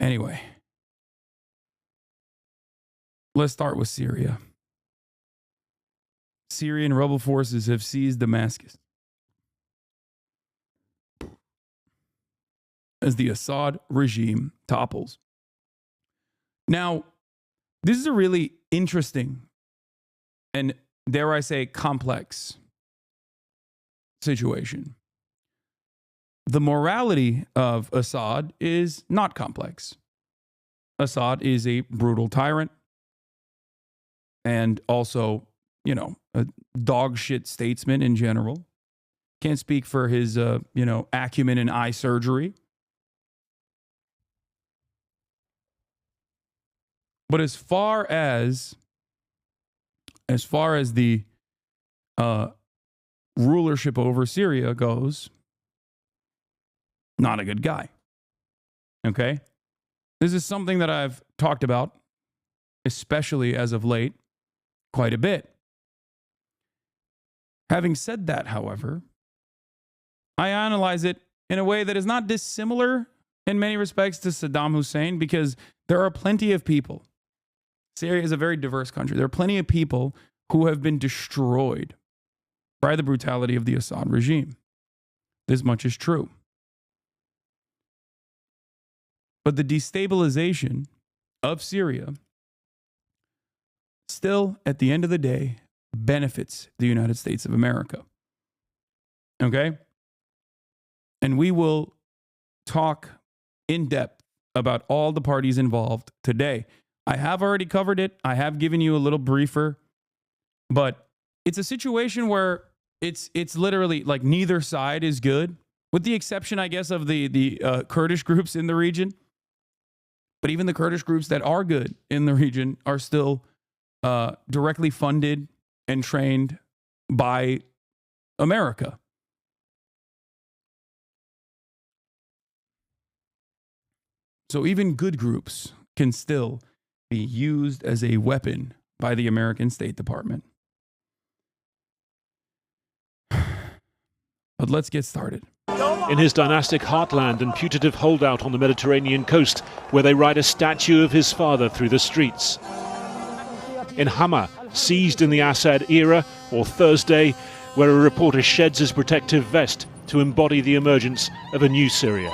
Anyway, let's start with Syria. Syrian rebel forces have seized Damascus as the Assad regime topples. Now, this is a really interesting and, dare I say, complex situation. The morality of Assad is not complex. Assad is a brutal tyrant and also, a dog shit statesman in general. Can't speak for his, acumen in eye surgery. But as far as the rulership over Syria goes, not a good guy. Okay? This is something that I've talked about, especially as of late, quite a bit. Having said that, however, I analyze it in a way that is not dissimilar in many respects to Saddam Hussein, because there are plenty of people. Syria is a very diverse country. There are plenty of people who have been destroyed by the brutality of the Assad regime. This much is true. But the destabilization of Syria still, at the end of the day, benefits the United States of America. Okay? And we will talk in depth about all the parties involved today. I have already covered it. I have given you a little briefer, but it's a situation where it's literally like neither side is good, with the exception, I guess, of the Kurdish groups in the region. But even the Kurdish groups that are good in the region are still directly funded and trained by America. So even good groups can still be used as a weapon by the American State Department. But let's get started. In his dynastic heartland and putative holdout on the Mediterranean coast, where they ride a statue of his father through the streets. In Hama, seized in the Assad era, or Thursday, where a reporter sheds his protective vest to embody the emergence of a new Syria.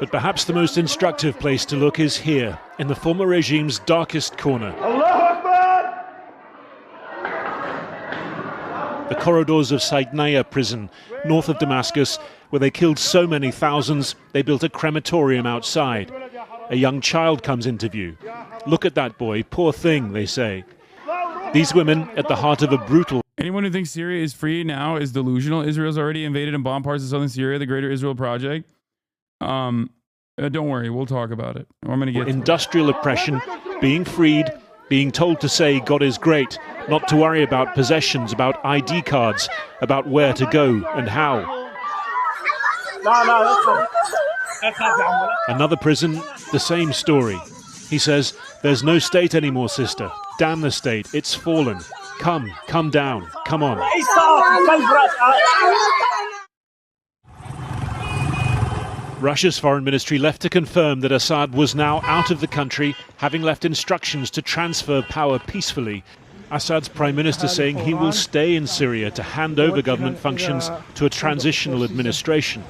But perhaps the most instructive place to look is here, in the former regime's darkest corner. The corridors of Saidnaya prison, north of Damascus, where they killed so many thousands, they built a crematorium outside. A young child comes into view. Look at that boy, poor thing, they say. These women, at the heart of a brutal... Anyone who thinks Syria is free now is delusional. Israel's already invaded and bombed parts of southern Syria, the Greater Israel Project. Don't worry, we'll talk about it. I'm going to get industrial oppression, being freed, being told to say God is great, not to worry about possessions, about ID cards, about where to go and how. Another prison, the same story. He says, there's no state anymore, sister. Damn the state, it's fallen. Come down, come on. Russia's foreign ministry left to confirm that Assad was now out of the country, having left instructions to transfer power peacefully. Assad's prime minister saying he will stay in Syria to hand over government functions to a transitional administration.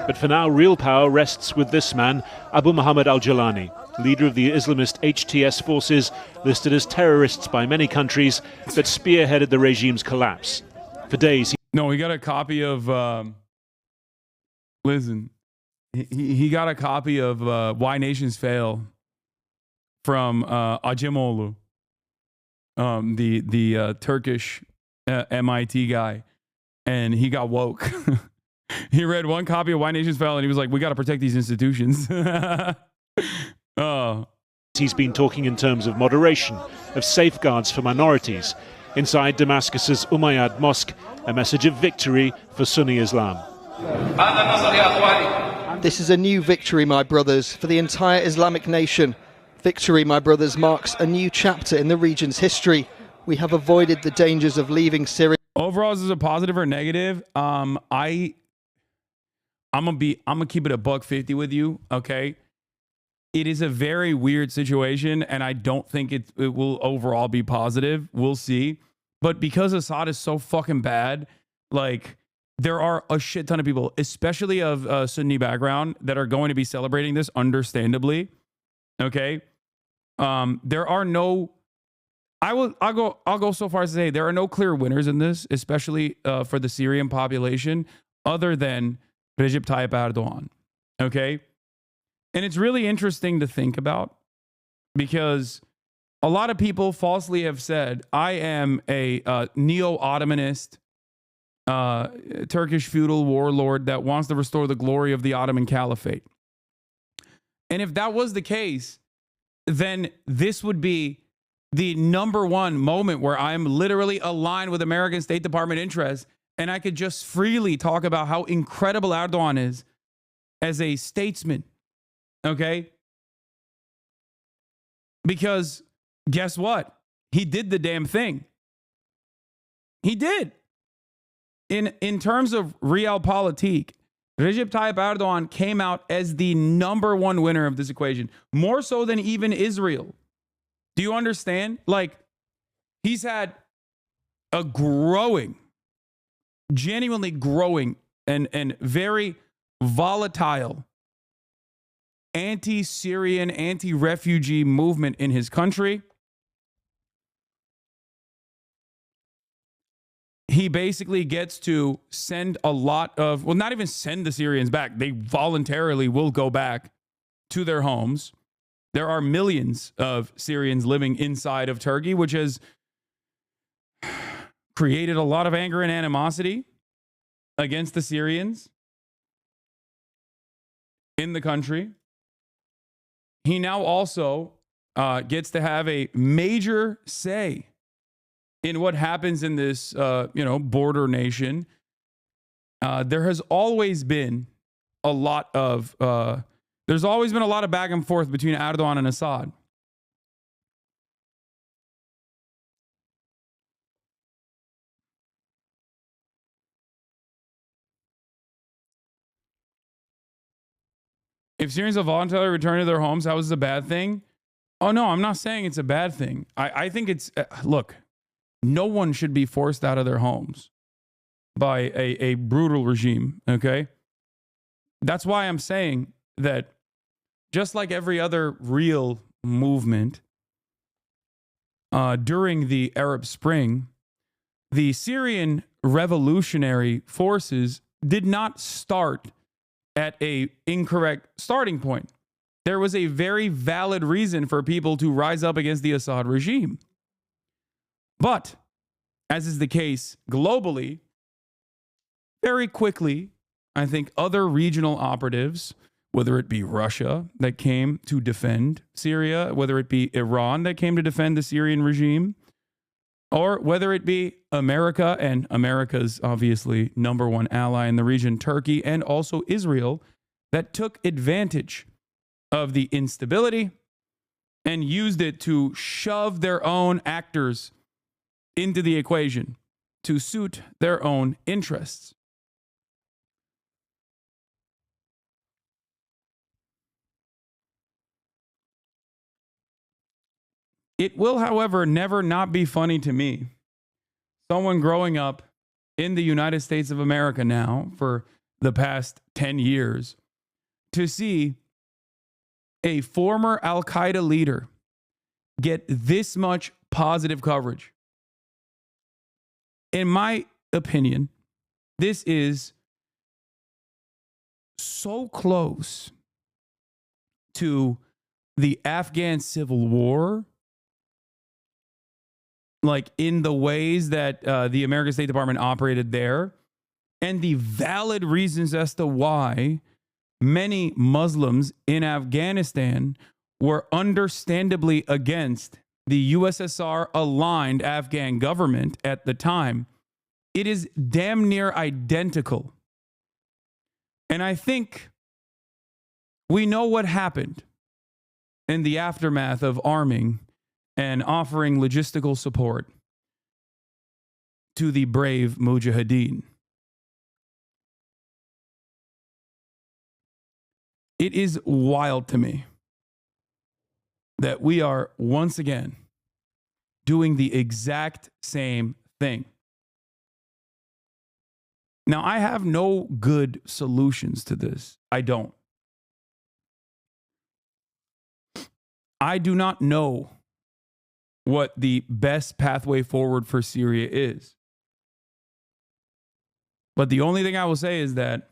But for now, real power rests with this man, Abu Muhammad al-Jalani, leader of the Islamist HTS forces, listed as terrorists by many countries, that spearheaded the regime's collapse. For days... he got a copy of... Listen, he got a copy of Why Nations Fail from Acemoglu, the Turkish MIT guy, and he got woke. He read one copy of Why Nations Fail, and he was like, we got to protect these institutions. He's been talking in terms of moderation, of safeguards for minorities. Inside Damascus's Umayyad Mosque, a message of victory for Sunni Islam. This is a new victory, my brothers, for the entire Islamic nation. Victory, my brothers, marks a new chapter in the region's history. We have avoided the dangers of leaving Syria. Overall, is this a positive or negative? I I'm gonna keep it a $1.50 with you, okay? It is a very weird situation, and I don't think it will overall be positive. We'll see. But because Assad is so fucking bad, like, there are a shit ton of people, especially of Sunni background, that are going to be celebrating this, understandably. Okay? There are no... I'll go so far as to say there are no clear winners in this, especially for the Syrian population, other than Recep Tayyip Erdogan. Okay? And it's really interesting to think about because a lot of people falsely have said, I am a neo-Ottomanist, Turkish feudal warlord that wants to restore the glory of the Ottoman Caliphate. And if that was the case, then this would be the number one moment where I'm literally aligned with American State Department interests, and I could just freely talk about how incredible Erdogan is as a statesman. Okay? Because guess what? He did the damn thing. He did. In terms of realpolitik, Recep Tayyip Erdogan came out as the number one winner of this equation, more so than even Israel. Do you understand? Like, he's had a genuinely growing and very volatile anti-Syrian, anti-refugee movement in his country. He basically gets to send a lot of, well, not even send the Syrians back. They voluntarily will go back to their homes. There are millions of Syrians living inside of Turkey, which has created a lot of anger and animosity against the Syrians in the country. He now also gets to have a major say in what happens in this, border nation. There has always been a lot of back and forth between Erdogan and Assad. If Syrians have voluntarily returned to their homes, that was a bad thing. Oh, no, I'm not saying it's a bad thing. I think it's, look, no one should be forced out of their homes by a brutal regime, okay? That's why I'm saying that just like every other real movement during the Arab Spring, the Syrian revolutionary forces did not start at an incorrect starting point. There was a very valid reason for people to rise up against the Assad regime. But, as is the case globally, very quickly, I think other regional operatives, whether it be Russia that came to defend Syria, whether it be Iran that came to defend the Syrian regime, or whether it be America and America's obviously number one ally in the region, Turkey, and also Israel, that took advantage of the instability and used it to shove their own actors into the equation to suit their own interests. It will, however, never not be funny to me, someone growing up in the United States of America now for the past 10 years, to see a former Al-Qaeda leader get this much positive coverage. In my opinion, this is so close to the Afghan civil war, like in the ways that the American State Department operated there, and the valid reasons as to why many Muslims in Afghanistan were understandably against the USSR aligned Afghan government at the time. It is damn near identical. And I think we know what happened in the aftermath of arming and offering logistical support to the brave Mujahideen. It is wild to me that we are once again doing the exact same thing. Now, I have no good solutions to this. I don't. I do not know what the best pathway forward for Syria is. But the only thing I will say is that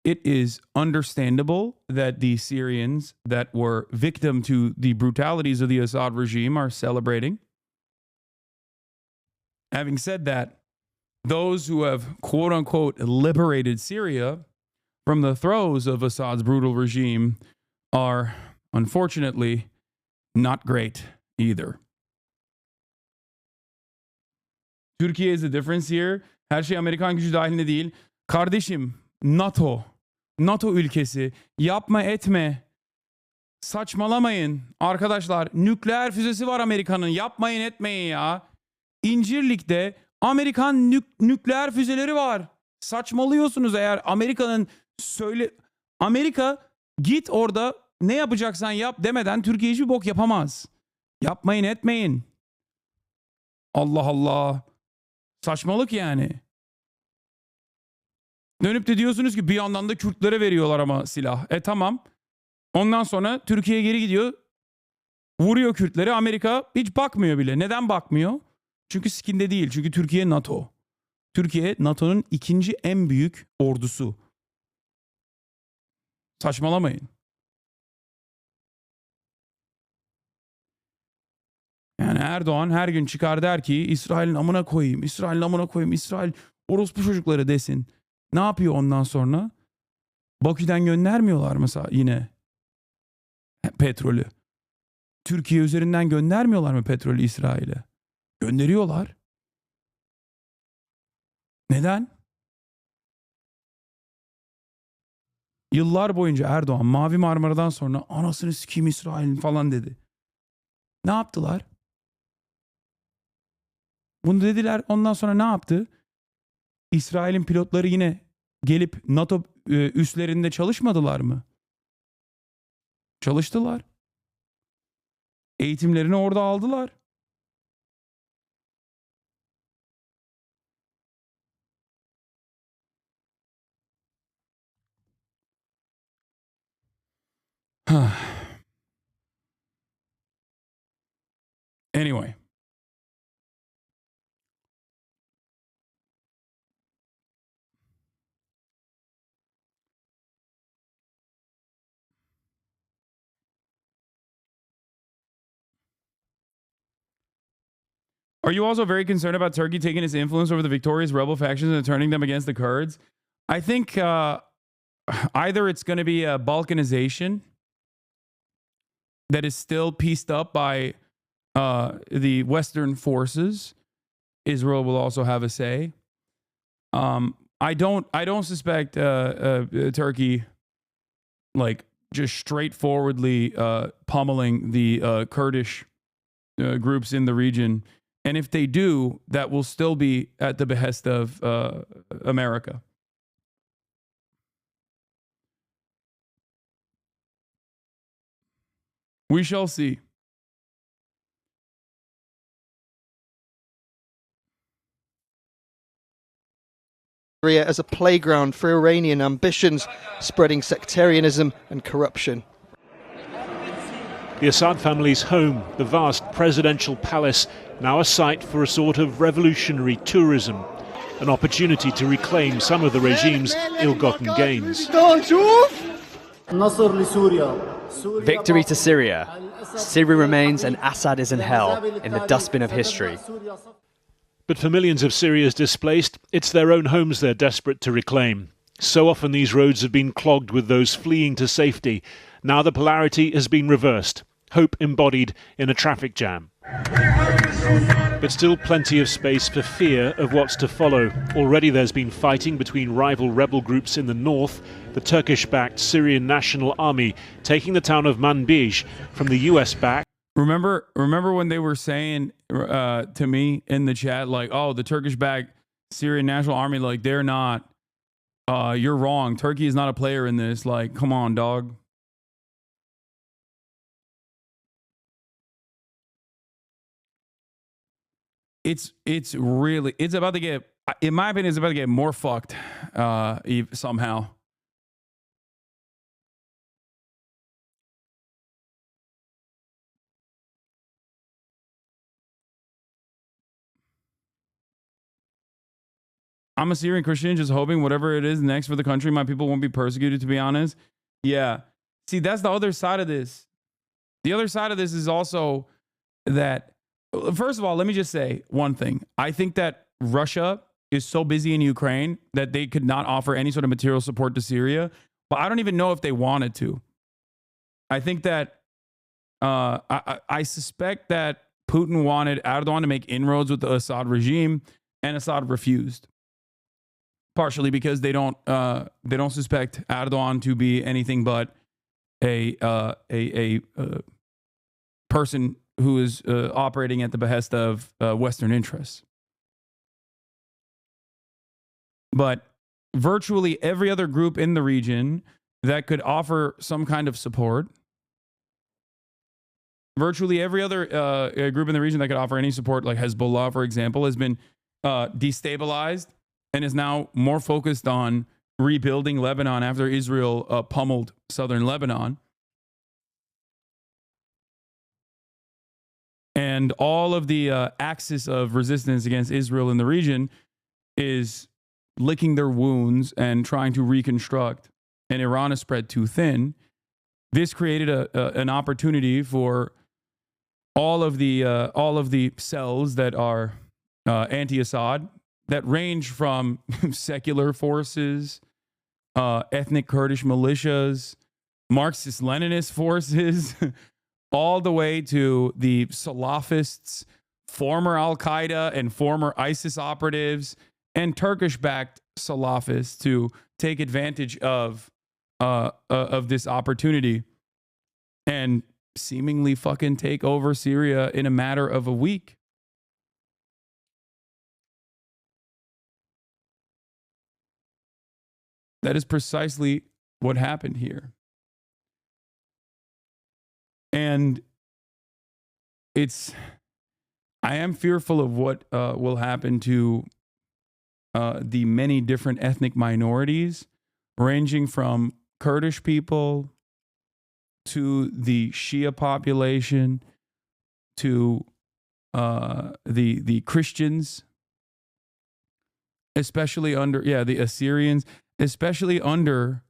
it is understandable that the Syrians that were victim to the brutalities of the Assad regime are celebrating. Having said that, those who have quote unquote liberated Syria from the throes of Assad's brutal regime are unfortunately not great either. Türkiye is the difference here. Her şey Amerikan gücü dahilinde değil. Kardeşim, NATO ülkesi, yapma etme. Saçmalamayın arkadaşlar. Nükleer füzesi var Amerika'nın. Yapmayın etmeyin ya. İncirlik'te Amerikan nükleer füzeleri var. Saçmalıyorsunuz eğer Amerika'nın Amerika git orada ne yapacaksan yap demeden Türkiye hiçbir bok yapamaz. Yapmayın etmeyin. Allah Allah. Saçmalık yani. Dönüp de diyorsunuz ki bir yandan da Kürtlere veriyorlar ama silah. Tamam. Ondan sonra Türkiye geri gidiyor. Vuruyor Kürtleri. Amerika hiç bakmıyor bile. Neden bakmıyor? Çünkü sikinde değil. Çünkü Türkiye NATO. Türkiye NATO'nun ikinci en büyük ordusu. Saçmalamayın. Yani Erdoğan her gün çıkar der ki İsrail'in amına koyayım, İsrail'in amına koyayım, İsrail orospu çocukları desin. Ne yapıyor ondan sonra? Bakü'den göndermiyorlar mesela yine petrolü. Türkiye üzerinden göndermiyorlar mı petrolü İsrail'e? Gönderiyorlar. Neden? Yıllar boyunca Erdoğan Mavi Marmara'dan sonra anasını sikeyim İsrail'in falan dedi. Ne yaptılar? Bunu dediler, ondan sonra ne yaptı? İsrail'in pilotları yine gelip NATO üslerinde çalışmadılar mı? Çalıştılar. Eğitimlerini orada aldılar. Anyway. Are you also very concerned about Turkey taking its influence over the victorious rebel factions and turning them against the Kurds? I think either it's going to be a Balkanization that is still pieced up by the Western forces. Israel will also have a say. I don't suspect Turkey like just straightforwardly pummeling the Kurdish groups in the region. And if they do, that will still be at the behest of America. We shall see. Syria as a playground for Iranian ambitions, spreading sectarianism and corruption. The Assad family's home, the vast presidential palace, now a site for a sort of revolutionary tourism, an opportunity to reclaim some of the regime's ill-gotten gains. Victory to Syria. Syria remains and Assad is in hell, in the dustbin of history. But for millions of Syria's displaced, it's their own homes they're desperate to reclaim. So often these roads have been clogged with those fleeing to safety. Now the polarity has been reversed, hope embodied in a traffic jam. But still plenty of space for fear of what's to follow. Already there's been fighting between rival rebel groups in the north, the Turkish-backed Syrian National Army taking the town of Manbij from the US-backed. Remember when they were saying to me in the chat, like, oh, the Turkish-backed Syrian National Army, like they're not you're wrong. Turkey is not a player in this. Like, come on, dog. It's about to get, in my opinion, it's about to get more fucked somehow. I'm a Syrian Christian, just hoping whatever it is next for the country, my people won't be persecuted, to be honest. Yeah. See, that's the other side of this. The other side of this is also that, first of all, let me just say one thing. I think that Russia is so busy in Ukraine that they could not offer any sort of material support to Syria. But I don't even know if they wanted to. I think that I suspect that Putin wanted Erdogan to make inroads with the Assad regime, and Assad refused. Partially because they don't suspect Erdogan to be anything but a person who is operating at the behest of Western interests. But virtually every other group in the region that could offer some kind of support, virtually every other group in the region that could offer any support, like Hezbollah, for example, has been destabilized and is now more focused on rebuilding Lebanon after Israel pummeled southern Lebanon. And all of the axis of resistance against Israel in the region is licking their wounds and trying to reconstruct. And Iran is spread too thin. This created an opportunity for all of the cells that are anti-Assad, that range from secular forces, ethnic Kurdish militias, Marxist-Leninist forces, all the way to the Salafists, former Al-Qaeda and former ISIS operatives, and Turkish-backed Salafists to take advantage of this opportunity and seemingly fucking take over Syria in a matter of a week. That is precisely what happened here. And I am fearful of what will happen to the many different ethnic minorities, ranging from Kurdish people to the Shia population to the Christians, especially under the Assyrians, especially under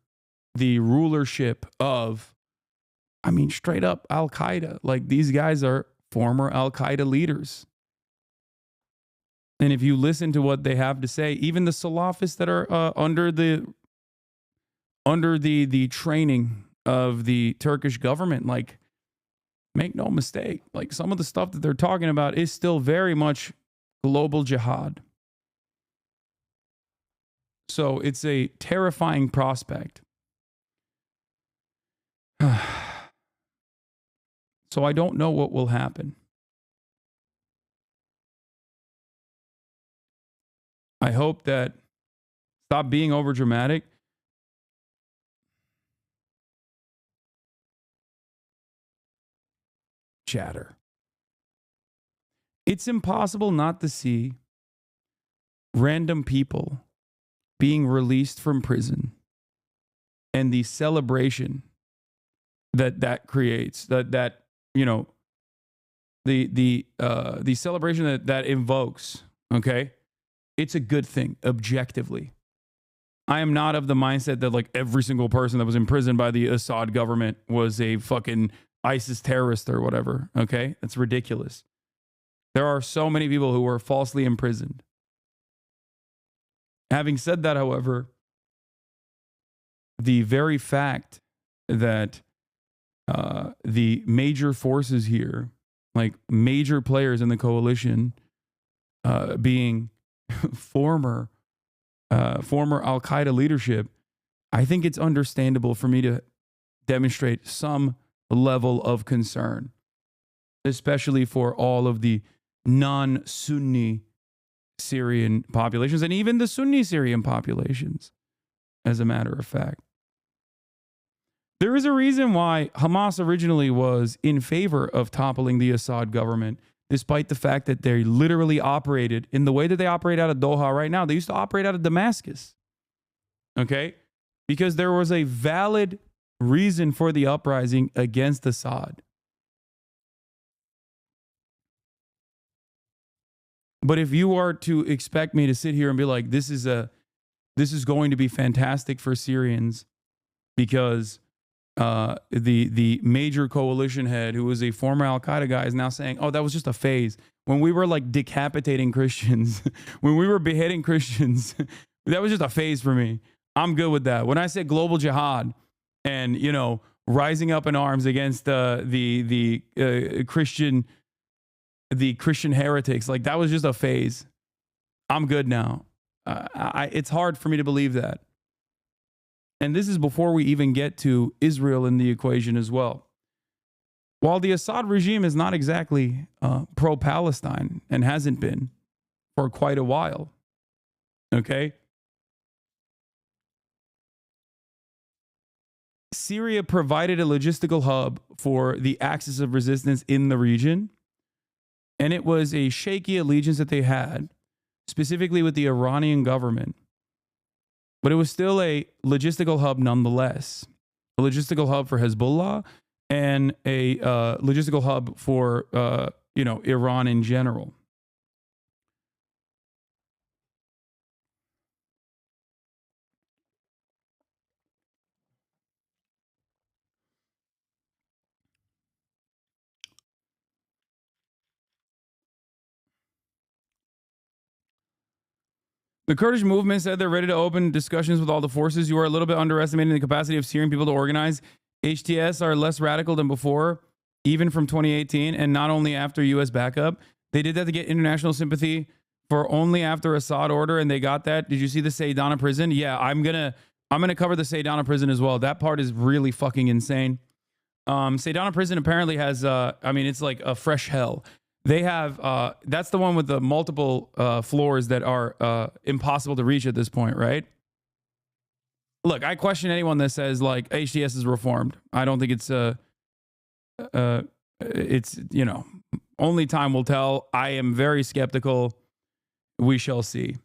the rulership of, I mean, straight up Al-Qaeda. Like, these guys are former Al-Qaeda leaders. And if you listen to what they have to say, even the Salafists that are under the training of the Turkish government, like, make no mistake, like, some of the stuff that they're talking about is still very much global jihad. So it's a terrifying prospect. So I don't know what will happen. I hope that, stop being overdramatic. Chatter. It's impossible not to see random people being released from prison and the celebration that creates, that you know, the celebration that invokes. Okay, it's a good thing objectively. I am not of the mindset that, like, every single person that was imprisoned by the Assad government was a fucking ISIS terrorist or whatever. Okay, that's ridiculous. There are so many people who were falsely imprisoned. Having said that, however, the very fact that the major forces here, like major players in the coalition, being former Al-Qaeda leadership, I think it's understandable for me to demonstrate some level of concern, especially for all of the non-Sunni Syrian populations and even the Sunni Syrian populations. as a matter of fact. There is a reason why Hamas originally was in favor of toppling the Assad government, despite the fact that they literally operated in the way that they operate out of Doha right now. They used to operate out of Damascus. Okay? Because there was a valid reason for the uprising against Assad. But if you are to expect me to sit here and be like, this is going to be fantastic for Syrians because the major coalition head, who was a former Al-Qaeda guy, is now saying, oh, that was just a phase. When we were like decapitating Christians, when we were beheading Christians, that was just a phase for me. I'm good with that. When I said global jihad and, you know, rising up in arms against the Christian heretics, like that was just a phase. I'm good now. It's hard for me to believe that. And this is before we even get to Israel in the equation as well. While the Assad regime is not exactly pro-Palestine and hasn't been for quite a while, okay? Syria provided a logistical hub for the axis of resistance in the region, and it was a shaky allegiance that they had, specifically with the Iranian government. But it was still a logistical hub nonetheless. A logistical hub for Hezbollah and a logistical hub for, Iran in general. The Kurdish movement said they're ready to open discussions with all the forces. You are a little bit underestimating the capacity of Syrian people to organize. HTS are less radical than before, even from 2018, and not only after U.S. backup. They did that to get international sympathy for only after Assad order, and they got that. Did you see the Saydana prison? Yeah, I'm gonna cover the Saydana prison as well. That part is really fucking insane. Saydana prison apparently has, it's like a fresh hell. They have, that's the one with the multiple floors that are impossible to reach at this point, right? Look, I question anyone that says like HTS is reformed. I don't think it's, only time will tell. I am very skeptical. We shall see.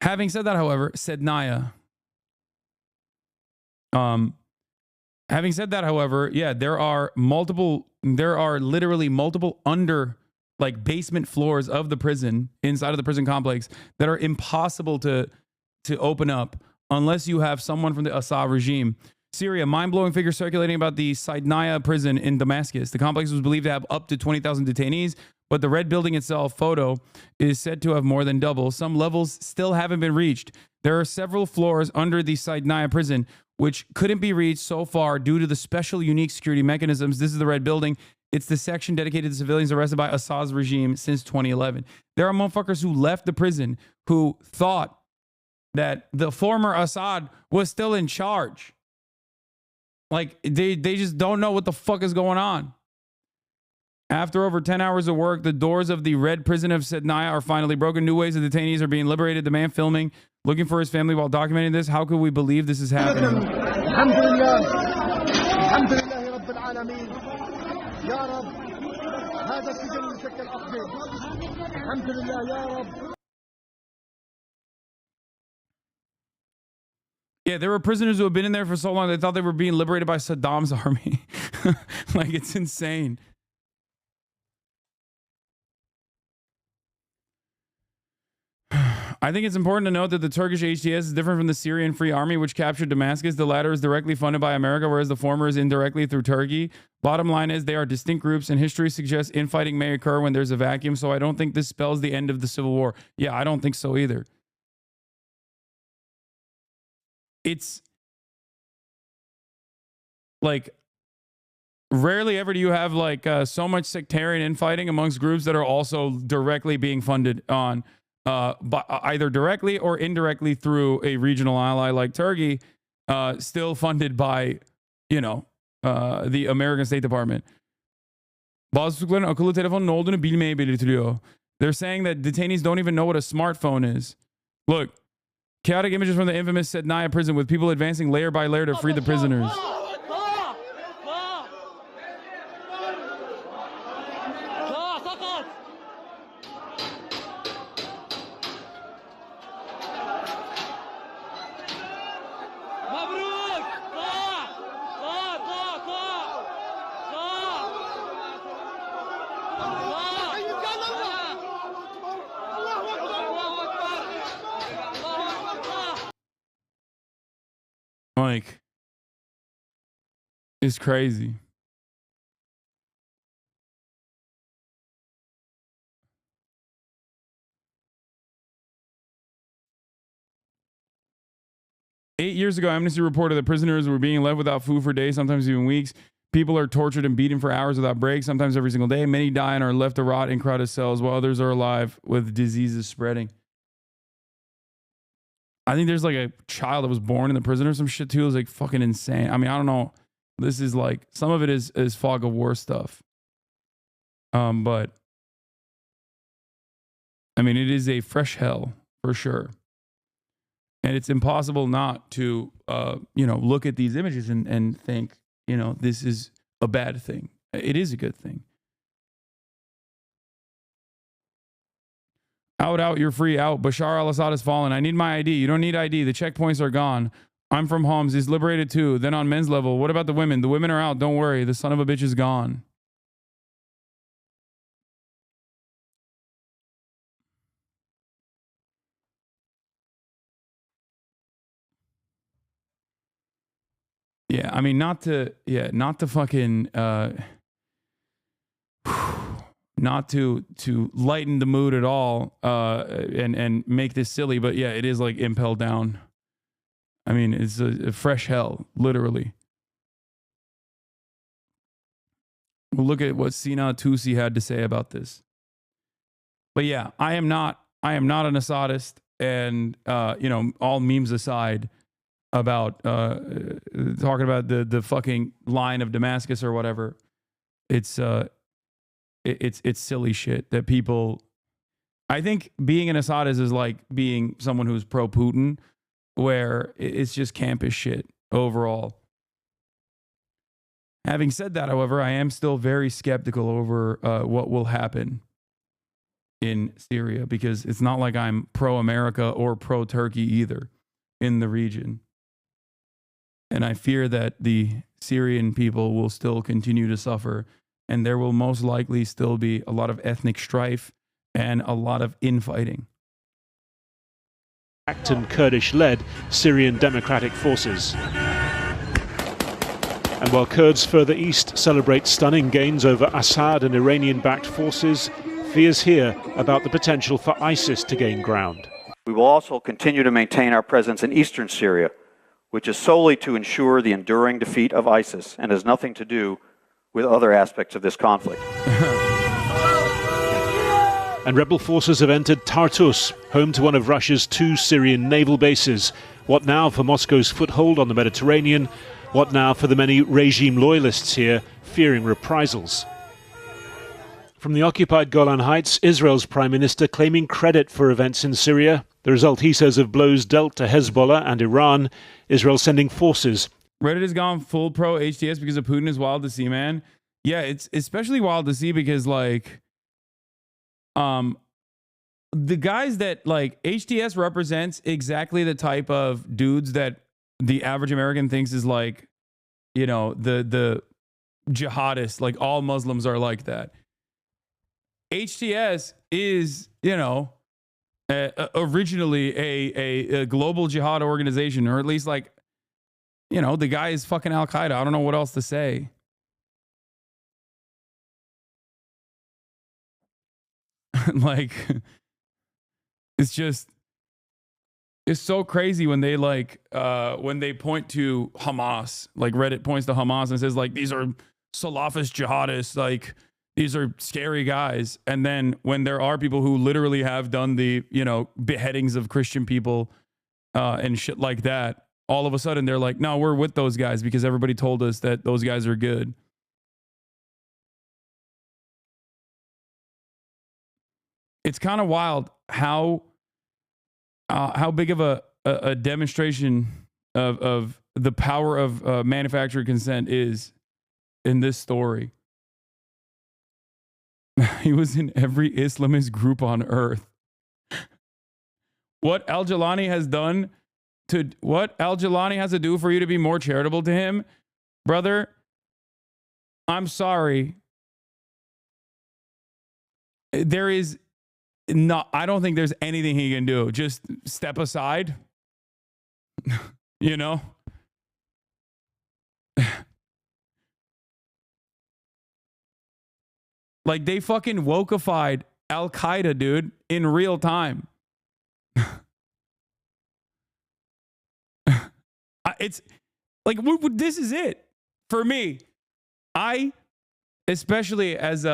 Having said that, however, said Naya. Having said that, however, yeah, there are literally multiple basement floors of the prison, inside of the prison complex, that are impossible to open up unless you have someone from the Assad regime. Syria, mind-blowing figure circulating about the Saydnaya prison in Damascus. The complex was believed to have up to 20,000 detainees, but the red building itself, photo, is said to have more than double. Some levels still haven't been reached. There are several floors under the Saydnaya prison which couldn't be reached so far due to the special unique security mechanisms. This is the red building. It's the section dedicated to civilians arrested by Assad's regime since 2011. There are motherfuckers who left the prison who thought that the former Assad was still in charge. Like, they just don't know what the fuck is going on. After over 10 hours of work, the doors of the red prison of Saydnaya are finally broken. New waves of detainees are being liberated. The man filming, looking for his family while documenting this. How could we believe this is happening? Yeah, there were prisoners who have been in there for so long, they thought they were being liberated by Saddam's army. Like, it's insane. I think it's important to note that the Turkish HTS is different from the Syrian Free Army, which captured Damascus. The latter is directly funded by America, whereas the former is indirectly through Turkey. Bottom line is they are distinct groups, and history suggests infighting may occur when there's a vacuum, so I don't think this spells the end of the civil war. Yeah, I don't think so either. It's like, rarely ever do you have like so much sectarian infighting amongst groups that are also directly being funded on either directly or indirectly through a regional ally like Turkey, still funded by, the American State Department. Bazı tutukların akıllı telefonun ne olduğunu bilmeye belirtiliyor. They're saying that detainees don't even know what a smartphone is. Look, Chaotic images from the infamous Sednaya prison with people advancing layer by layer to free the prisoners. Like, it's crazy. Eight years ago, Amnesty reported that prisoners were being left without food for days, sometimes even weeks. People are tortured and beaten for hours without breaks, sometimes every single day. Many die and are left to rot in crowded cells, while others are alive with diseases spreading. I think there's like a child that was born in the prison or some shit too. It was like fucking insane. I mean, I don't know. This is like, some of it is fog of war stuff. But I mean, it is a fresh hell for sure. And it's impossible not to, look at these images and think, this is a bad thing. It is a good thing. Out, you're free, out. Bashar al-Assad has fallen. I need my ID. You don't need ID. The checkpoints are gone. I'm from Homs. He's liberated too. Then on men's level, what about the women? The women are out. Don't worry. The son of a bitch is gone. Yeah, I mean, not to fucking, not to lighten the mood at all, and make this silly, but yeah, it is like impelled down. I mean, it's a fresh hell, literally. We'll look at what Sina Tusi had to say about this. But yeah, I am not an Assadist, and all memes aside about talking about the fucking line of Damascus or whatever. It's silly shit that people. I think being an Assadist is like being someone who's pro Putin, where it's just campish shit overall. Having said that, however, I am still very skeptical over what will happen in Syria, because it's not like I'm pro-America or pro-Turkey either in the region. And I fear that the Syrian people will still continue to suffer, and there will most likely still be a lot of ethnic strife and a lot of infighting. And Kurdish-led Syrian Democratic Forces. And while Kurds further east celebrate stunning gains over Assad and Iranian-backed forces, fears here about the potential for ISIS to gain ground. We will also continue to maintain our presence in eastern Syria, which is solely to ensure the enduring defeat of ISIS and has nothing to do with other aspects of this conflict. And rebel forces have entered Tartus, home to one of Russia's 2 Syrian naval bases. What now for Moscow's foothold on the Mediterranean? What now for the many regime loyalists here fearing reprisals? From the occupied Golan Heights, Israel's Prime Minister claiming credit for events in Syria. The result, he says, of blows dealt to Hezbollah and Iran. Israel sending forces. Reddit has gone full pro HTS because of Putin is wild to see, man. Yeah, it's especially wild to see because, like, the guys that, like, HTS represents exactly the type of dudes that the average American thinks is like, the jihadists, like all Muslims are like that. HTS is, originally a global jihad organization, or at least like, the guy is fucking Al Qaeda. I don't know what else to say. Like, it's so crazy when they when they point to Hamas, like Reddit points to Hamas and says like, these are Salafist jihadists, like these are scary guys. And then when there are people who literally have done the, beheadings of Christian people and shit like that, all of a sudden they're like, no, we're with those guys because everybody told us that those guys are good. It's kind of wild how big of a a demonstration of the power of manufactured consent is in this story. He was in every Islamist group on earth. What Al-Jilani has done to what Al-Jilani has to do for you to be more charitable to him, brother, I'm sorry. There is no, I don't think there's anything he can do. Just step aside. You know? Like they fucking wokeified Al-Qaeda, dude, in real time. It's like, this is it for me. Especially as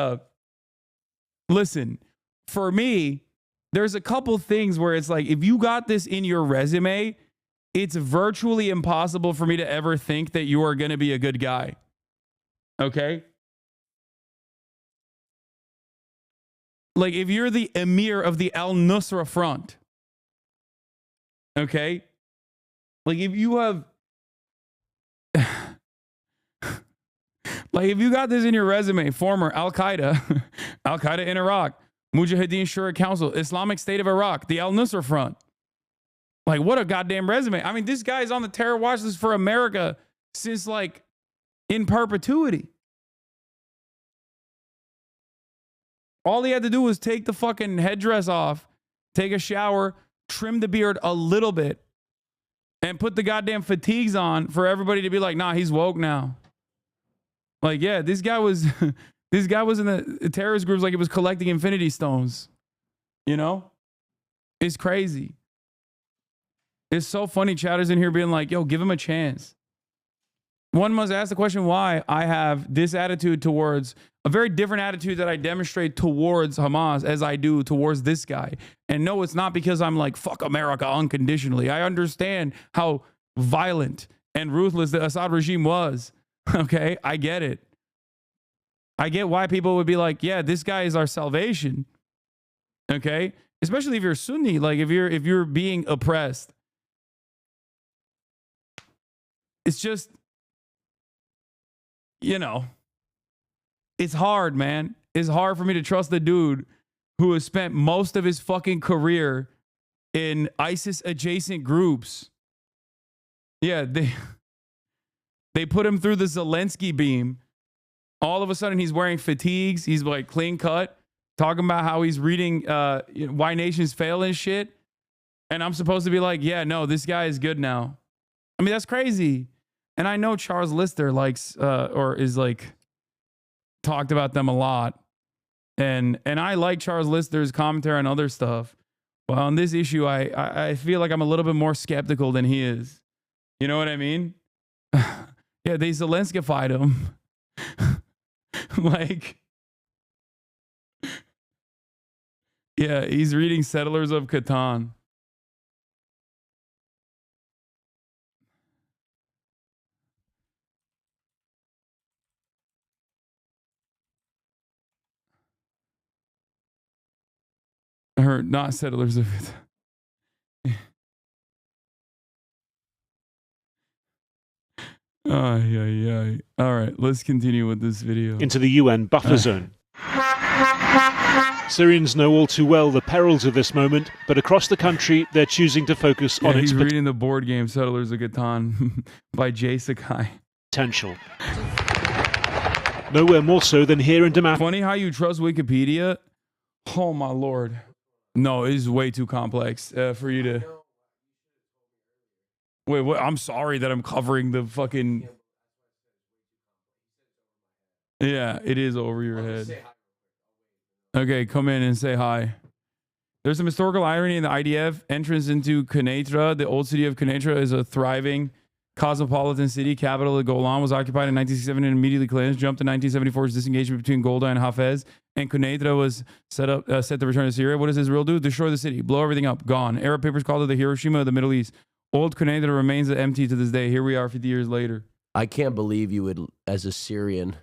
listen, for me, there's a couple things where it's like, if you got this in your resume, it's virtually impossible for me to ever think that you are going to be a good guy. Okay? Like, if you're the emir of the Al-Nusra Front, okay? Like, if you have... like, if you got this in your resume, former Al-Qaeda, Al-Qaeda in Iraq, Mujahideen Shura Council, Islamic State of Iraq, the Al-Nusra Front. Like, what a goddamn resume. I mean, this guy is on the terror watch list for America since, like, in perpetuity. All he had to do was take the fucking headdress off, take a shower, trim the beard a little bit, and put the goddamn fatigues on for everybody to be like, nah, he's woke now. Like, yeah, this guy was in the terrorist groups like he was collecting infinity stones. You know? It's crazy. It's so funny. Chatters in here being like, yo, give him a chance. One must ask the question why I have this attitude towards a very different attitude that I demonstrate towards Hamas as I do towards this guy. And no, it's not because I'm like, fuck America unconditionally. I understand how violent and ruthless the Assad regime was. Okay, I get it. I get why people would be like, yeah, this guy is our salvation. Okay? Especially if you're Sunni, like if you're being oppressed. It's just, you know, it's hard, man. It's hard for me to trust the dude who has spent most of his fucking career in ISIS adjacent groups. Yeah, they put him through the Zelensky beam. All of a sudden, he's wearing fatigues. He's like clean cut, talking about how he's reading Why Nations Fail and shit. And I'm supposed to be like, yeah, no, this guy is good now. I mean, that's crazy. And I know Charles Lister likes or is like talked about them a lot. And I like Charles Lister's commentary on other stuff. But on this issue, I feel like I'm a little bit more skeptical than he is. You know what I mean? Yeah, they Zelenskyfied him. Like, yeah, he's reading Settlers of Catan. Or not Settlers of Catan. Oh, yeah. All right, let's continue with this video. Into the UN buffer zone. Syrians know all too well the perils of this moment, but across the country, they're choosing to focus on its he's reading the board game Settlers of Catan by Jay Sakai. Potential. Nowhere more so than here in Damascus. Funny how you trust Wikipedia. Oh, my Lord. No, it is way too complex for you to... Wait, what? I'm sorry that I'm covering the fucking... Yeah, it is over your head. Okay, come in and say hi. There's some historical irony in the IDF. Entrance into Quneitra, the old city of Quneitra, is a thriving cosmopolitan city. Capital of Golan was occupied in 1967 and immediately cleansed. Jumped to 1974's disengagement between Golda and Hafez. And Quneitra was set to return to Syria. What does Israel do? Destroy the city. Blow everything up. Gone. Arab papers called it the Hiroshima of the Middle East. Old Quneitra remains empty to this day. Here we are 50 years later. I can't believe you would, as a Syrian.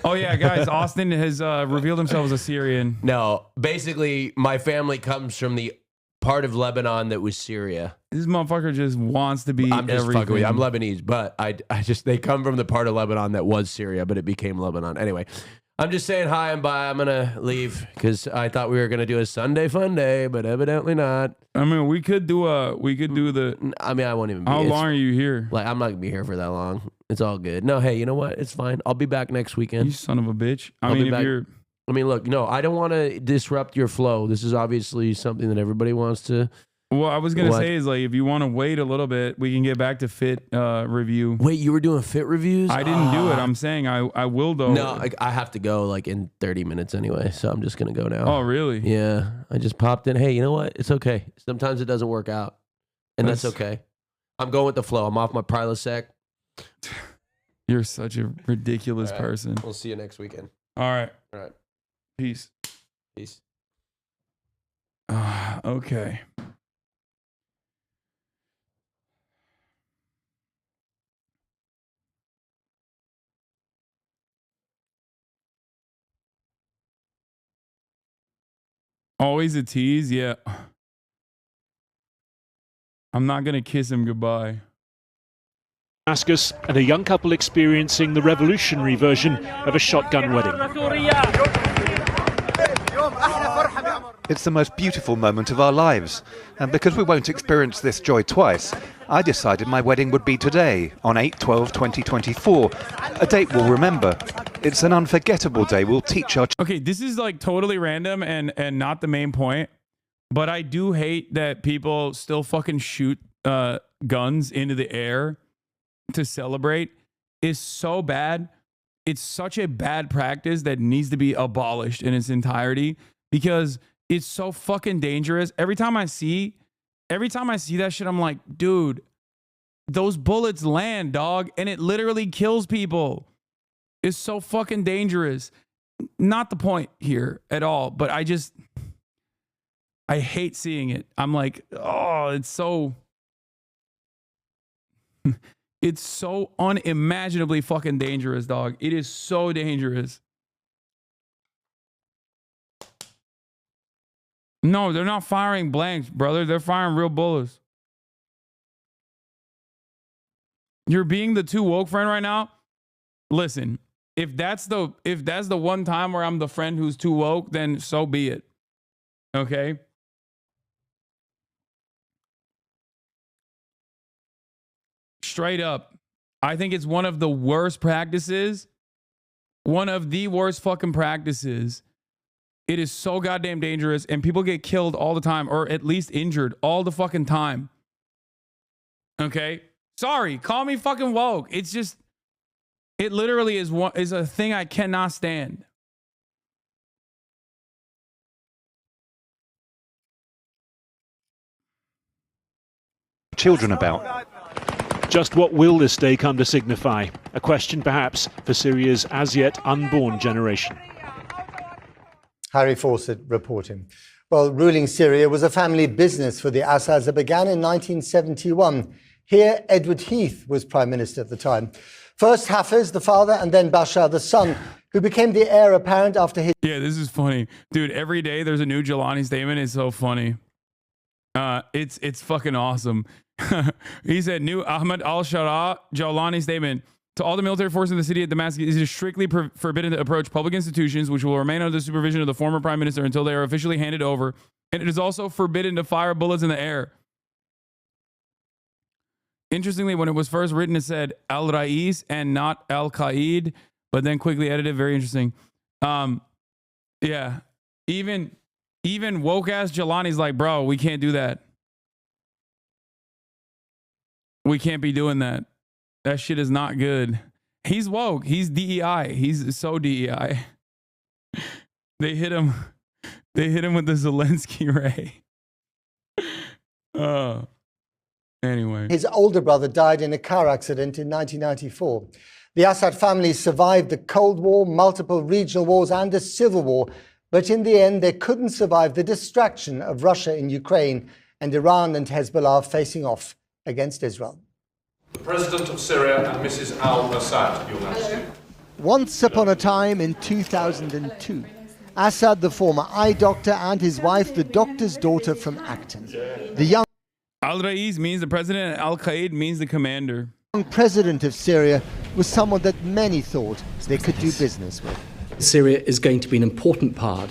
Oh, yeah, guys. Austin has revealed himself as a Syrian. No, basically, my family comes from the part of Lebanon that was Syria. This motherfucker just wants to be I'm just everything. fucking with you. I'm Lebanese, but I just, they come from the part of Lebanon that was Syria, but it became Lebanon. Anyway, I'm just saying hi and bye. I'm going to leave because I thought we were going to do a Sunday fun day, but evidently not. I mean, we could do the. I mean, I won't even be. How long are you here? Like, I'm not going to be here for that long. It's all good. No, hey, you know what? It's fine. I'll be back next weekend. You son of a bitch. I mean, look, no, I don't want to disrupt your flow. This is obviously something that everybody wants to. Well, I was going to say is like, if you want to wait a little bit, we can get back to Fit review. Wait, you were doing Fit reviews? I didn't do it. I'm saying I will though. No, I have to go like in 30 minutes anyway, so I'm just going to go now. Oh, really? Yeah. I just popped in. Hey, you know what? It's okay. Sometimes it doesn't work out, and that's okay. I'm going with the flow. I'm off my Prilosec. You're such a ridiculous person. We'll see you next weekend. All right. All right. Peace. Peace. Okay. Always a tease, yeah. I'm not going to kiss him goodbye. Damascus, and a young couple experiencing the revolutionary version of a shotgun wedding. It's the most beautiful moment of our lives, and because we won't experience this joy twice, I decided my wedding would be today, on 8/12/2024, a date we'll remember. It's an unforgettable day we'll teach our... Okay, this is like totally random and not the main point, but I do hate that people still fucking shoot guns into the air to celebrate. Is so bad. It's such a bad practice that needs to be abolished in its entirety because it's so fucking dangerous. Every time I see that shit, I'm like, dude, those bullets land, dog, and it literally kills people. It's so fucking dangerous. Not the point here at all, but I hate seeing it. I'm like, oh, it's so it's so unimaginably fucking dangerous, dog. It is so dangerous. No, they're not firing blanks, brother. They're firing real bullets. You're being the too woke friend right now. Listen, if that's the one time where I'm the friend who's too woke, then so be it. Okay? Straight up. I think it's one of the worst practices. One of the worst fucking practices. It is so goddamn dangerous, and people get killed all the time, or at least injured all the fucking time. Okay? Sorry, call me fucking woke. It's just, it literally is a thing I cannot stand. Children about. Just what will this day come to signify? A question perhaps for Syria's as yet unborn generation. Harry Fawcett reporting. Well, ruling Syria was a family business for the Assads that began in 1971. Here, Edward Heath was prime minister at the time. First Hafez, the father, and then Bashar, the son, who became the heir apparent after his... Yeah, this is funny. Dude, every day there's a new Jelani statement. It's so funny. It's fucking awesome. He said, new Ahmad al-Shara Jawlani statement. To all the military forces in the city of Damascus, it is strictly forbidden to approach public institutions, which will remain under the supervision of the former prime minister until they are officially handed over. And it is also forbidden to fire bullets in the air. Interestingly, when it was first written, it said Al-Rais and not Al-Qaid, but then quickly edited. Very interesting. Yeah. Even woke-ass Jelani's like, bro, we can't do that. We can't be doing that. That shit is not good. He's woke. He's DEI. He's so DEI. They hit him with the Zelensky ray. Anyway. His older brother died in a car accident in 1994. The Assad family survived the Cold War, multiple regional wars, and a civil war. But in the end, they couldn't survive the distraction of Russia in Ukraine and Iran and Hezbollah facing off against Israel. The President of Syria and Mrs. al-Assad, Your Majesty. Once upon a time in 2002, Assad, the former eye doctor, and his wife, the doctor's daughter from Acton. The young Al-Rais means the president, and Al-Qaid means the commander. president of Syria was someone that many thought they could do business with. Syria is going to be an important part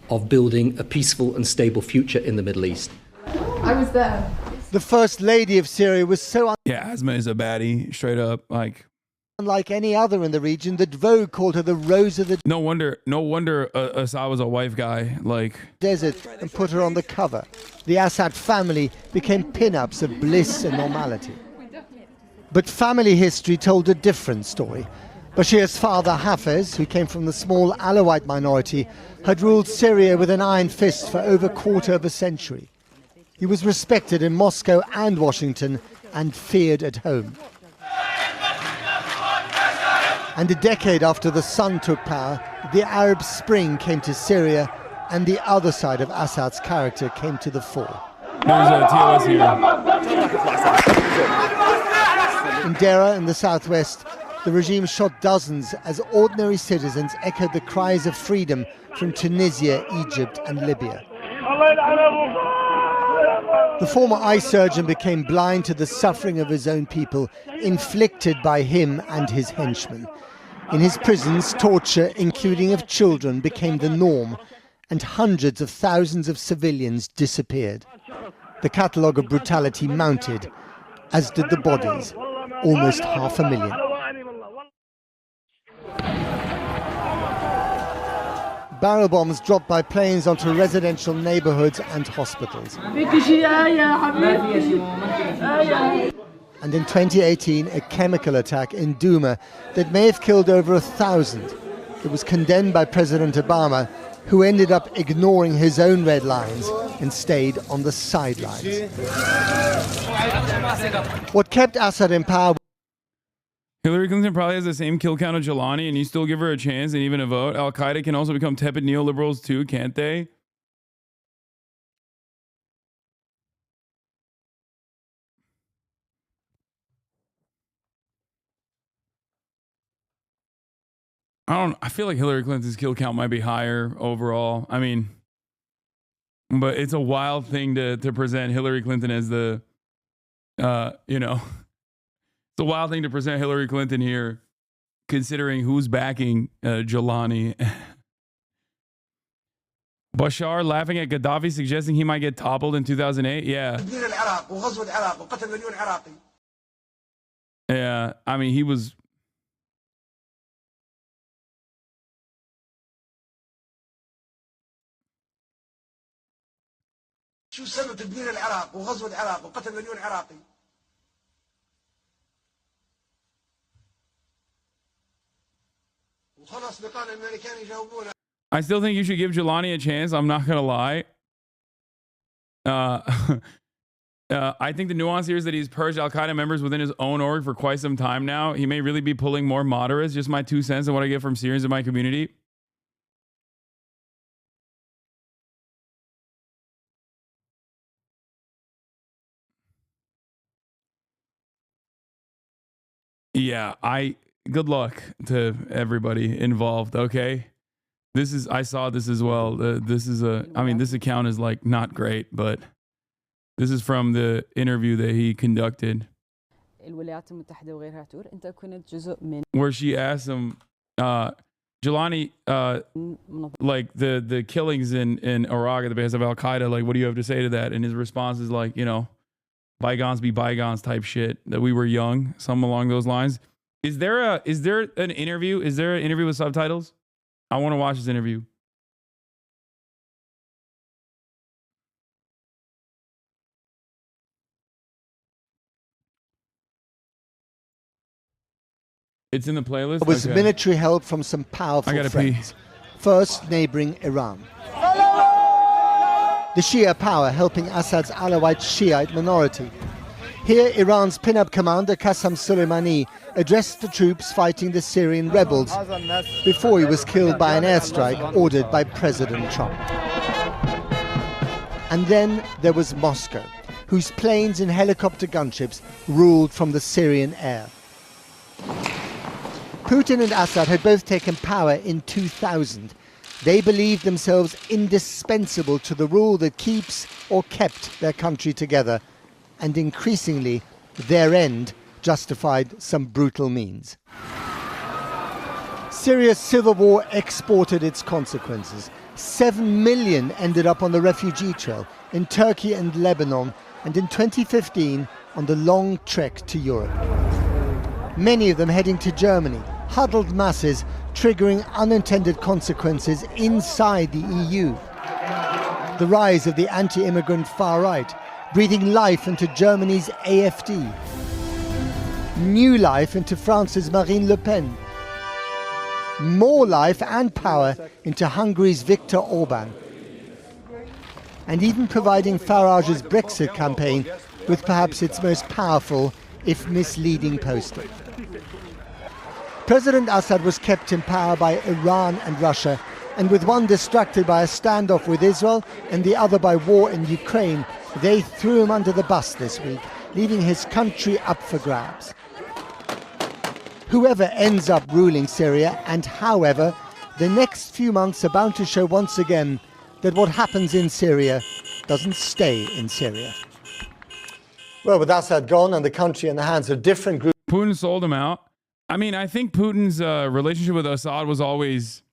of building a peaceful and stable future in the Middle East. I was there. The First Lady of Syria was so Yeah, Asma is a baddie, straight up. Like, unlike any other in the region that Vogue called her the Rose of the no wonder Assad was a wife guy. Like, desert and put her on the cover. The Assad family became pin-ups of bliss and normality. But family history told a different story. Bashir's father, Hafez, who came from the small Alawite minority, had ruled Syria with an iron fist for over a quarter of a century. He was respected in Moscow and Washington and feared at home. And a decade after the son took power, the Arab Spring came to Syria and the other side of Assad's character came to the fore. there's a TOS here. In Deraa in the southwest, the regime shot dozens as ordinary citizens echoed the cries of freedom from Tunisia, Egypt and Libya. The former eye surgeon became blind to the suffering of his own people, inflicted by him and his henchmen. In his prisons, torture, including of children, became the norm, and hundreds of thousands of civilians disappeared. The catalogue of brutality mounted, as did the bodies, almost 500,000. Barrel bombs dropped by planes onto residential neighborhoods and hospitals. And in 2018, a chemical attack in Douma that may have killed over 1,000. It was condemned by President Obama, who ended up ignoring his own red lines and stayed on the sidelines. What kept Assad in power... Hillary Clinton probably has the same kill count of Jelani, and you still give her a chance and even a vote. Al-Qaeda can also become tepid neoliberals too, can't they? I feel like Hillary Clinton's kill count might be higher overall. I mean, but it's a wild thing to present Hillary Clinton as the, you know, it's a wild thing to present Hillary Clinton here, considering who's backing Jelani. Bashar laughing at Gaddafi, suggesting he might get toppled in 2008. Yeah. Yeah, I mean, he was... شو سبب تدمير العراق وغزو العراق وقتل مليون عراقي؟ وخلص بقانا الامريكان يجاوبونا. I still think you should give Jelani a chance. I'm not gonna lie. I think the nuance here is that he's purged Al-Qaeda members within his own org for quite some time now. He may really be pulling more moderates. Just my 2 cents on what I get from Syrians in my community. Yeah, good luck to everybody involved, okay? I saw this as well. This account is like not great, but this is from the interview that he conducted where she asked him, Jelani, like the killings in Iraq at the base of Al-Qaeda, like, what do you have to say to that? And his response is like, you know, bygones be bygones type shit, that we were young, something along those lines. Is there an interview? Is there an interview with subtitles? I want to watch this interview. It's in the playlist? It was military help from some powerful friends. First, neighboring Iran. The Shia power helping Assad's Alawite Shiite minority. Here, Iran's pin-up commander Qasem Soleimani addressed the troops fighting the Syrian rebels before he was killed by an airstrike ordered by President Trump. And then there was Moscow, whose planes and helicopter gunships ruled from the Syrian air. Putin and Assad had both taken power in 2000, They believed themselves indispensable to the rule that keeps or kept their country together, and increasingly their end justified some brutal means. Syria's civil war exported its consequences. 7 million ended up on the refugee trail in Turkey and Lebanon, and in 2015 on the long trek to Europe. Many of them heading to Germany, huddled masses triggering unintended consequences inside the EU. The rise of the anti-immigrant far right, breathing life into Germany's AfD. New life into France's Marine Le Pen. More life and power into Hungary's Viktor Orban. And even providing Farage's Brexit campaign with perhaps its most powerful, if misleading, poster. President Assad was kept in power by Iran and Russia, and with one distracted by a standoff with Israel and the other by war in Ukraine, they threw him under the bus this week, leaving his country up for grabs. Whoever ends up ruling Syria, and however, the next few months are bound to show once again that what happens in Syria doesn't stay in Syria. Well, with Assad gone and the country in the hands of different groups... Putin sold him out. I mean, I think Putin's relationship with Assad was always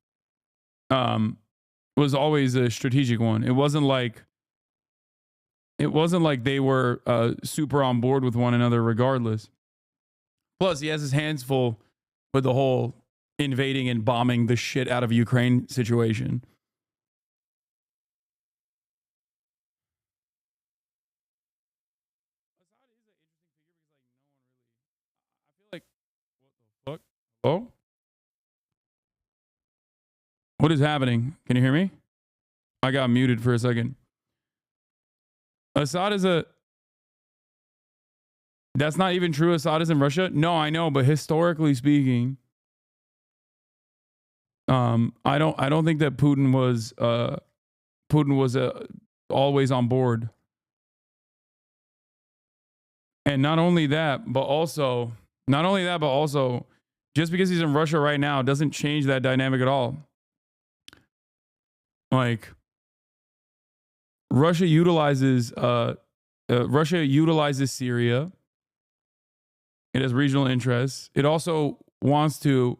a strategic one. It wasn't like they were super on board with one another regardless. Plus, he has his hands full with the whole invading and bombing the shit out of Ukraine situation. Oh, what is happening? Can you hear me? I got muted for a second. Assad is that's not even true. Assad is in Russia. No, I know, but historically speaking, I don't think that Putin was always on board. And not only that, but also, just because he's in Russia right now doesn't change that dynamic at all. Like, Russia utilizes Syria. It has regional interests. It also wants to.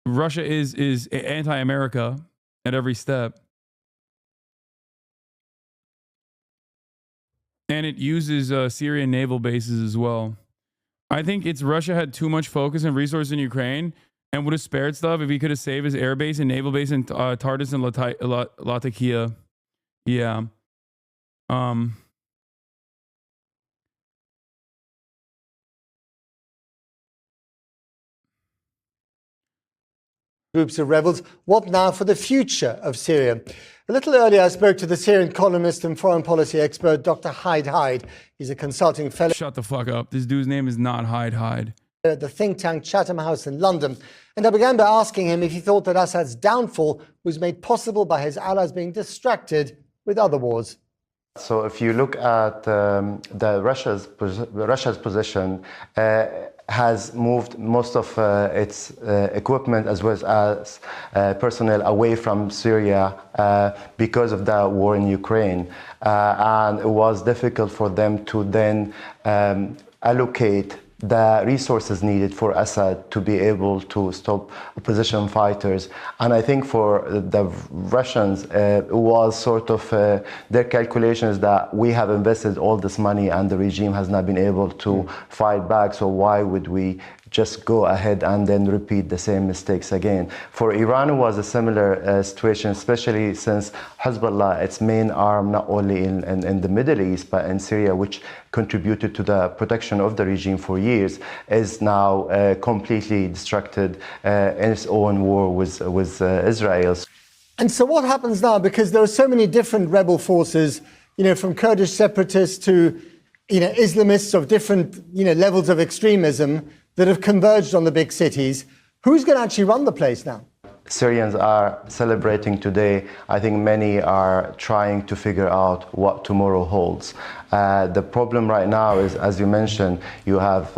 Russia is anti-America at every step, and it uses Syrian naval bases as well. I think Russia had too much focus and resources in Ukraine and would have spared stuff if he could have saved his air base and naval base in Tartus and Latakia. Yeah. Groups of rebels. What now for the future of Syria? A little earlier, I spoke to the Syrian columnist and foreign policy expert, Dr. Hyde. He's a consulting fellow. Shut the fuck up. This dude's name is not Hyde. At the think tank Chatham House in London. And I began by asking him if he thought that Assad's downfall was made possible by his allies being distracted with other wars. So if you look at Russia's position, has moved most of its equipment as well as personnel away from Syria because of the war in Ukraine. And it was difficult for them to then allocate the resources needed for Assad to be able to stop opposition fighters. And I think for the Russians, it was sort of their calculations that we have invested all this money and the regime has not been able to fight back, so why would we just go ahead and then repeat the same mistakes again? For Iran, it was a similar situation, especially since Hezbollah, its main arm, not only in the Middle East, but in Syria, which contributed to the protection of the regime for years, is now completely distracted in its own war with Israel. And so what happens now? Because there are so many different rebel forces, from Kurdish separatists to, Islamists of different, levels of extremism that have converged on the big cities. Who's going to actually run the place now? Syrians are celebrating today, I think many are trying to figure out what tomorrow holds. The problem right now is, as you mentioned, you have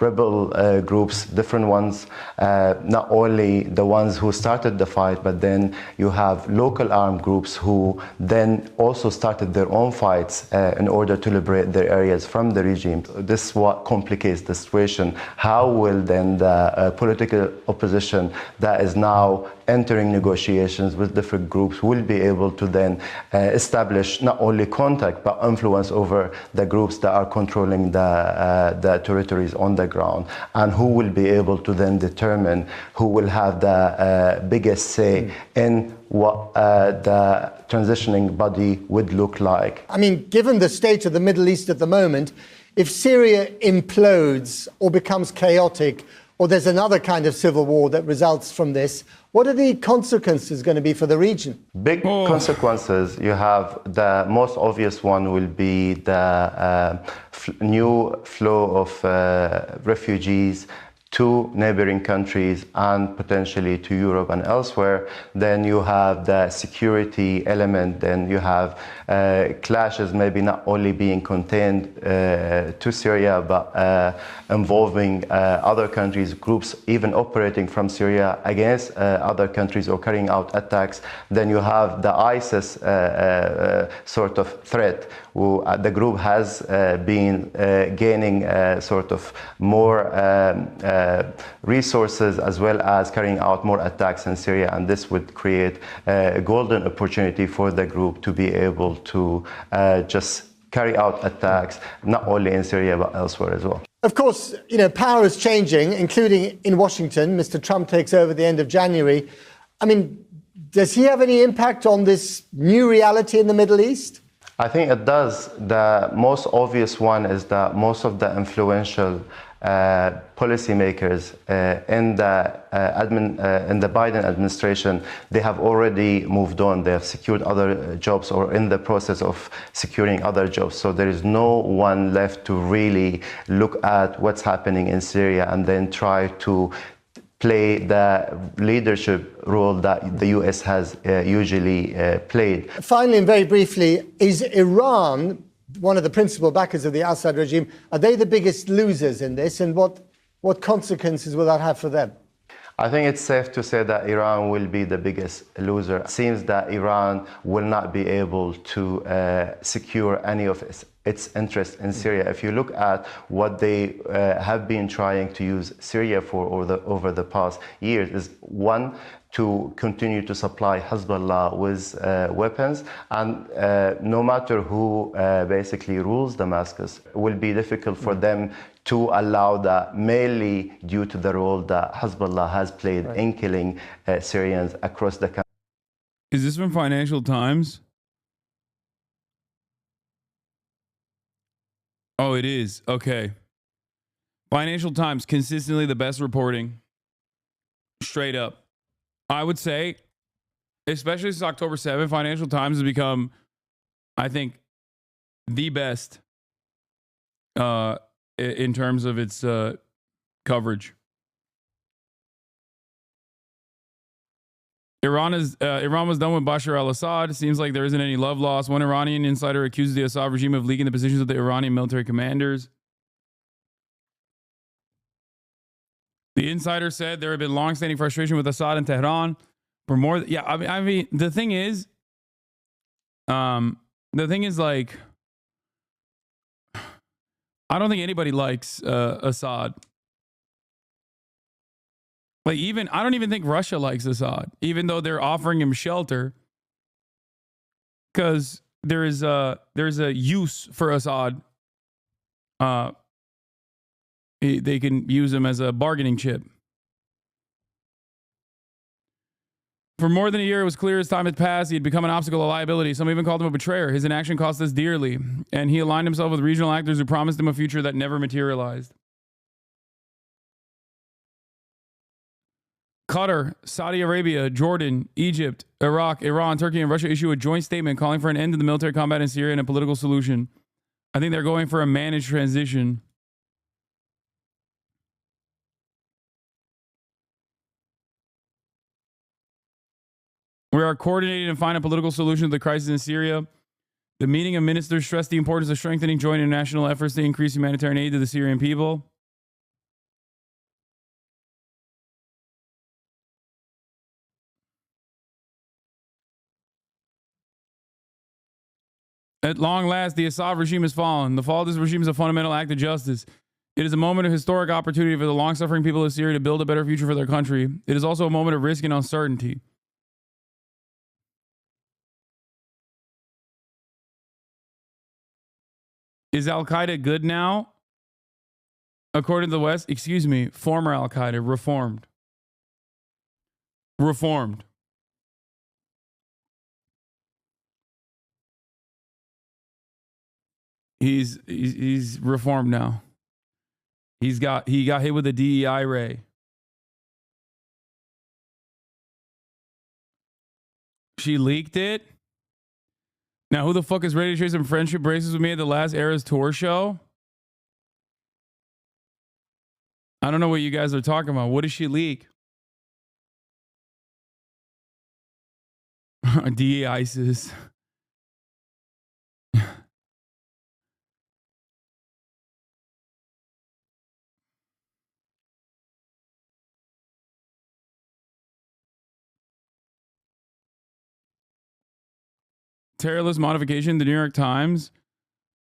rebel groups, different ones, not only the ones who started the fight, but then you have local armed groups who then also started their own fights in order to liberate their areas from the regime. This is what complicates the situation. How will then the political opposition that is now entering negotiations with different groups will be able to then establish not only contact but influence over the groups that are controlling the territories on the ground, and who will be able to then determine who will have the biggest say in what the transitioning body would look like. I mean, given the state of the Middle East at the moment, if Syria implodes or becomes chaotic, or there's another kind of civil war that results from this, what are the consequences going to be for the region? Big consequences. You have the most obvious one will be the new flow of refugees to neighboring countries and potentially to Europe and elsewhere. Then you have the security element. Then you have clashes maybe not only being contained to Syria, but involving other countries, groups even operating from Syria against other countries or carrying out attacks. Then you have the ISIS sort of threat. The group has been gaining sort of more resources, as well as carrying out more attacks in Syria, and this would create a golden opportunity for the group to be able to just carry out attacks not only in Syria but elsewhere as well. Of course, you know, power is changing, including in Washington. Mr. Trump takes over at the end of January. I mean, does he have any impact on this new reality in the Middle East? I think it does. The most obvious one is that most of the influential policymakers in the Biden administration, they have already moved on. They have secured other jobs or in the process of securing other jobs. So there is no one left to really look at what's happening in Syria and then try to play the leadership role that the US has usually played. Finally, and very briefly, is Iran one of the principal backers of the Assad regime? Are they the biggest losers in this, and what consequences will that have for them? I think it's safe to say that Iran will be the biggest loser. It seems that Iran will not be able to secure any of its interest in Syria. If you look at what they have been trying to use Syria for over the past years, is one, to continue to supply Hezbollah with weapons, and no matter who basically rules Damascus, it will be difficult for them to allow that, mainly due to the role that Hezbollah has played in killing Syrians across the country. Is this from Financial Times? Oh, it is. Okay. Financial Times, consistently the best reporting. Straight up. I would say, especially since October 7th, Financial Times has become, I think, the best in terms of its coverage. Iran was done with Bashar al-Assad. It seems like there isn't any love lost. One Iranian insider accuses the Assad regime of leaking the positions of the Iranian military commanders. The insider said there had been long-standing frustration with Assad in Tehran for more. Yeah, I mean, the thing is, like, I don't think anybody likes Assad. Like, I don't even think Russia likes Assad, even though they're offering him shelter, because there's a use for Assad. They can use him as a bargaining chip. For more than a year, it was clear as time had passed, he had become an obstacle, a liability. Some even called him a betrayer. His inaction cost us dearly, and he aligned himself with regional actors who promised him a future that never materialized. Qatar, Saudi Arabia, Jordan, Egypt, Iraq, Iran, Turkey, and Russia issue a joint statement calling for an end to the military combat in Syria and a political solution. I think they're going for a managed transition. We are coordinating and find a political solution to the crisis in Syria. The meeting of ministers stressed the importance of strengthening joint international efforts to increase humanitarian aid to the Syrian people. At long last, the Assad regime has fallen. The fall of this regime is a fundamental act of justice. It is a moment of historic opportunity for the long-suffering people of Syria to build a better future for their country. It is also a moment of risk and uncertainty. Is Al-Qaeda good now? According to the West, excuse me, former Al-Qaeda, reformed. Reformed. He's reformed now. He got hit with a DEI ray. She leaked it. Now, who the fuck is ready to trade some friendship bracelets with me at the last Eras tour show? I don't know what you guys are talking about. What did she leak? DE-ISIS. Terrorist modification. The New York Times,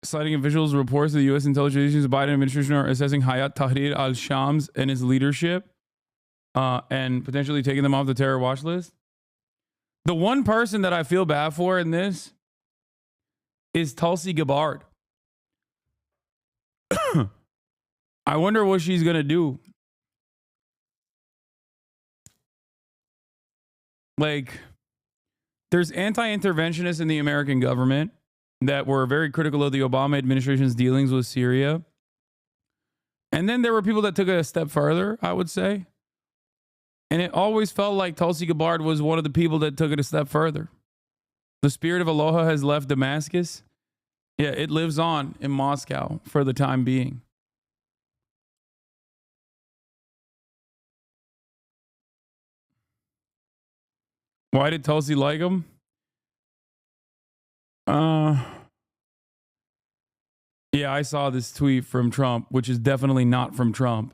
citing officials' reports of the U.S. intelligence agencies, the Biden administration are assessing Hayat Tahrir al-Shams and his leadership and potentially taking them off the terror watch list. The one person that I feel bad for in this is Tulsi Gabbard. I wonder what she's going to do. Like, there's anti-interventionists in the American government that were very critical of the Obama administration's dealings with Syria. And then there were people that took it a step further, I would say. And it always felt like Tulsi Gabbard was one of the people that took it a step further. The spirit of Aloha has left Damascus. Yeah, it lives on in Moscow for the time being. Why did Tulsi like him? Yeah, I saw this tweet from Trump, which is definitely not from Trump.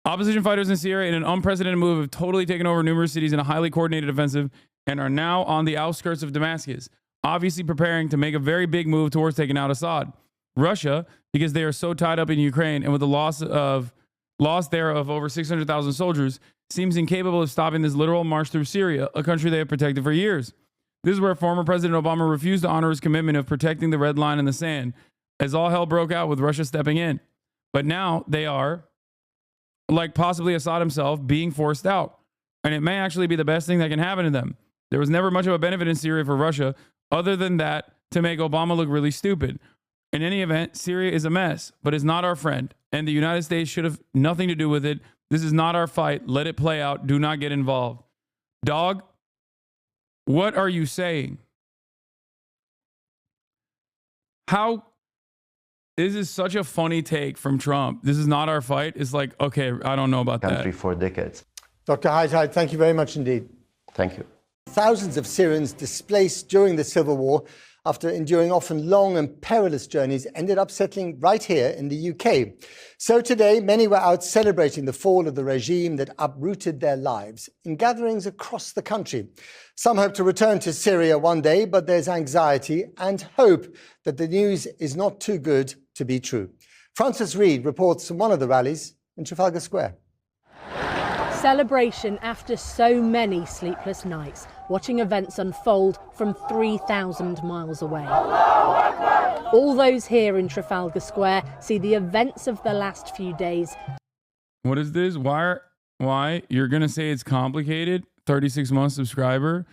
Opposition fighters in Syria, in an unprecedented move, have totally taken over numerous cities in a highly coordinated offensive and are now on the outskirts of Damascus, obviously preparing to make a very big move towards taking out Assad. Russia, because they are so tied up in Ukraine and with the loss there of over 600,000 soldiers, seems incapable of stopping this literal march through Syria, a country they have protected for years. This is where former President Obama refused to honor his commitment of protecting the red line in the sand, as all hell broke out with Russia stepping in. But now they are, like possibly Assad himself, being forced out. And it may actually be the best thing that can happen to them. There was never much of a benefit in Syria for Russia, other than that to make Obama look really stupid. In any event, Syria is a mess, but is not our friend. And the United States should have nothing to do with it. This is not our fight. Let it play out. Do not get involved. Dog, what are you saying? How? This is such a funny take from Trump. This is not our fight. It's like, okay, I don't know about that. For decades. Dr. Hyde, thank you very much indeed. Thank you. Thousands of Syrians displaced during the civil war after enduring often long and perilous journeys ended up settling right here in the UK. So today, many were out celebrating the fall of the regime that uprooted their lives in gatherings across the country. Some hope to return to Syria one day, but there's anxiety and hope that the news is not too good to be true. Francis Reid reports from one of the rallies in Trafalgar Square. Celebration after so many sleepless nights, watching events unfold from 3,000 miles away. All those here in Trafalgar Square see the events of the last few days. What is this? Why? You're going to say it's complicated? 36-month subscriber.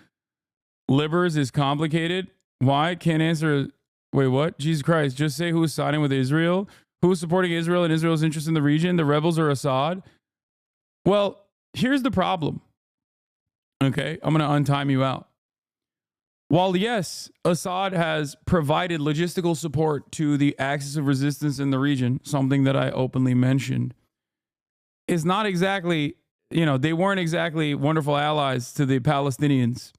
Libers is complicated. Why? Can't answer. Wait, what? Jesus Christ. Just say who's siding with Israel. Who's supporting Israel and Israel's interest in the region? The rebels or Assad? Well, here's the problem. Okay, I'm going to untime you out. While, yes, Assad has provided logistical support to the axis of resistance in the region, something that I openly mentioned, is not exactly, they weren't exactly wonderful allies to the Palestinians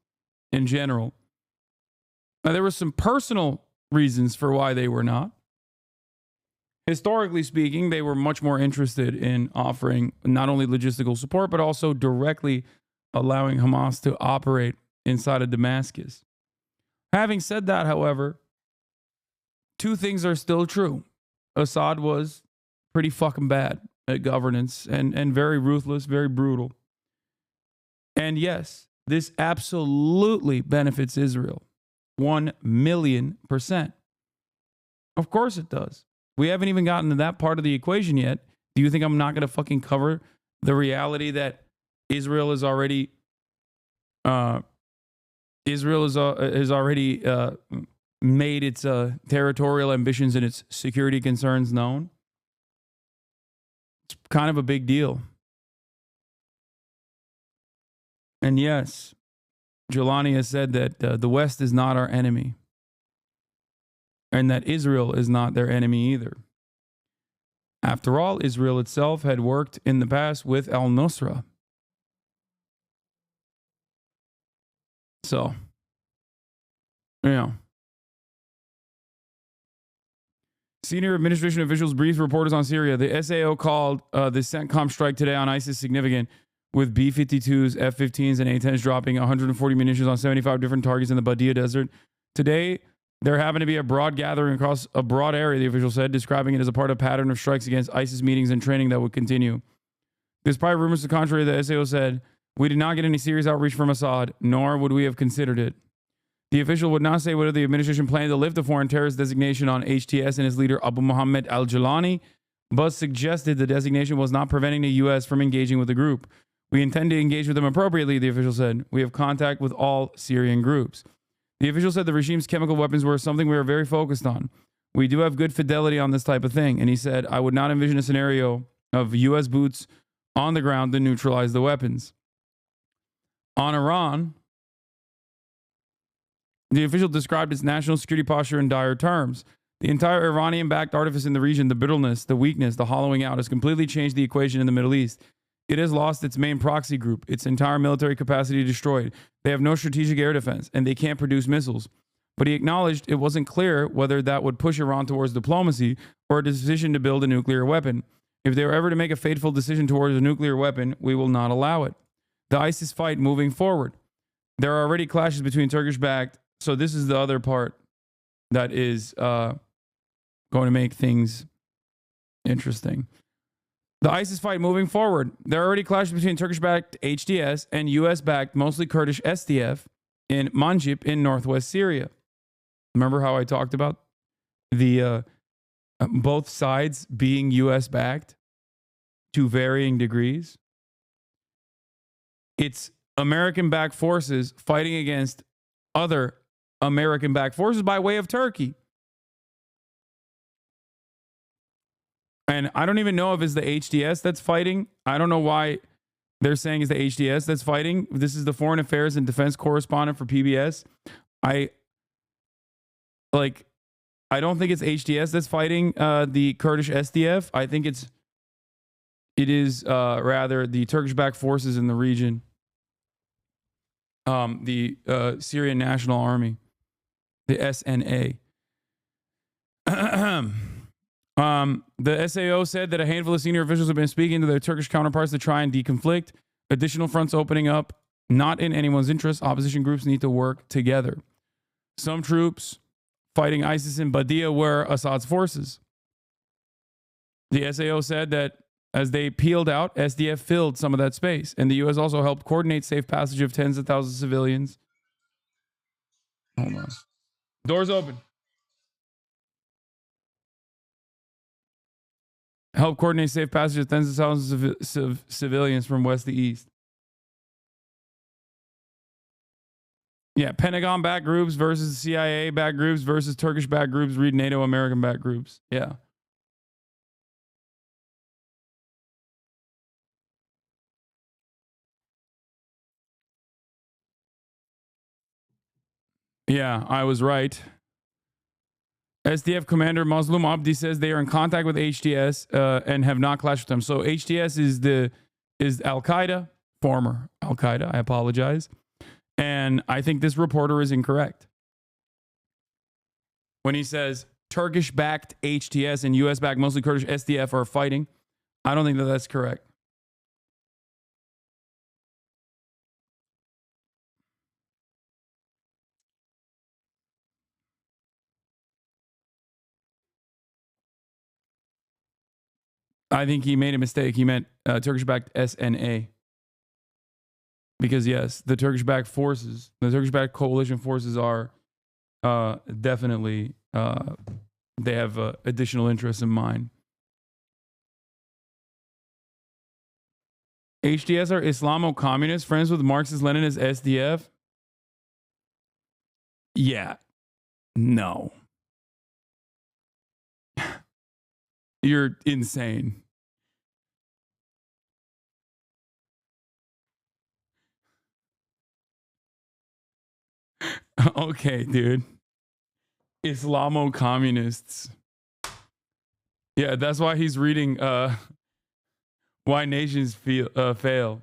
in general. Now, there were some personal reasons for why they were not. Historically speaking, they were much more interested in offering not only logistical support, but also directly allowing Hamas to operate inside of Damascus. Having said that, however, two things are still true. Assad was pretty fucking bad at governance and very ruthless, very brutal. And yes, this absolutely benefits Israel. 1,000,000%. Of course it does. We haven't even gotten to that part of the equation yet. Do you think I'm not going to fucking cover the reality that Israel is already has already made its territorial ambitions and its security concerns known? It's kind of a big deal. And yes, Jelani has said that the West is not our enemy, and that Israel is not their enemy either. After all, Israel itself had worked in the past with al-Nusra. So, Senior administration officials briefed reporters on Syria. The SAO called the CENTCOM strike today on ISIS significant, with B-52s, F-15s, and A-10s dropping 140 munitions on 75 different targets in the Badia Desert. Today, there happened to be a broad gathering across a broad area, the official said, describing it as a part of a pattern of strikes against ISIS meetings and training that would continue. Despite rumors to the contrary, the SAO said, "We did not get any serious outreach from Assad, nor would we have considered it." The official would not say whether the administration planned to lift the foreign terrorist designation on HTS and its leader Abu Muhammad al-Jalani, but suggested the designation was not preventing the U.S. from engaging with the group. "We intend to engage with them appropriately," the official said. "We have contact with all Syrian groups." The official said the regime's chemical weapons were something we are very focused on. "We do have good fidelity on this type of thing." And he said, "I would not envision a scenario of U.S. boots on the ground to neutralize the weapons." On Iran, the official described its national security posture in dire terms. "The entire Iranian-backed artifice in the region, the brittleness, the weakness, the hollowing out, has completely changed the equation in the Middle East. It has lost its main proxy group, its entire military capacity destroyed. They have no strategic air defense, and they can't produce missiles." But he acknowledged it wasn't clear whether that would push Iran towards diplomacy or a decision to build a nuclear weapon. "If they were ever to make a fateful decision towards a nuclear weapon, we will not allow it." The ISIS fight moving forward. There are already clashes between Turkish-backed. So this is the other part that is going to make things interesting. The ISIS fight moving forward. There are already clashes between Turkish-backed HDS and US-backed, mostly Kurdish SDF in Manjib in northwest Syria. Remember how I talked about the both sides being US-backed to varying degrees? It's American-backed forces fighting against other American-backed forces by way of Turkey. And I don't even know if it's the HDS that's fighting. I don't know why they're saying it's the HDS that's fighting. This is the Foreign Affairs and Defense correspondent for PBS. I don't think it's HDS that's fighting the Kurdish SDF. I think it is rather the Turkish-backed forces in the region. The Syrian National Army, the SNA. The SAO said that a handful of senior officials have been speaking to their Turkish counterparts to try and deconflict. Additional fronts opening up, not in anyone's interest. Opposition groups need to work together. Some troops fighting ISIS in Badia were Assad's forces. The SAO said that as they peeled out, SDF filled some of that space, and the U.S. also helped coordinate safe passage of tens of thousands of civilians. Hold on. Doors open. Help coordinate safe passage of tens of thousands of civilians from west to east. Yeah, Pentagon-backed groups versus CIA-backed groups versus Turkish-backed groups. Read NATO American-backed groups. Yeah. Yeah, I was right. SDF commander Mazlum Abdi says they are in contact with HTS and have not clashed with them. So HTS is Al-Qaeda, former Al-Qaeda, I apologize. And I think this reporter is incorrect when he says Turkish-backed HTS and US-backed, mostly Kurdish SDF are fighting. I don't think that that's correct. I think he made a mistake. He meant Turkish-backed SNA. Because, yes, the Turkish-backed forces, the Turkish-backed coalition forces are definitely, they have additional interests in mind. HDS are Islamo-communists, friends with Marxist-Leninist SDF? Yeah. No. You're insane. Okay, dude. Islamo-communists. Yeah, that's why he's reading Why Nations Fail.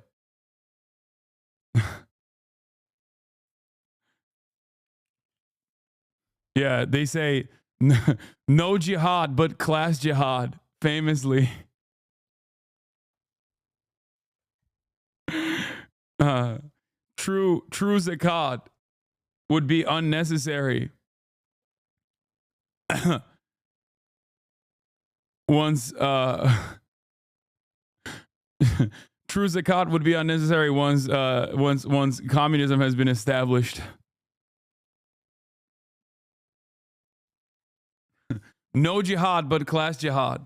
Yeah, they say no jihad but class jihad, famously. True zakat would be unnecessary once true zakat would be unnecessary once communism has been established. No jihad but class jihad.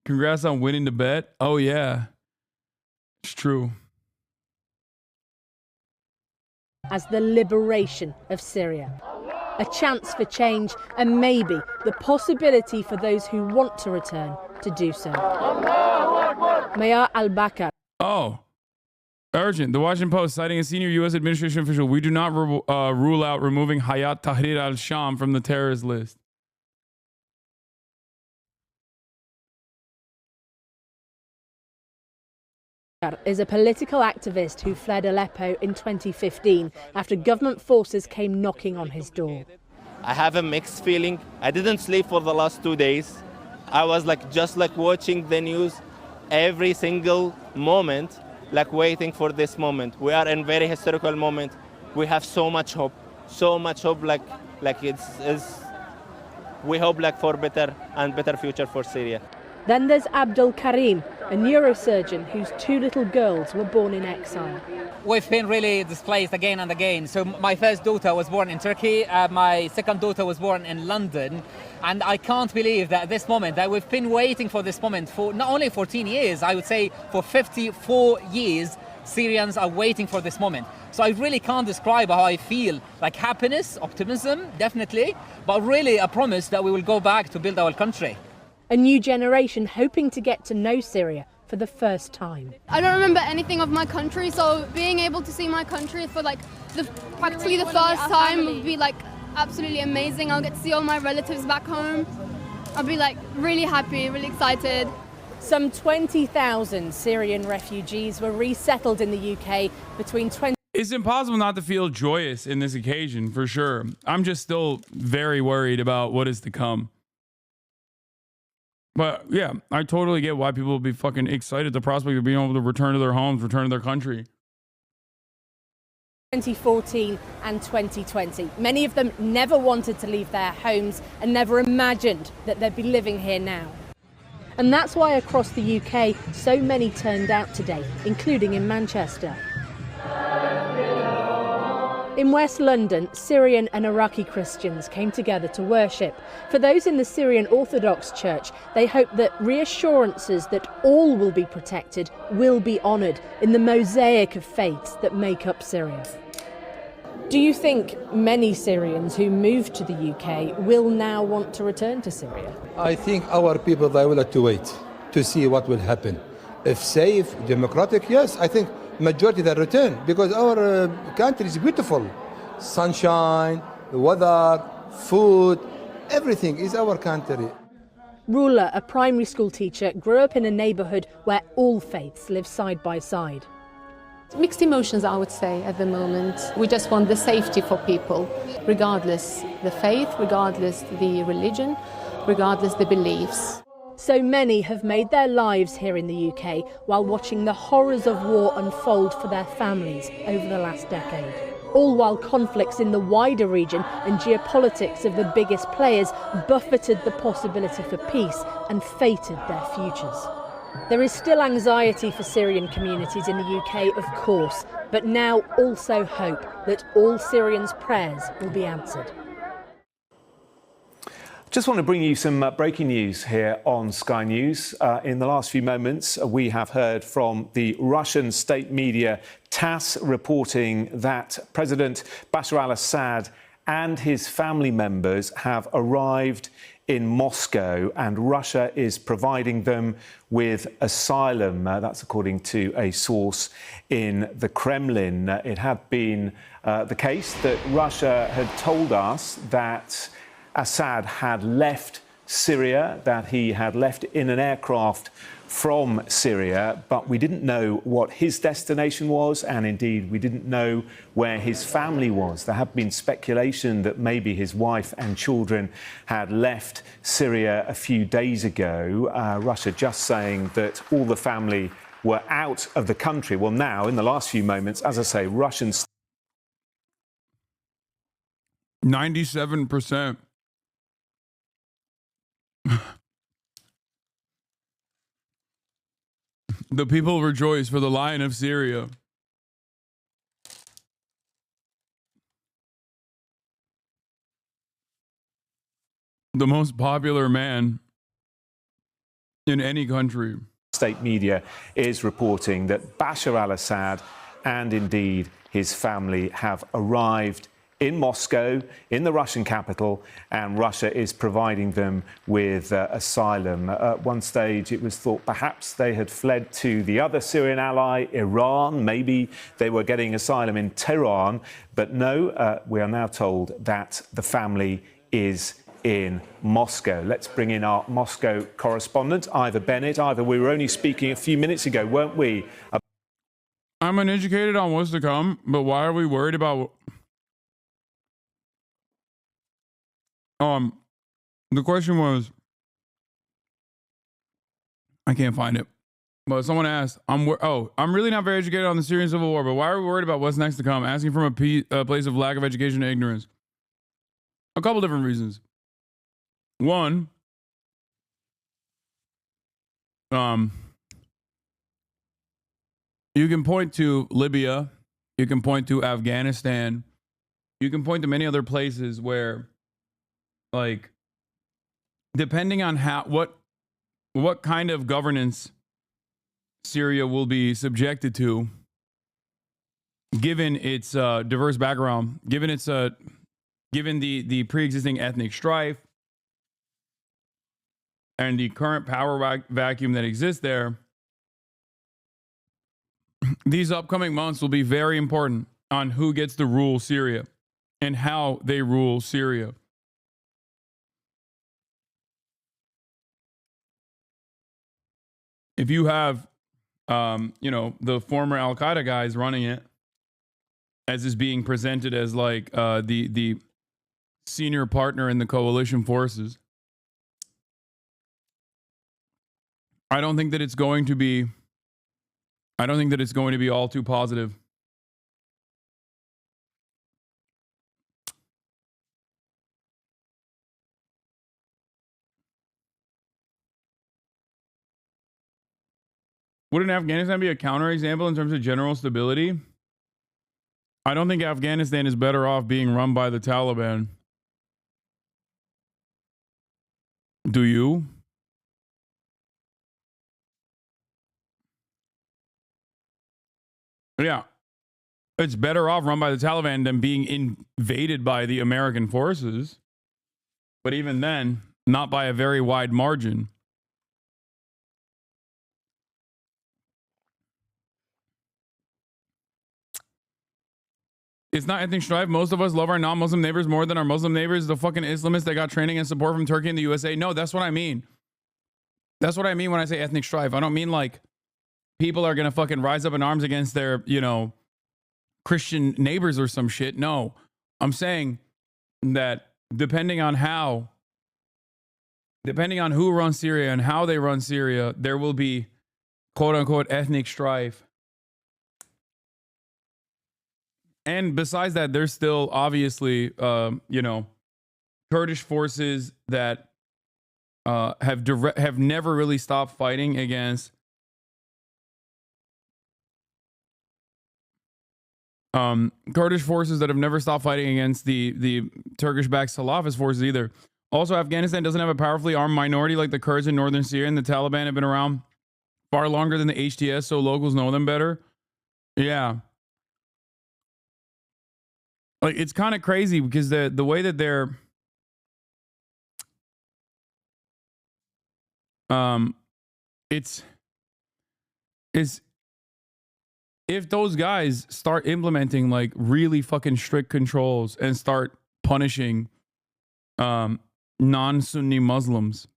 Congrats on winning the bet. Oh yeah, it's true. As the liberation of Syria. A chance for change and maybe the possibility for those who want to return to do so. Mayor al-Bakr. Oh, urgent. The Washington Post, citing a senior U.S. administration official, we do not rule out removing Hayat Tahrir al-Sham from the terrorist list. Is a political activist who fled Aleppo in 2015 after government forces came knocking on his door. I have a mixed feeling. I didn't sleep for the last 2 days. I was just watching the news every single moment, waiting for this moment. We are in very historical moment. We have so much hope, we hope for better and better future for Syria. Then there's Abdul Karim, a neurosurgeon whose 2 little girls were born in exile. We've been really displaced again and again. So my first daughter was born in Turkey, my second daughter was born in London, and I can't believe that at this moment, that we've been waiting for this moment for not only 14 years, I would say for 54 years, Syrians are waiting for this moment. So I really can't describe how I feel, happiness, optimism, definitely, but really a promise that we will go back to build our country. A new generation hoping to get to know Syria for the first time. I don't remember anything of my country, so being able to see my country for practically the first time would be absolutely amazing. I'll get to see all my relatives back home. I'll be really happy, really excited. Some 20,000 Syrian refugees were resettled in the UK between 20... It's impossible not to feel joyous in this occasion, for sure. I'm just still very worried about what is to come. But yeah, I totally get why people will be fucking excited at the prospect of being able to return to their homes, return to their country. 2014 and 2020. Many of them never wanted to leave their homes and never imagined that they'd be living here now. And that's why across the UK, so many turned out today, including in Manchester. In West London, Syrian and Iraqi Christians came together to worship. For those in the Syrian Orthodox Church, they hope that reassurances that all will be protected will be honoured in the mosaic of faiths that make up Syria. Do you think many Syrians who moved to the UK will now want to return to Syria? I think our people, they will have to wait to see what will happen. If safe, democratic, yes, I think majority that return, because our country is beautiful. Sunshine, weather, food, everything is our country. Rula, a primary school teacher, grew up in a neighbourhood where all faiths live side by side. Mixed emotions, I would say, at the moment. We just want the safety for people, regardless the faith, regardless the religion, regardless the beliefs. So many have made their lives here in the UK while watching the horrors of war unfold for their families over the last decade. All while conflicts in the wider region and geopolitics of the biggest players buffeted the possibility for peace and fated their futures. There is still anxiety for Syrian communities in the UK, of course, but now also hope that all Syrians' prayers will be answered. Just want to bring you some breaking news here on Sky News. In the last few moments, we have heard from the Russian state media TASS reporting that President Bashar al-Assad and his family members have arrived in Moscow, and Russia is providing them with asylum. That's according to a source in the Kremlin. It had been the case that Russia had told us that Assad had left Syria, that he had left in an aircraft from Syria, but we didn't know what his destination was, and indeed we didn't know where his family was. There had been speculation that maybe his wife and children had left Syria a few days ago. Russia just saying that all the family were out of the country. Well, now, in the last few moments, as I say, Russians... 97%. The people rejoice for the Lion of Syria. The most popular man in any country. State media is reporting that Bashar al-Assad and indeed his family have arrived in Moscow, in the Russian capital, and Russia is providing them with asylum. At one stage, it was thought perhaps they had fled to the other Syrian ally, Iran. Maybe they were getting asylum in Tehran. But no, we are now told that the family is in Moscow. Let's bring in our Moscow correspondent, Ivor Bennett. Ivor, we were only speaking a few minutes ago, weren't we? I'm uneducated on what's to come, but why are we worried about... The question was, I can't find it, but someone asked, I'm really not very educated on the Syrian civil war, but why are we worried about what's next to come? Asking from a place of lack of education and ignorance. A couple different reasons. One, you can point to Libya, you can point to Afghanistan, you can point to many other places where, like, depending on what kind of governance Syria will be subjected to, given its diverse background, given its given the pre-existing ethnic strife and the current power vacuum that exists there, these upcoming months will be very important on who gets to rule Syria and how they rule Syria. If you have, the former Al-Qaeda guys running it, as is being presented as like the senior partner in the coalition forces, I don't think that it's going to be all too positive. Wouldn't Afghanistan be a counterexample in terms of general stability? I don't think Afghanistan is better off being run by the Taliban. Do you? Yeah. It's better off run by the Taliban than being invaded by the American forces. But even then, not by a very wide margin. It's not ethnic strife. Most of us love our non-Muslim neighbors more than our Muslim neighbors. The fucking Islamists that got training and support from Turkey and the USA. No, that's what I mean. That's what I mean when I say ethnic strife. I don't mean like people are going to fucking rise up in arms against their, you know, Christian neighbors or some shit. No, I'm saying that depending on who runs Syria and how they run Syria, there will be quote unquote ethnic strife. And besides that, there's still obviously, you know, Kurdish forces that have never really stopped fighting against Kurdish forces that have never stopped fighting against the Turkish-backed Salafist forces either. Also, Afghanistan doesn't have a powerfully armed minority like the Kurds in northern Syria, and the Taliban have been around far longer than the HTS, so locals know them better. Yeah. Like, it's kind of crazy because the way that they're it's if those guys start implementing like really fucking strict controls and start punishing non-Sunni Muslims,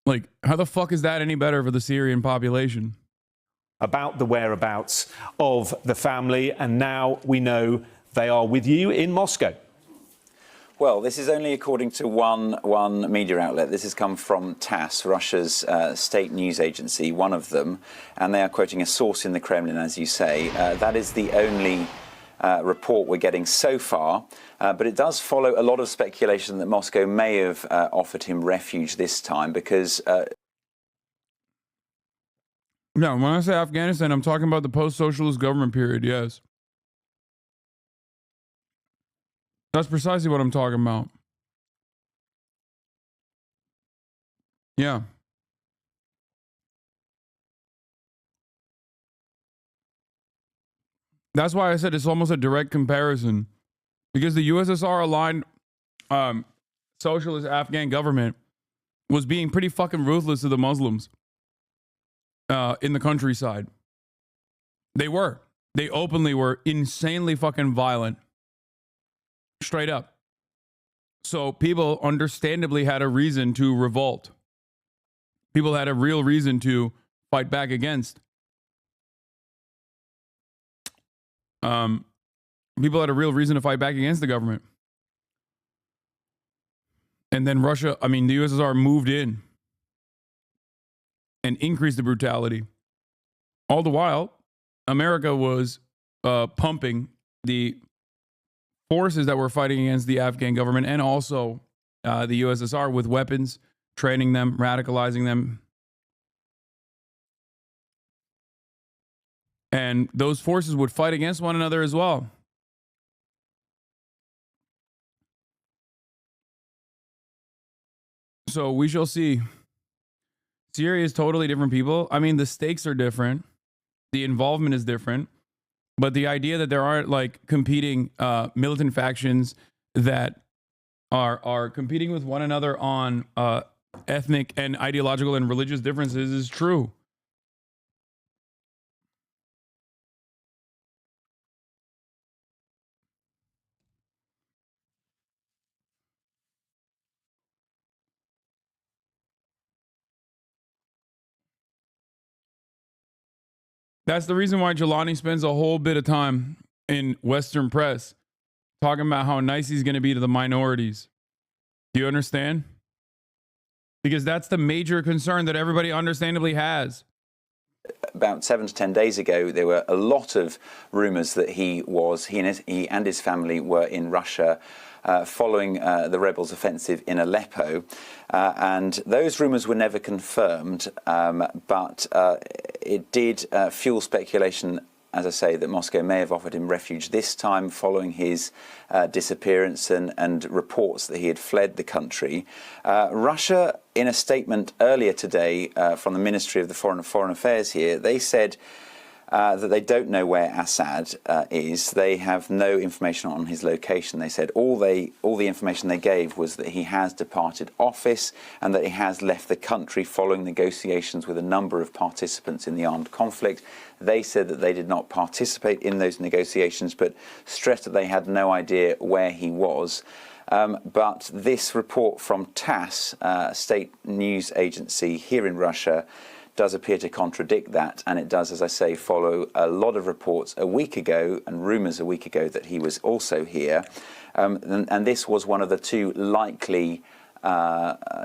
like how the fuck is that any better for the Syrian population? About the whereabouts of the family, and now we know they are with you in Moscow. Well, this is only according to one media outlet. This has come from TASS, Russia's state news agency, one of them, and they are quoting a source in the Kremlin, as you say. That is the only report we're getting so far, but it does follow a lot of speculation that Moscow may have offered him refuge this time because... Yeah, when I say Afghanistan, I'm talking about the post-socialist government period, yes. That's precisely what I'm talking about. Yeah. That's why I said it's almost a direct comparison. Because the USSR-aligned socialist Afghan government was being pretty fucking ruthless to the Muslims in the countryside. They were. They openly were insanely fucking violent. Straight up. So people understandably had a reason to revolt. People had a real reason to fight back against. People had a real reason to fight back against the government. And then Russia, I mean, the USSR moved in and increased the brutality. All the while, America was pumping the forces that were fighting against the Afghan government and also the USSR with weapons, training them, radicalizing them. And those forces would fight against one another as well. So we shall see. Syria is totally different people. I mean, the stakes are different. The involvement is different. But the idea that there aren't like competing militant factions that are competing with one another on ethnic and ideological and religious differences is true. That's the reason why Jelani spends a whole bit of time in Western press talking about how nice he's going to be to the minorities. Do you understand? Because that's the major concern that everybody understandably has. About 7 to 10 days ago, there were a lot of rumors that he and his family were in Russia following the rebels' offensive in Aleppo. And those rumors were never confirmed, but it did fuel speculation, as I say, that Moscow may have offered him refuge this time following his disappearance and reports that he had fled the country. Russia, in a statement earlier today from the Ministry of the Foreign Affairs here, they said that they don't know where Assad is. They have no information on his location. They said all the information they gave was that he has departed office and that he has left the country following negotiations with a number of participants in the armed conflict. They said that they did not participate in those negotiations, but stressed that they had no idea where he was. But this report from TASS, state news agency here in Russia, does appear to contradict that, and it does, as I say, follow a lot of reports a week ago and rumours a week ago that he was also here, and this was one of the two likely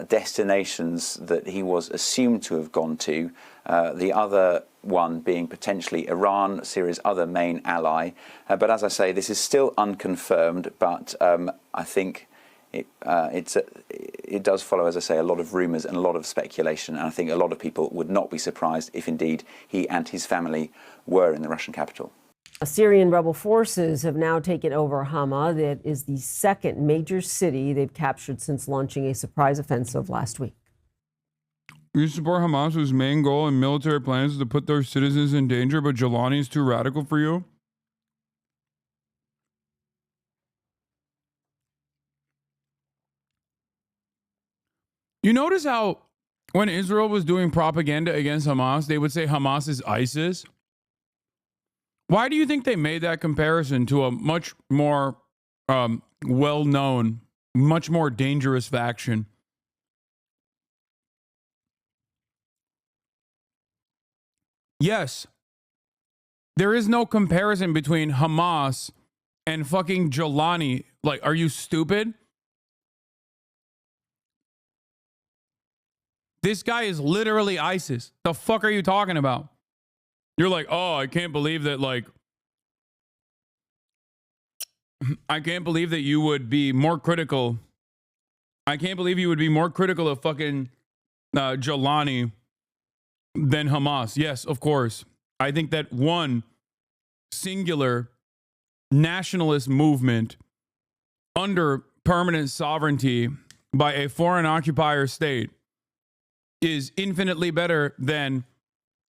destinations that he was assumed to have gone to, the other one being potentially Iran, Syria's other main ally. But as I say, this is still unconfirmed, but I think it does follow, as I say, a lot of rumours and a lot of speculation, and I think a lot of people would not be surprised if indeed he and his family were in the Russian capital. Syrian rebel forces have now taken over Hama. That is the second major city they've captured since launching a surprise offensive last week. You support Hamas, whose main goal and military plans is to put their citizens in danger, but Jelani is too radical for you? You notice how when Israel was doing propaganda against Hamas, they would say Hamas is ISIS? Why do you think they made that comparison to a much more well-known, much more dangerous faction? Yes, there is no comparison between Hamas and fucking Jelani. Like, are you stupid? This guy is literally ISIS. The fuck are you talking about? You're like, oh, I can't believe that, like, I can't believe that you would be more critical. I can't believe you would be more critical of fucking Jelani than Hamas. Yes, of course. I think that one singular nationalist movement under permanent sovereignty by a foreign occupier state is infinitely better than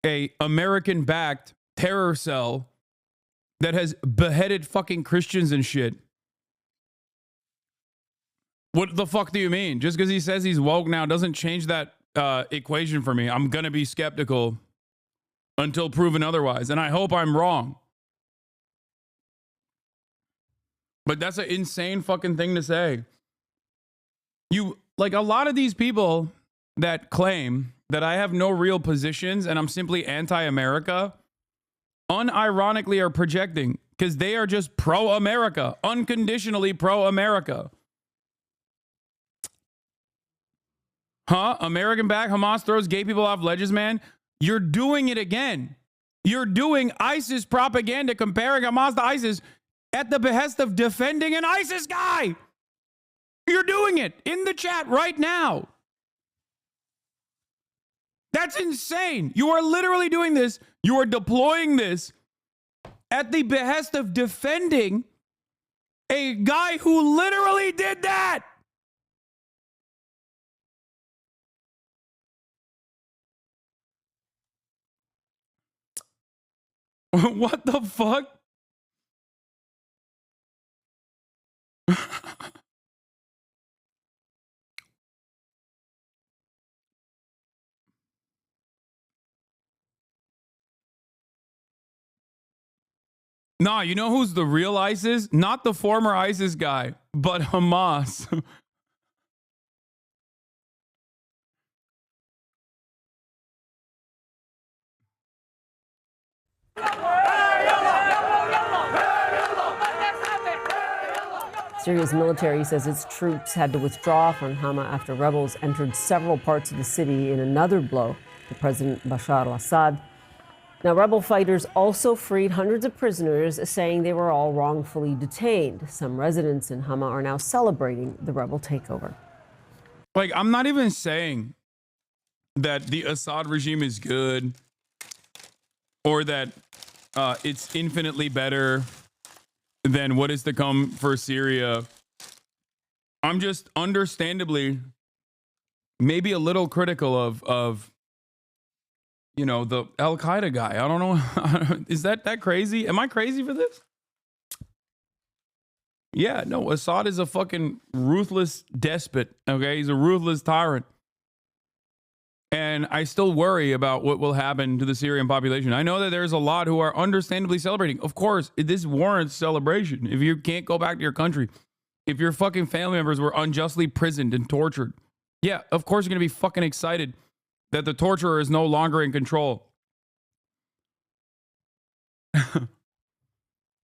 a American-backed terror cell that has beheaded fucking Christians and shit. What the fuck do you mean? Just because he says he's woke now doesn't change that equation for me. I'm gonna be skeptical until proven otherwise, and I hope I'm wrong. But that's an insane fucking thing to say. You, like, a lot of these people that claim that I have no real positions and I'm simply anti-America, unironically are projecting, because they are just pro-America, unconditionally pro-America. Huh? American back, Hamas throws gay people off ledges, man. You're doing it again. You're doing ISIS propaganda, comparing Hamas to ISIS at the behest of defending an ISIS guy. You're doing it in the chat right now. That's insane. You are literally doing this. You are deploying this at the behest of defending a guy who literally did that. What the fuck? Nah, you know who's the real ISIS? Not the former ISIS guy, but Hamas. Syria's military says its troops had to withdraw from Hama after rebels entered several parts of the city in another blow to President Bashar al-Assad. Now, rebel fighters also freed hundreds of prisoners, saying they were all wrongfully detained. Some residents in Hama are now celebrating the rebel takeover. Like, I'm not even saying that the Assad regime is good or that it's infinitely better than what is to come for Syria. I'm just understandably maybe a little critical of you know, the Al-Qaeda guy. I don't know. Is that crazy? Am I crazy for this? Yeah, no, Assad is a fucking ruthless despot, okay? He's a ruthless tyrant. And I still worry about what will happen to the Syrian population. I know that there's a lot who are understandably celebrating. Of course, this warrants celebration. If you can't go back to your country, if your fucking family members were unjustly imprisoned and tortured, yeah, of course you're going to be fucking excited that the torturer is no longer in control.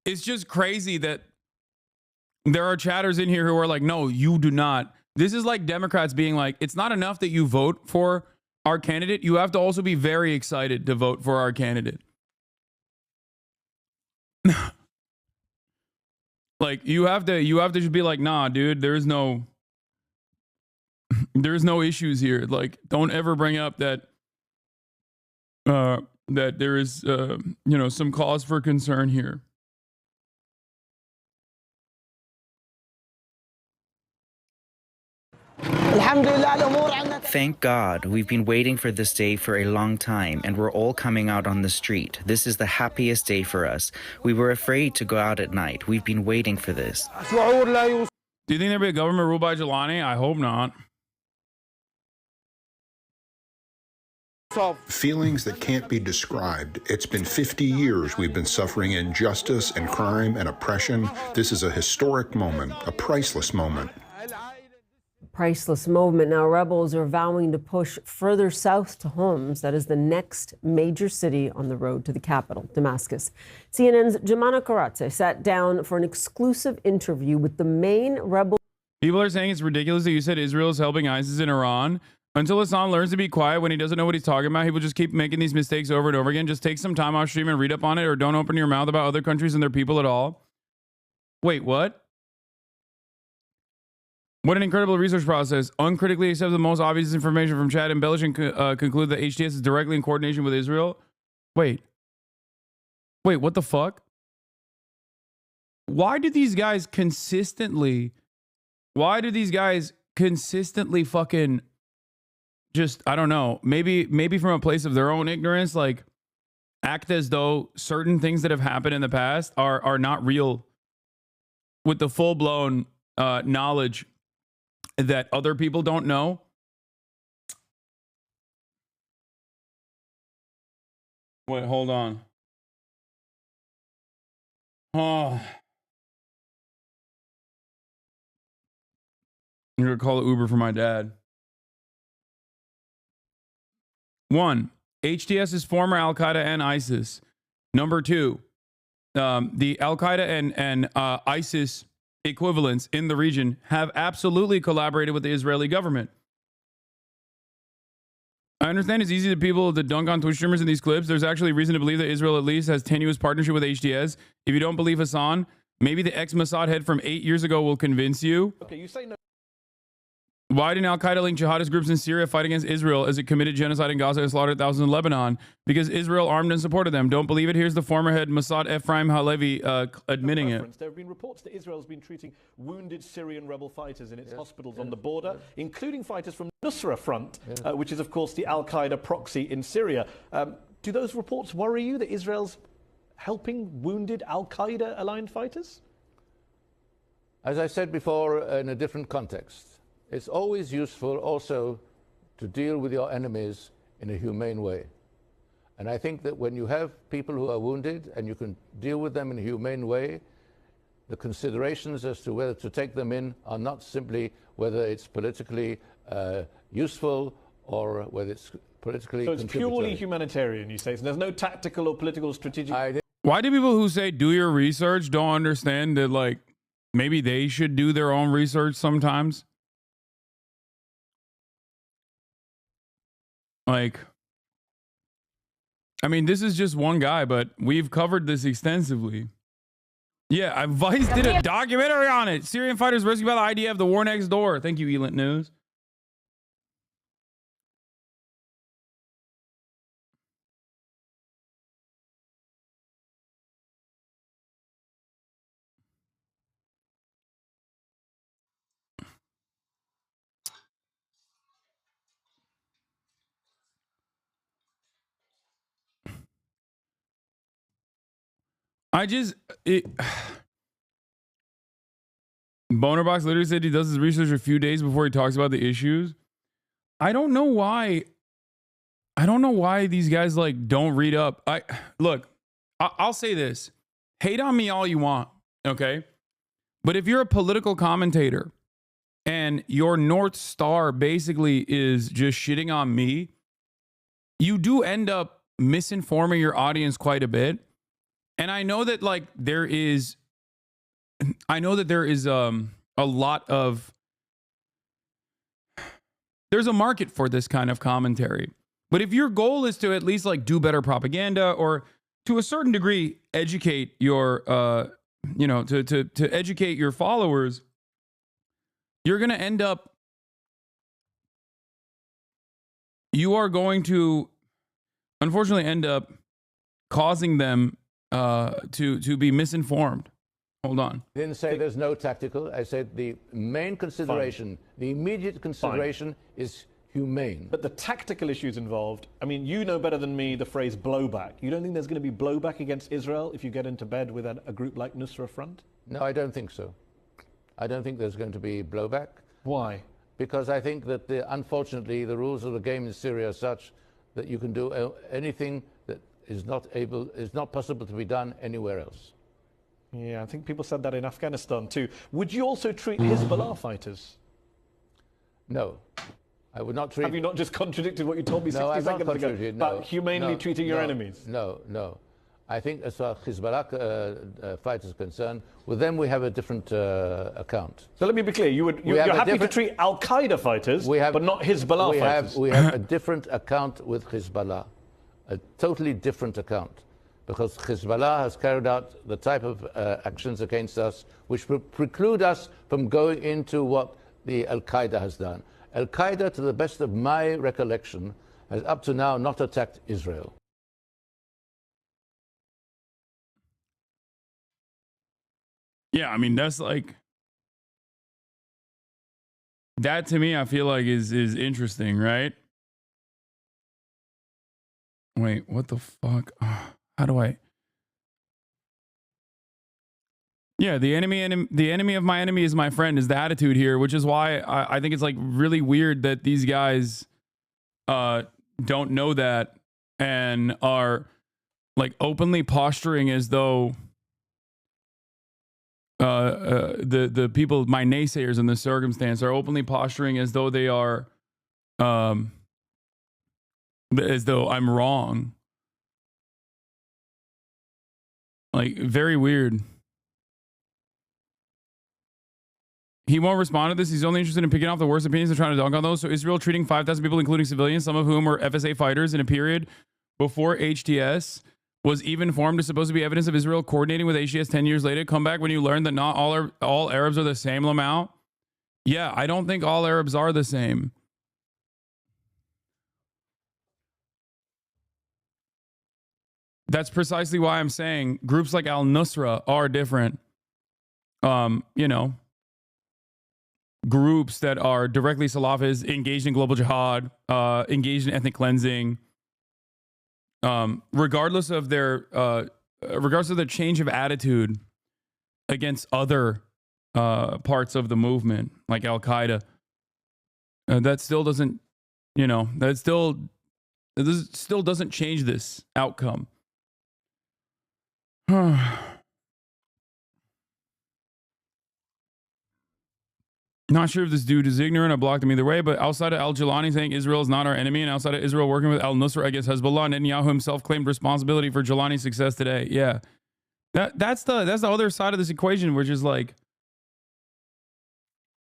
It's just crazy that there are chatters in here who are like, no, you do not. This is like Democrats being like, it's not enough that you vote for our candidate. You have to also be very excited to vote for our candidate. Like you have to just be like, nah, dude, there's no issues here. Like, don't ever bring up that that there is some cause for concern here. Thank God, we've been waiting for this day for a long time, and we're all coming out on the street. This is the happiest day for us. We were afraid to go out at night. We've been waiting for this. Do you think there'll be a government ruled by Jelani? I hope not. Feelings that can't be described. It's been 50 years we've been suffering injustice and crime and oppression. This is a historic moment, a priceless moment. Priceless moment. Now, rebels are vowing to push further south to Homs. That is the next major city on the road to the capital, Damascus. CNN's Jemana Karatse sat down for an exclusive interview with the main rebel. People are saying it's ridiculous that you said Israel is helping ISIS in Iran. Until Hassan learns to be quiet when he doesn't know what he's talking about, he will just keep making these mistakes over and over again. Just take some time off stream and read up on it, or don't open your mouth about other countries and their people at all. Wait, what? What an incredible research process. Uncritically accept the most obvious information from chat, embellish and conclude that HTS is directly in coordination with Israel. Wait, what the fuck? Why do these guys consistently fucking just, I don't know, maybe from a place of their own ignorance, like act as though certain things that have happened in the past are not real, with the full-blown knowledge that other people don't know? Wait, hold on. Oh. I'm going to call it Uber for my dad. 1, HTS is former Al-Qaeda and ISIS. Number 2, the Al-Qaeda and ISIS equivalents in the region have absolutely collaborated with the Israeli government. I understand it's easy to people to dunk on Twitch streamers in these clips. There's actually reason to believe that Israel at least has tenuous partnership with HTS. If you don't believe Hassan, maybe the ex-Mossad head from 8 years ago will convince you. Okay, you say no. Why did Al-Qaeda link jihadist groups in Syria fight against Israel as it committed genocide in Gaza and slaughtered thousands in Lebanon? Because Israel armed and supported them. Don't believe it? Here's the former head Mossad Ephraim Halevi admitting it. There have been reports that Israel has been treating wounded Syrian rebel fighters in its hospitals on the border, including fighters from Nusra Front, which is, of course, the Al-Qaeda proxy in Syria. Do those reports worry you that Israel's helping wounded Al-Qaeda-aligned fighters? As I said before, in a different context, it's always useful also to deal with your enemies in a humane way. And I think that when you have people who are wounded and you can deal with them in a humane way, the considerations as to whether to take them in are not simply whether it's politically useful or whether it's politically So it's purely humanitarian, you say. So there's no tactical or political strategic... Why do people who say do your research don't understand that, like, maybe they should do their own research sometimes? Like, I mean, this is just one guy, but we've covered this extensively. Yeah, Vice did a documentary on it. Syrian fighters rescued by the IDF, the war next door. Thank you, Elint News. Bonerbox literally said he does his research a few days before he talks about the issues. I don't know why these guys like don't read up. I'll say this. Hate on me all you want, okay? But if you're a political commentator and your North Star basically is just shitting on me, you do end up misinforming your audience quite a bit. And I know that like there is a lot of, there's a market for this kind of commentary. But if your goal is to at least like do better propaganda or to a certain degree educate your to educate your followers, you're going to end up, you are going to unfortunately end up causing them to be misinformed. Hold on. I didn't say there's no tactical. I said the main consideration, the immediate consideration is humane. But the tactical issues involved, I mean, you know better than me the phrase blowback. You don't think there's going to be blowback against Israel if you get into bed with a group like Nusra Front? No, I don't think so. I don't think there's going to be blowback. Why? Because I think that, unfortunately, the rules of the game in Syria are such that you can do anything that is not possible to be done anywhere else. Yeah, I think people said that in Afghanistan too. Would you also treat Hezbollah fighters? No. I would not treat... Have you not just contradicted what you told me 60 seconds ago about humanely treating your enemies? No. I think as far as Hezbollah fighters are concerned, with them we have a different account. So let me be clear, you're happy to treat Al-Qaeda fighters, but not Hezbollah fighters? We have a different account with Hezbollah, a totally different account. Because Hezbollah has carried out the type of actions against us which preclude us from going into what the Al-Qaeda has done. Al-Qaeda, to the best of my recollection, has up to now not attacked Israel. Yeah, I mean, that's like, that to me, I feel like is interesting, right? Wait, what the fuck? How do I? Yeah, the enemy of my enemy is my friend is the attitude here, which is why I think it's like really weird that these guys don't know that and are like openly posturing as though the people, my naysayers in this circumstance, are openly posturing as though they are as though I'm wrong. Like, very weird. He won't respond to this. He's only interested in picking off the worst opinions and trying to dunk on those. So Israel treating 5,000 people, including civilians, some of whom were FSA fighters in a period before HTS was even formed, is supposed to be evidence of Israel coordinating with HTS 10 years later. Come back when you learn that not all Arabs are the same, Lamau. Yeah, I don't think all Arabs are the same. That's precisely why I'm saying groups like Al-Nusra are different. Groups that are directly Salafis, engaged in global jihad, engaged in ethnic cleansing, regardless of their change of attitude against other parts of the movement, like Al-Qaeda, that still doesn't, still doesn't change this outcome. Not sure if this dude is ignorant. I blocked him either way, but outside of Al-Jilani saying Israel is not our enemy, and outside of Israel working with Al-Nusra against Hezbollah, Netanyahu himself claimed responsibility for Jilani's success today. Yeah, that's the other side of this equation, which is like,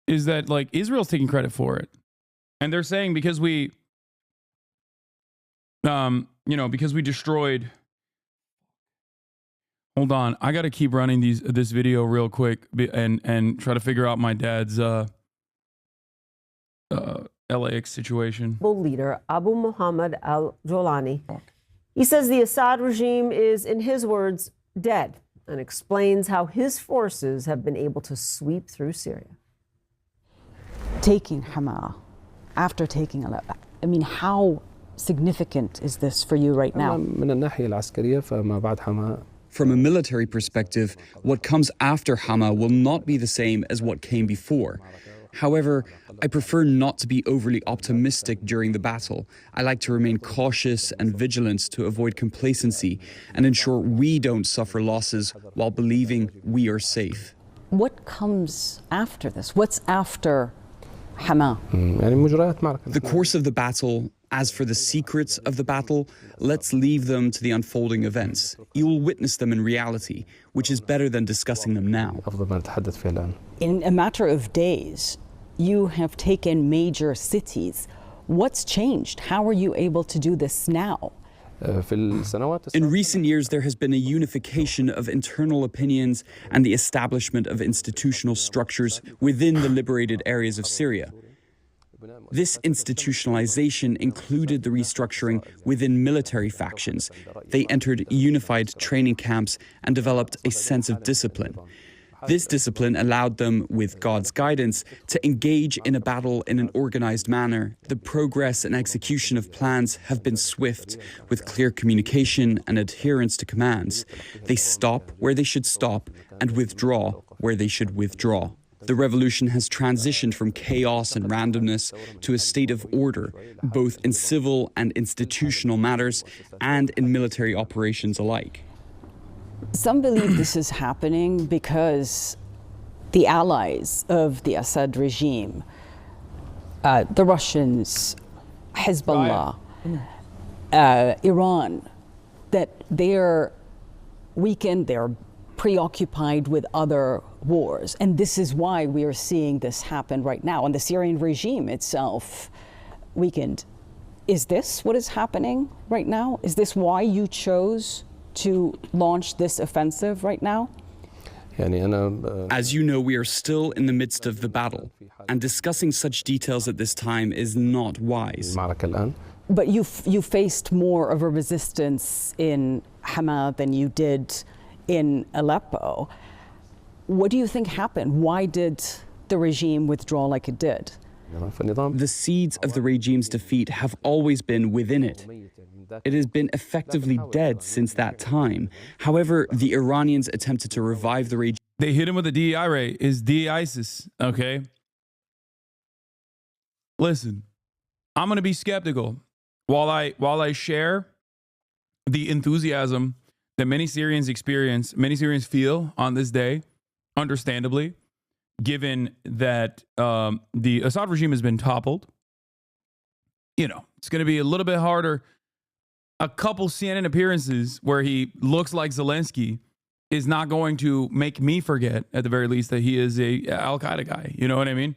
is that like Israel's taking credit for it, and they're saying because we destroyed. Hold on, I got to keep running this video real quick and try to figure out my dad's LAX situation. Leader Abu Muhammad al-Jolani. He says the Assad regime is, in his words, dead, and explains how his forces have been able to sweep through Syria. Taking Hama, after taking Aleppo, I mean, how significant is this for you right now? From a military perspective, what comes after Hama will not be the same as what came before. However, I prefer not to be overly optimistic during the battle. I like to remain cautious and vigilant to avoid complacency and ensure we don't suffer losses while believing we are safe. What comes after this? What's after Hama? The course of the battle, as for the secrets of the battle, let's leave them to the unfolding events. You will witness them in reality, which is better than discussing them now. In a matter of days, you have taken major cities. What's changed? How are you able to do this now? In recent years, there has been a unification of internal opinions and the establishment of institutional structures within the liberated areas of Syria. This institutionalization included the restructuring within military factions. They entered unified training camps and developed a sense of discipline. This discipline allowed them, with God's guidance, to engage in a battle in an organized manner. The progress and execution of plans have been swift, with clear communication and adherence to commands. They stop where they should stop and withdraw where they should withdraw. The revolution has transitioned from chaos and randomness to a state of order, both in civil and institutional matters and in military operations alike. Some believe this is happening because the allies of the Assad regime, the Russians, Hezbollah, Iran, that they're weakened, they're preoccupied with other wars. And this is why we are seeing this happen right now. And the Syrian regime itself weakened. Is this what is happening right now? Is this why you chose to launch this offensive right now? As you know, we are still in the midst of the battle, and discussing such details at this time is not wise. But you faced more of a resistance in Hama than you did in Aleppo. What do you think happened? Why did the regime withdraw like it did? The seeds of the regime's defeat have always been within it. It has been effectively dead since that time. However, the Iranians attempted to revive the regime. They hit him with a DEI rate. It's DE-ISIS, okay? Listen, I'm going to be skeptical. While I share the enthusiasm that many Syrians experience, many Syrians feel on this day, understandably, given that the Assad regime has been toppled, you know, it's going to be a little bit harder. A couple CNN appearances where he looks like Zelensky is not going to make me forget, at the very least, that he is a Al-Qaeda guy. You know what I mean?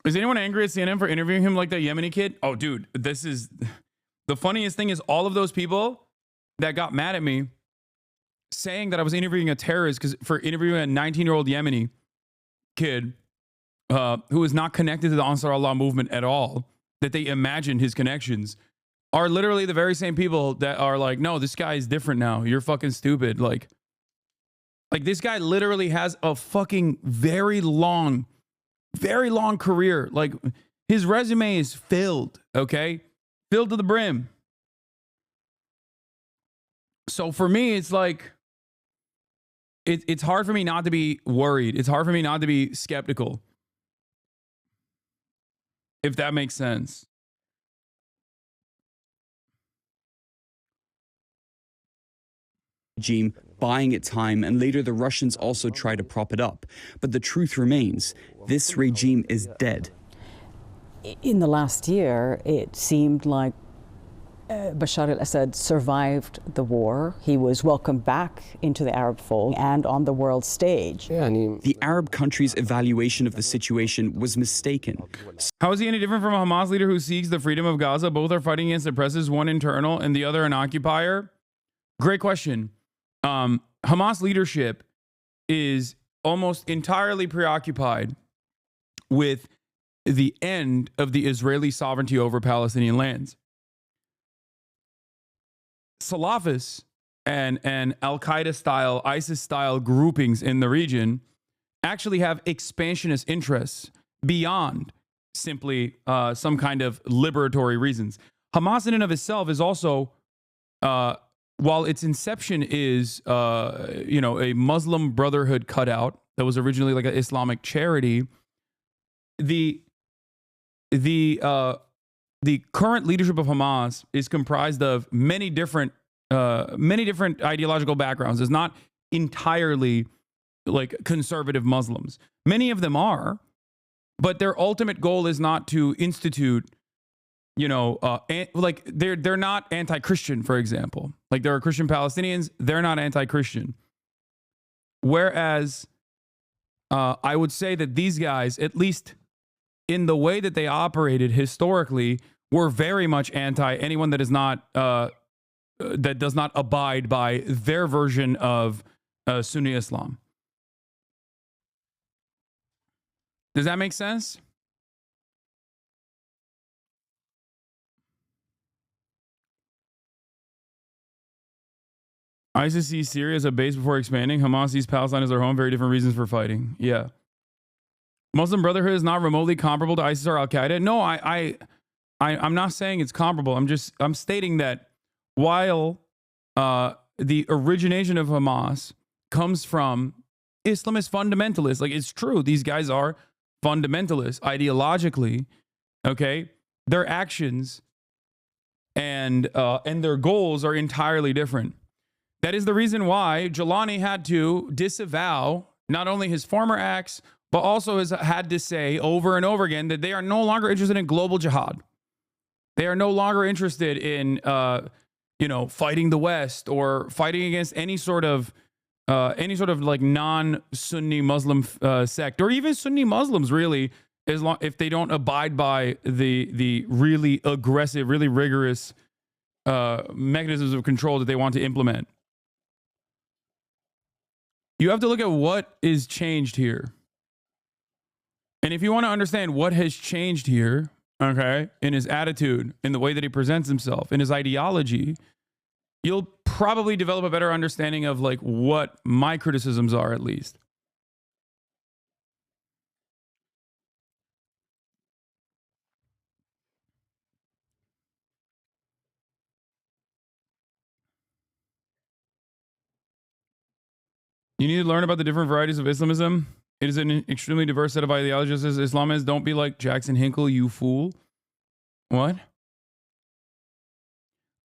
Is anyone angry at CNN for interviewing him like that Yemeni kid? Oh, dude, this is... The funniest thing is all of those people that got mad at me saying that I was interviewing a terrorist for interviewing a 19-year-old Yemeni kid who is not connected to the Ansar Allah movement at all, that they imagined his connections, are literally the very same people that are like, no, this guy is different now. You're fucking stupid. Like this guy literally has a fucking very long career. Like his resume is filled, okay? Filled to the brim. So for me, it's like, it's hard for me not to be worried. It's hard for me not to be skeptical. If that makes sense. Regime buying it time, and later the Russians also try to prop it up. But the truth remains, this regime is dead. In the last year, it seemed like Bashar al-Assad survived the war. He was welcomed back into the Arab fold and on the world stage. The Arab countries' evaluation of the situation was mistaken. How is he any different from a Hamas leader who seeks the freedom of Gaza? Both are fighting against oppressors, one internal and the other an occupier. Great question. Hamas leadership is almost entirely preoccupied with the end of the Israeli sovereignty over Palestinian lands. Salafists and Al-Qaeda style, ISIS style groupings in the region actually have expansionist interests beyond simply some kind of liberatory reasons. Hamas in and of itself is also, while its inception is, a Muslim Brotherhood cutout that was originally like an Islamic charity, the current leadership of Hamas is comprised of many different ideological backgrounds. It's not entirely like conservative Muslims. Many of them are, but their ultimate goal is not to institute, like they're not anti-Christian, for example. Like there are Christian Palestinians, they're not anti-Christian. Whereas I would say that these guys, at least in the way that they operated historically, were very much anti anyone that is not that does not abide by their version of Sunni Islam. Does that make sense? ISIS sees Syria as a base before expanding. Hamas sees Palestine as their home. Very different reasons for fighting. Yeah. Muslim Brotherhood is not remotely comparable to ISIS or Al Qaeda. No, I'm not saying it's comparable. I'm stating that while the origination of Hamas comes from Islamist fundamentalists, like it's true, these guys are fundamentalists ideologically. Okay, their actions and their goals are entirely different. That is the reason why Jelani had to disavow not only his former acts, but also has had to say over and over again that they are no longer interested in global jihad. They are no longer interested in, fighting the West or fighting against any sort of like non-Sunni Muslim sect, or even Sunni Muslims, really, if they don't abide by the really aggressive, really rigorous mechanisms of control that they want to implement. You have to look at what is changed here. And if you want to understand what has changed here, okay, in his attitude, in the way that he presents himself, in his ideology, you'll probably develop a better understanding of like what my criticisms are, at least. You need to learn about the different varieties of Islamism. It is an extremely diverse set of ideologies as Islam is. Don't be like Jackson Hinkle, you fool. What?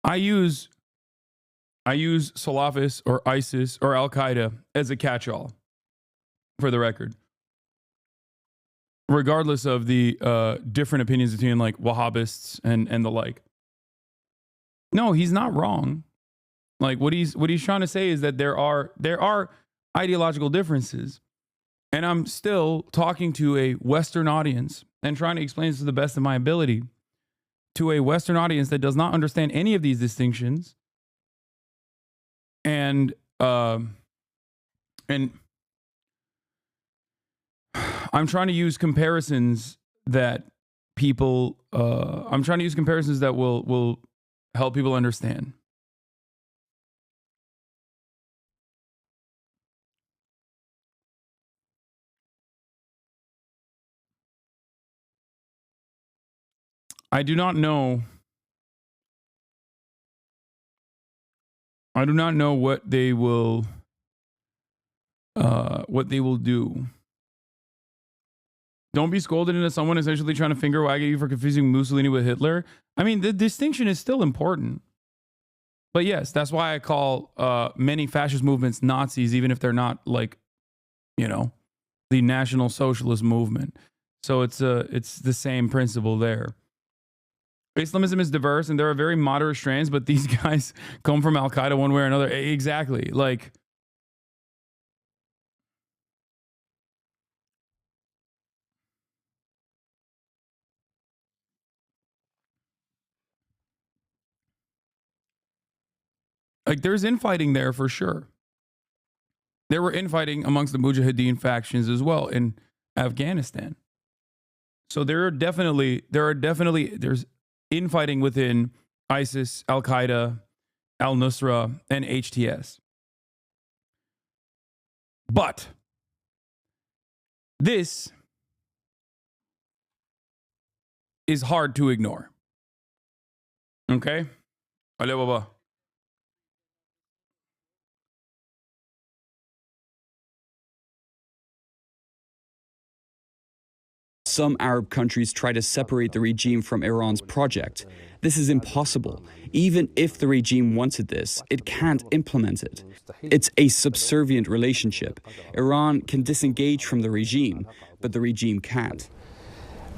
I use Salafis or ISIS or Al Qaeda as a catch-all, for the record. Regardless of the different opinions between like Wahhabists and the like. No, he's not wrong. Like what he's trying to say is that there are ideological differences. And I'm still talking to a Western audience and trying to explain this to the best of my ability to a Western audience that does not understand any of these distinctions. And I'm trying to use comparisons that people, I'm trying to use comparisons that will help people understand. I do not know what they will do. Don't be scolded into someone essentially trying to finger wag at you for confusing Mussolini with Hitler. I mean, the distinction is still important. But yes, that's why I call many fascist movements Nazis, even if they're not like, the National Socialist movement. So it's the same principle there. Islamism is diverse and there are very moderate strands, but these guys come from Al Qaeda one way or another. Exactly. Like, there's infighting there for sure. There were infighting amongst the Mujahideen factions as well in Afghanistan. So there's infighting within ISIS, Al Qaeda, Al Nusra, and HTS. But this is hard to ignore. Okay? Ale Baba. Some Arab countries try to separate the regime from Iran's project. This is impossible. Even if the regime wanted this, it can't implement it. It's a subservient relationship. Iran can disengage from the regime, but the regime can't.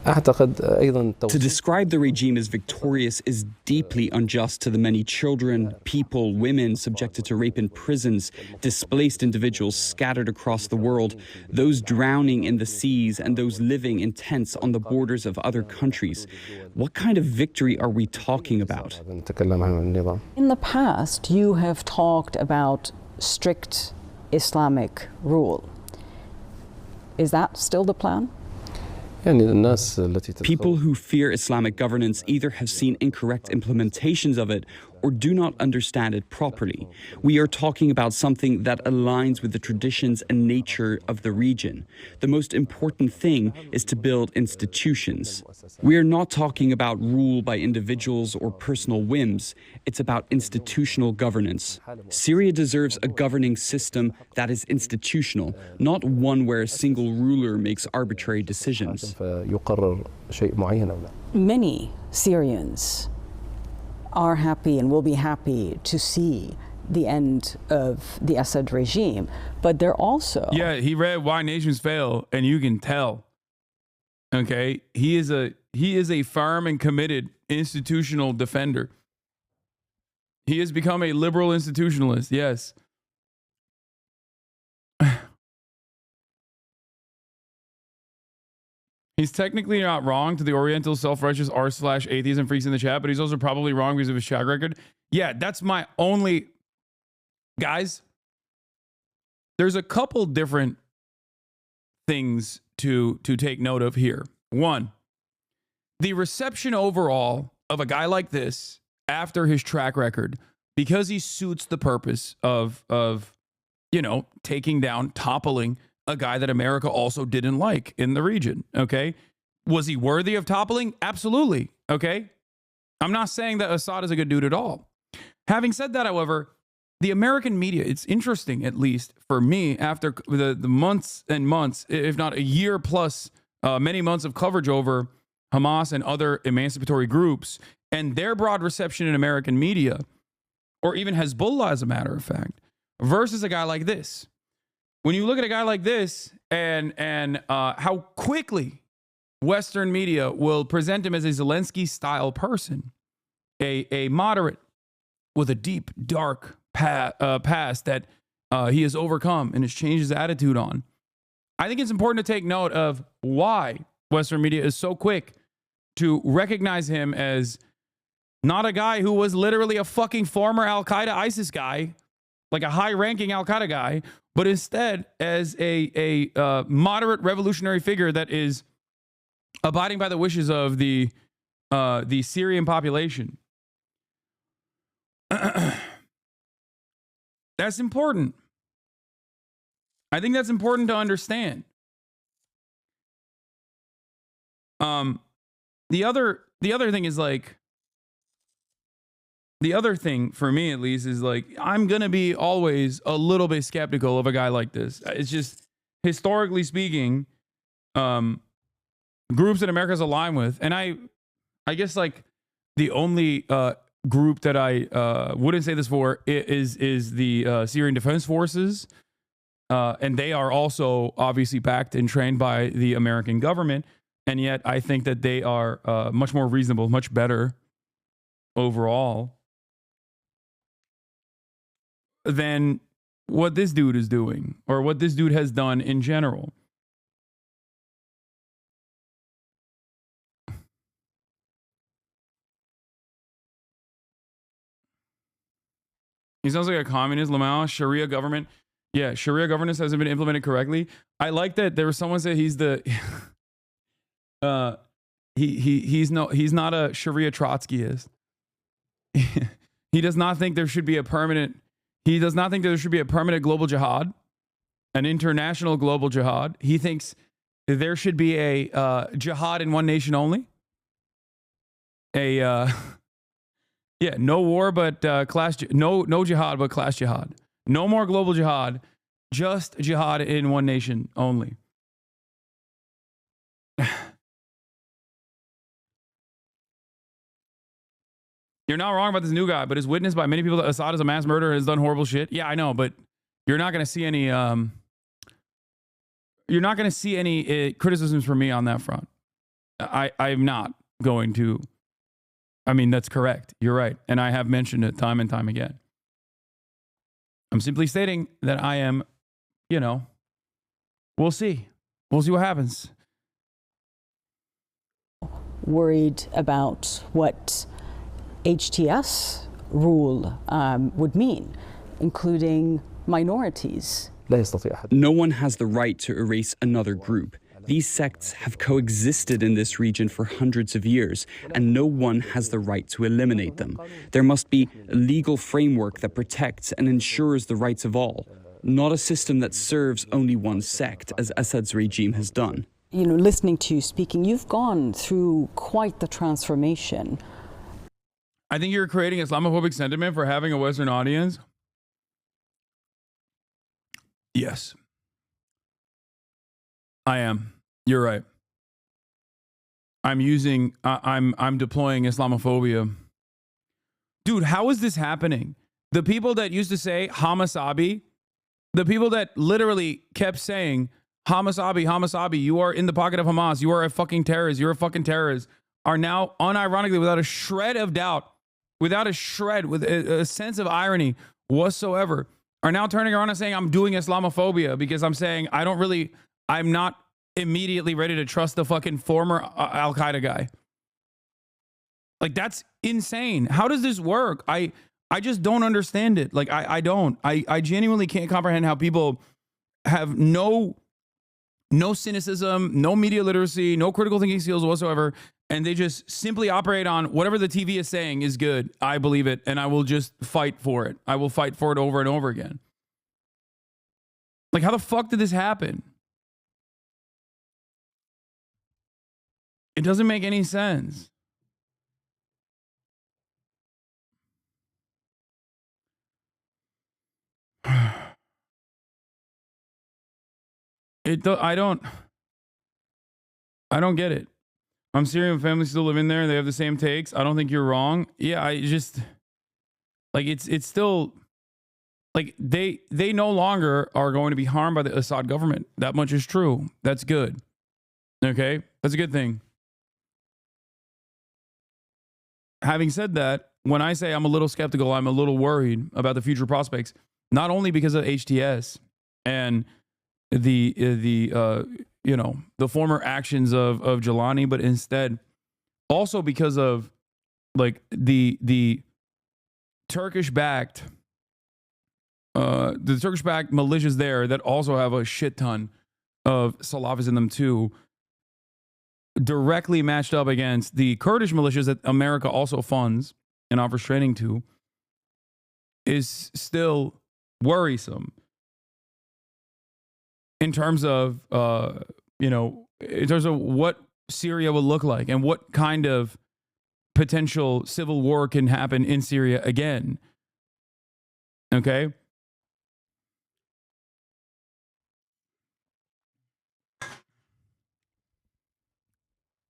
To describe the regime as victorious is deeply unjust to the many children, people, women subjected to rape in prisons, displaced individuals scattered across the world, those drowning in the seas, and those living in tents on the borders of other countries. What kind of victory are we talking about? In the past, you have talked about strict Islamic rule. Is that still the plan? People who fear Islamic governance either have seen incorrect implementations of it or do not understand it properly. We are talking about something that aligns with the traditions and nature of the region. The most important thing is to build institutions. We are not talking about rule by individuals or personal whims. It's about institutional governance. Syria deserves a governing system that is institutional, not one where a single ruler makes arbitrary decisions. Many Syrians are happy and will be happy to see the end of the Assad regime, but they're also... Yeah, he read Why Nations Fail, and you can tell. Okay, he is a firm and committed institutional defender. He has become a liberal institutionalist, yes. He's technically not wrong to the Oriental self-righteous r/atheism freaks in the chat, but he's also probably wrong because of his track record. Yeah, that's my only... Guys, there's a couple different things to take note of here. One, the reception overall of a guy like this after his track record, because he suits the purpose of you know, taking down, toppling a guy that America also didn't like in the region, okay? Was he worthy of toppling? Absolutely, okay? I'm not saying that Assad is a good dude at all. Having said that, however, the American media, it's interesting, at least for me, after the months and months, if not a year plus, many months of coverage over Hamas and other emancipatory groups and their broad reception in American media, or even Hezbollah, as a matter of fact, versus a guy like this. When you look at a guy like this and how quickly Western media will present him as a Zelensky-style person, a moderate with a deep, dark past that he has overcome and has changed his attitude on, I think it's important to take note of why Western media is so quick to recognize him as not a guy who was literally a fucking former Al-Qaeda ISIS guy, like a high-ranking Al-Qaeda guy, but instead as a moderate revolutionary figure that is abiding by the wishes of the Syrian population. That's important. I think that's important to understand. The other thing is like, the other thing for me at least is like, I'm going to be always a little bit skeptical of a guy like this. It's just, historically speaking, groups that America's aligned with, and I guess like the only group that I wouldn't say this for is the Syrian Defense Forces. And they are also obviously backed and trained by the American government. And yet I think that they are much more reasonable, much better overall than what this dude is doing or what this dude has done in general. He sounds like a communist. Lamau, Sharia government. Yeah, Sharia governance hasn't been implemented correctly. I like that there was someone said he's the he's not a Sharia Trotskyist. He does not think there should be a permanent global jihad, an international global jihad. He thinks there should be a jihad in one nation only. Yeah, no war, but no jihad, but class jihad. No more global jihad, just jihad in one nation only. You're not wrong about this new guy, but it's witnessed by many people that Assad is a mass murderer and has done horrible shit. Yeah, I know, but you're not going to see any criticisms from me on that front. I'm not going to. I mean, that's correct. You're right. And I have mentioned it time and time again. I'm simply stating that I am, we'll see. We'll see what happens. Worried about what HTS rule would mean, including minorities. No one has the right to erase another group. These sects have coexisted in this region for hundreds of years, and no one has the right to eliminate them. There must be a legal framework that protects and ensures the rights of all, not a system that serves only one sect, as Assad's regime has done. Listening to you speaking, you've gone through quite the transformation. I think you're creating Islamophobic sentiment for having a Western audience. Yes. I am. You're right. I'm deploying Islamophobia. Dude, how is this happening? The people that used to say Hasanabi, the people that literally kept saying Hasanabi, you are in the pocket of Hamas, you are a fucking terrorist, you're a fucking terrorist, are now unironically, without a shred of doubt, with a sense of irony whatsoever, are now turning around and saying I'm doing Islamophobia because I'm saying I'm not immediately ready to trust the fucking former Al-Qaeda guy. Like, that's insane. How does this work? I just don't understand it. Like, I don't. I genuinely can't comprehend how people have no cynicism, no media literacy, no critical thinking skills whatsoever, and they just simply operate on whatever the TV is saying is good. I believe it, and I will just fight for it. I will fight for it over and over again. Like, how the fuck did this happen? It doesn't make any sense. I don't get it. I'm Syrian family still living there. They have the same takes. I don't think you're wrong. Yeah, I just like it's still like they no longer are going to be harmed by the Assad government. That much is true. That's good. Okay? That's a good thing. Having said that, when I say I'm a little skeptical, I'm a little worried about the future prospects, not only because of HTS and the former actions of Jelani, but instead also because of like the Turkish-backed militias there that also have a shit ton of Salafis in them too, directly matched up against the Kurdish militias that America also funds and offers training to, is still worrisome in terms of what Syria will look like and what kind of potential civil war can happen in Syria again. Okay?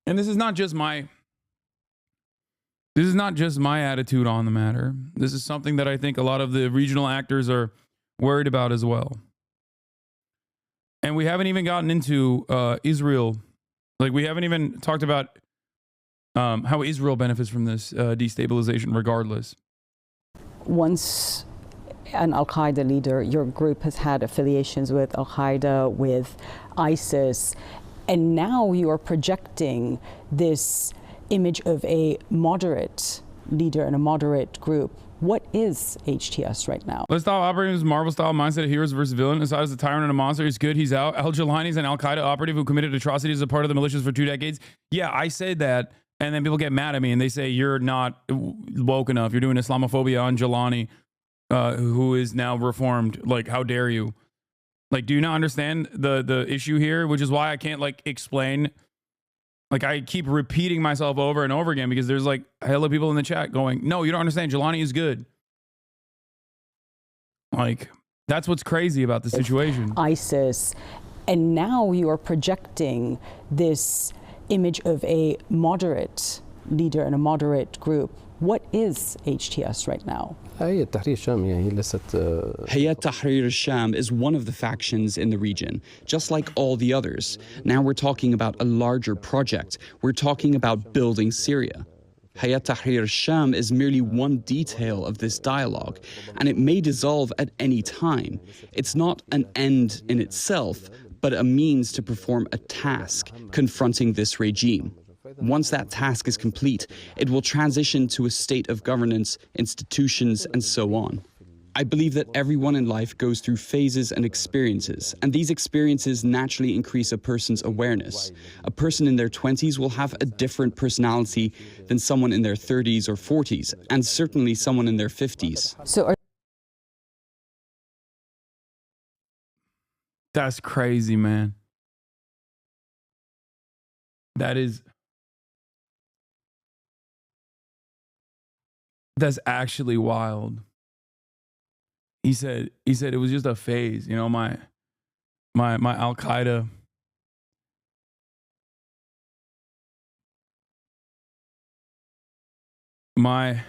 And this is not just my attitude on the matter. This is something that I think a lot of the regional actors are worried about as well. And we haven't even gotten into Israel. Like, we haven't even talked about how Israel benefits from this destabilization regardless. Once an Al-Qaeda leader, your group has had affiliations with Al-Qaeda, with ISIS, and now you are projecting this image of a moderate leader and a moderate group. What is HTS right now? Let's stop operating this Marvel-style mindset of heroes versus villain. Assad is a tyrant and a monster. He's good. He's out. Al-Jelani is an Al-Qaeda operative who committed atrocities as a part of the militias for 2 decades. Yeah, I said that, and then people get mad at me, and they say, you're not woke enough. You're doing Islamophobia on Jelani, who is now reformed. Like, how dare you? Like, do you not understand the issue here? Which is why I can't, like, explain. Like, I keep repeating myself over and over again because there's, like, hella people in the chat going, no, you don't understand. Jelani is good. Like, that's what's crazy about the situation. ISIS. And now you are projecting this image of a moderate leader and a moderate group. What is HTS right now? Hayat Tahrir al-Sham is one of the factions in the region, just like all the others. Now we're talking about a larger project. We're talking about building Syria. Hayat Tahrir al-Sham is merely one detail of this dialogue, and it may dissolve at any time. It's not an end in itself, but a means to perform a task confronting this regime. Once that task is complete, it will transition to a state of governance, institutions, and so on. I believe that everyone in life goes through phases and experiences, and these experiences naturally increase a person's awareness. A person in their 20s will have a different personality than someone in their 30s or 40s, and certainly someone in their 50s. That's crazy, man. That's actually wild. He said it was just a phase. You know, my Al-Qaeda, my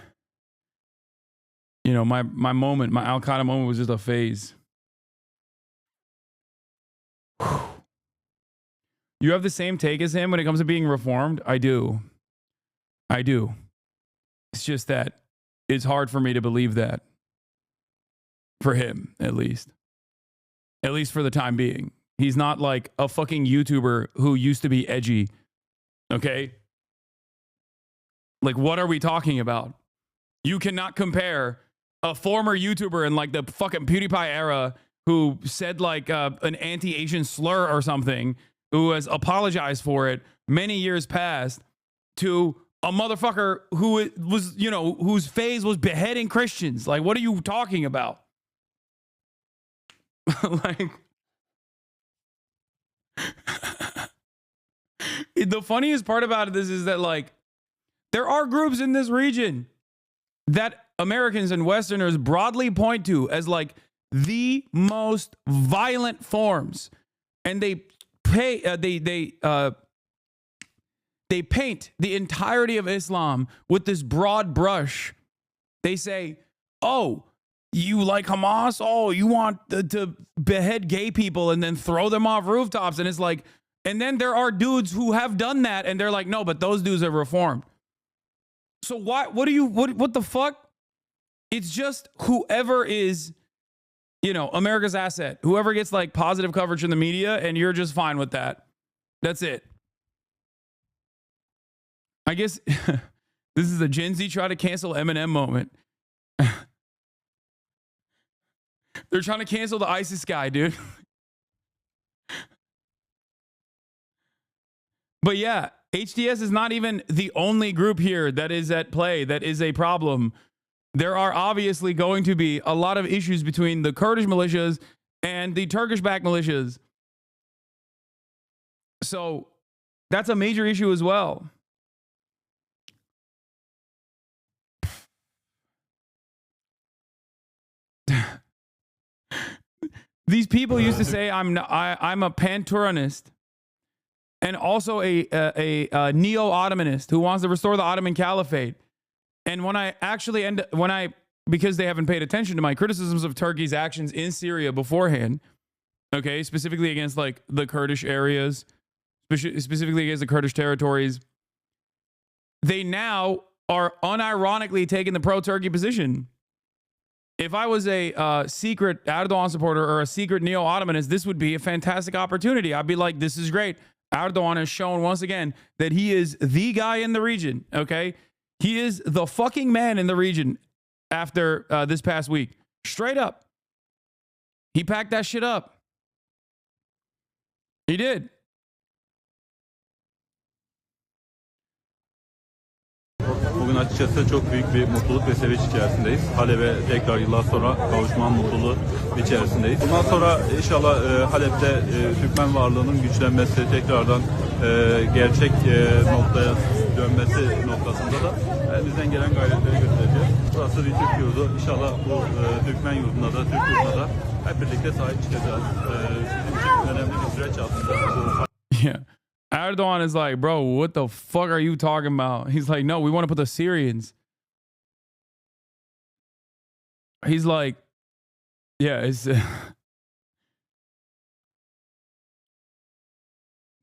moment, my Al-Qaeda moment was just a phase. You have the same take as him when it comes to being reformed? I do. It's just that it's hard for me to believe that. For him, at least. At least for the time being. He's not like a fucking YouTuber who used to be edgy. Okay? Like, what are we talking about? You cannot compare a former YouTuber in like the fucking PewDiePie era who said like an anti-Asian slur or something, who has apologized for it many years past, to a motherfucker who was, whose phase was beheading Christians. Like, what are you talking about? Like, the funniest part about this is that, like, there are groups in this region that Americans and Westerners broadly point to as like the most violent forms, and they paint the entirety of Islam with this broad brush. They say, "Oh, you like Hamas? Oh, you want to behead gay people and then throw them off rooftops?" And it's like, and then there are dudes who have done that, and they're like, "No, but those dudes have reformed." So what the fuck? It's just whoever is, America's asset, whoever gets like positive coverage in the media, and you're just fine with that. That's it. I guess this is a Gen Z try to cancel Eminem moment. They're trying to cancel the ISIS guy, dude. But yeah, HTS is not even the only group here that is at play, that is a problem. There are obviously going to be a lot of issues between the Kurdish militias and the Turkish-backed militias. So that's a major issue as well. These people used to say I'm a pan-Turanist and also a neo-Ottomanist who wants to restore the Ottoman Caliphate. And when I actually because they haven't paid attention to my criticisms of Turkey's actions in Syria beforehand, okay, specifically against like the Kurdish areas, specifically against the Kurdish territories, they now are unironically taking the pro-Turkey position. If I was a secret Erdogan supporter or a secret neo-Ottomanist, this would be a fantastic opportunity. I'd be like, this is great. Erdogan has shown once again that he is the guy in the region, okay? He is the fucking man in the region after this past week. Straight up. He packed that shit up. He did. Bugün açıkçası çok büyük bir mutluluk ve sevinç içerisindeyiz. Halep'e tekrar yıllar sonra kavuşmanın mutluluğu içerisindeyiz. Bundan sonra inşallah Halep'te Türkmen varlığının güçlenmesi, tekrardan gerçek noktaya dönmesi noktasında da bizden gelen gayretleri göstereceğiz. Burası bir Türk yurdu. İnşallah bu Türkmen yurduna da, Türk yurduna da hep birlikte sahip çıkacağız. Bizim için önemli bir süreç aslında. Yeah. Erdogan is like, bro, what the fuck are you talking about? He's like, no, we want to put the Syrians he's like, yeah, it's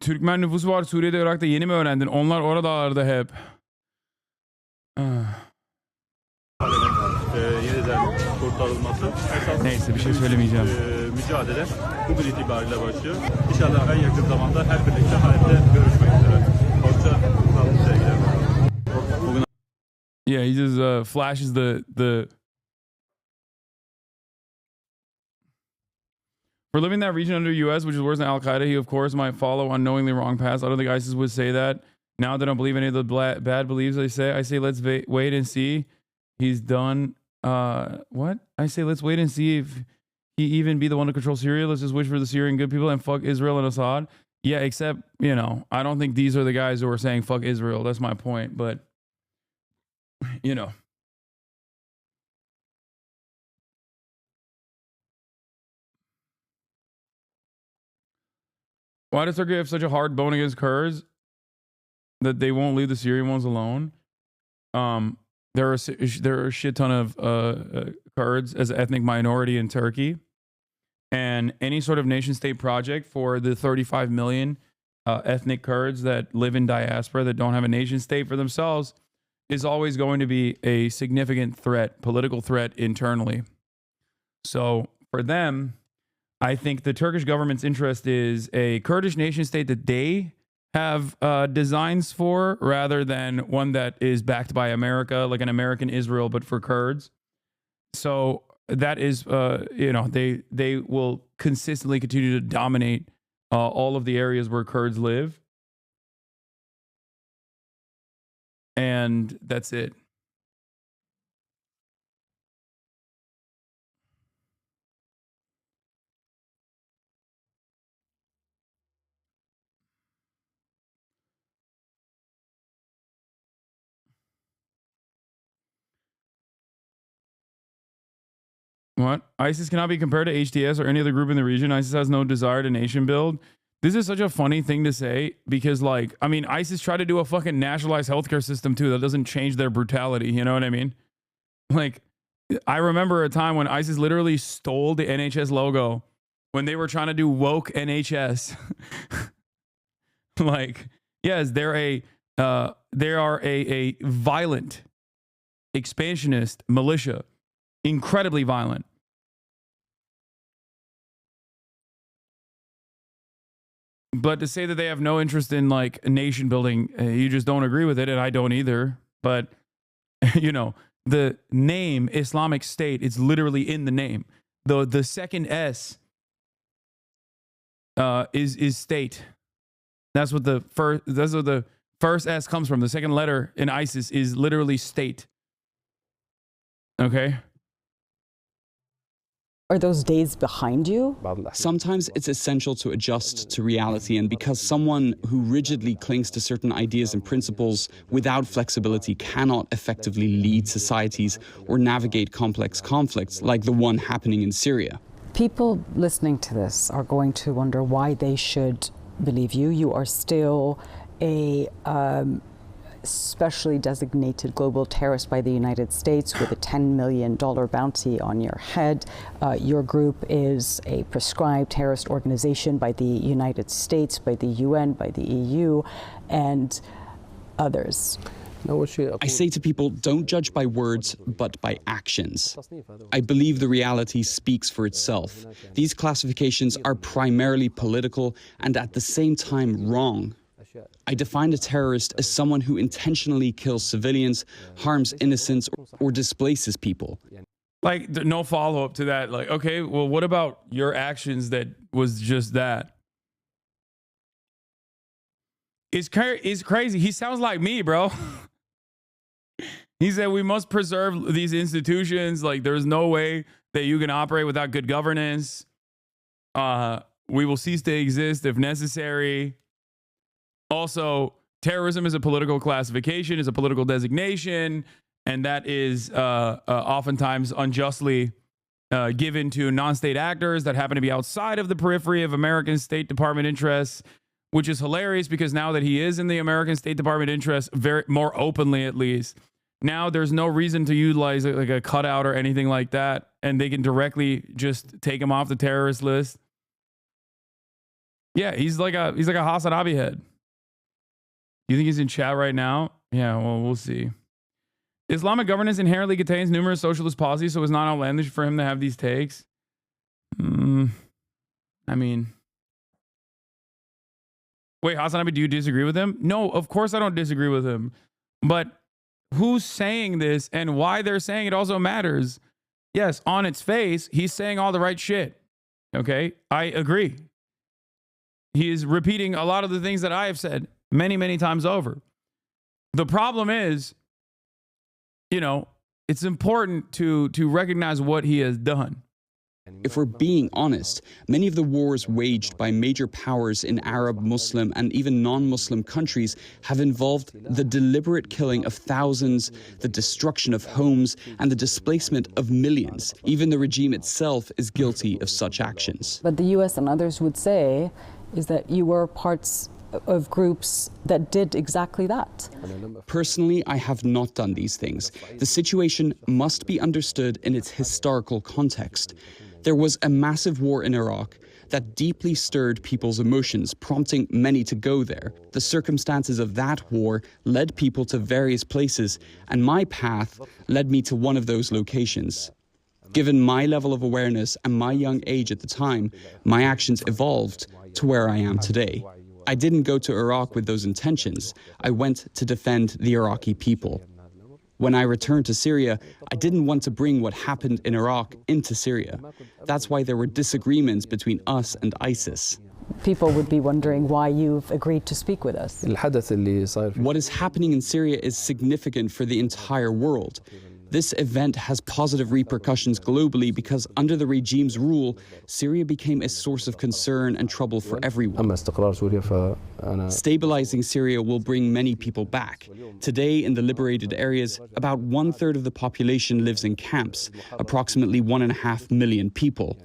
Türkmen nüfusu var Suriye'de, Irak'ta, yeni mi öğrendin? Onlar oradalardı hep. Yeniden kurtarılması. Neyse, bir şey söylemeyeceğim. Mücadele bugün itibariyle başlıyor. İnşallah en yakın zamanda hep birlikte Halep'te görüşmek üzere. Hoşça kalın sevgiler. Bugün Yeah, he just flashes the for living in that region under U.S., which is worse than Al Qaeda. He of course might follow unknowingly wrong paths. I don't think ISIS would say that. Now they don't believe any of the bad beliefs they say. I say let's wait and see. He's done. What? I say let's wait and see if he even be the one to control Syria. Let's just wish for the Syrian good people and fuck Israel and Assad. Yeah, except, you know, I don't think these are the guys who are saying fuck Israel. That's my point. But, you know. Why does Turkey have such a hard bone against Kurds that they won't leave the Syrian ones alone? There are a shit ton of Kurds as an ethnic minority in Turkey, and any sort of nation state project for the 35 million ethnic Kurds that live in diaspora that don't have a nation state for themselves is always going to be a significant threat, political threat internally. So for them, I think the Turkish government's interest is a Kurdish nation state that they have designs for, rather than one that is backed by America, like an American Israel, but for Kurds. So that is, you know, they will consistently continue to dominate all of the areas where Kurds live. And that's it. What? ISIS cannot be compared to HTS or any other group in the region. ISIS has no desire to nation build. This is such a funny thing to say because, like, I mean, ISIS tried to do a fucking nationalized healthcare system too. That doesn't change their brutality. You know what I mean? Like, I remember a time when ISIS literally stole the NHS logo when they were trying to do woke NHS. Like, yes, they are a violent, expansionist militia, incredibly violent. But to say that they have no interest in like nation building, you just don't agree with it, and I don't either. But you know, the name Islamic State, it's literally in the name. The second S is state. That's what the first S comes from. The second letter in ISIS is literally state. Okay? Are those days behind you? Sometimes it's essential to adjust to reality, and because someone who rigidly clings to certain ideas and principles without flexibility cannot effectively lead societies or navigate complex conflicts like the one happening in Syria. People listening to this are going to wonder why they should believe you. You are still a specially designated global terrorist by the United States with a $10 million bounty on your head. Your group is a prescribed terrorist organization by the United States, by the UN, by the EU, and others. I say to people, don't judge by words, but by actions. I believe the reality speaks for itself. These classifications are primarily political and at the same time wrong. I define a terrorist as someone who intentionally kills civilians, harms innocents, or displaces people. Like, no follow-up to that. Like, okay, well, what about your actions that was just that? It's crazy. He sounds like me, bro. He said we must preserve these institutions. Like, there's no way that you can operate without good governance. We will cease to exist if necessary. Also, terrorism is a political classification, is a political designation, and that is oftentimes unjustly given to non-state actors that happen to be outside of the periphery of American State Department interests, which is hilarious because now that he is in the American State Department interests, more openly at least, Now there's no reason to utilize like a cutout or anything like that, and they can directly just take him off the terrorist list. Yeah, he's like a Hasanabi head. You think he's in chat right now? Yeah, well, we'll see. Islamic governance inherently contains numerous socialist policies, so it's not outlandish for him to have these takes. I mean, wait, Hasanabi, do you disagree with him? No, of course I don't disagree with him. But who's saying this and why they're saying it also matters. Yes, on its face, he's saying all the right shit. Okay, I agree. He is repeating a lot of the things that I have said many, many times over. The problem is, you know, it's important to recognize what he has done. If we're being honest, many of the wars waged by major powers in Arab, Muslim, and even non-Muslim countries have involved the deliberate killing of thousands, the destruction of homes, and the displacement of millions. Even the regime itself is guilty of such actions. But the US and others would say is that you were parts of groups that did exactly that. Personally, I have not done these things. The situation must be understood in its historical context. There was a massive war in Iraq that deeply stirred people's emotions, prompting many to go there. The circumstances of that war led people to various places, and my path led me to one of those locations. Given my level of awareness and my young age at the time, my actions evolved to where I am today. I didn't go to Iraq with those intentions. I went to defend the Iraqi people. When I returned to Syria, I didn't want to bring what happened in Iraq into Syria. That's why there were disagreements between us and ISIS. People would be wondering why you've agreed to speak with us. What is happening in Syria is significant for the entire world. This event has positive repercussions globally because under the regime's rule, Syria became a source of concern and trouble for everyone. Stabilizing Syria will bring many people back. Today, in the liberated areas, about 1/3 of the population lives in camps, approximately 1.5 million people.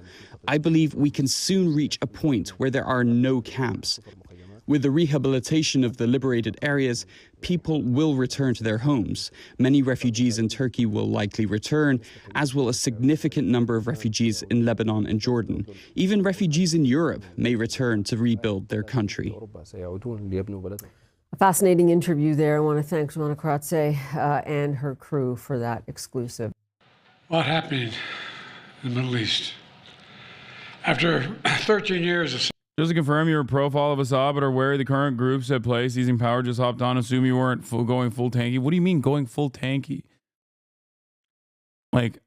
I believe we can soon reach a point where there are no camps. With the rehabilitation of the liberated areas, people will return to their homes. Many refugees in Turkey will likely return, as will a significant number of refugees in Lebanon and Jordan. Even refugees in Europe may return to rebuild their country. A fascinating interview there. I want to thank Joanna Kratze and her crew for that exclusive. What happened in the Middle East? After 13 years of... Just to confirm, you're a profile of Assad, but are wary the current groups at play seizing power just hopped on. Assume you weren't going full tanky. What do you mean going full tanky? Like,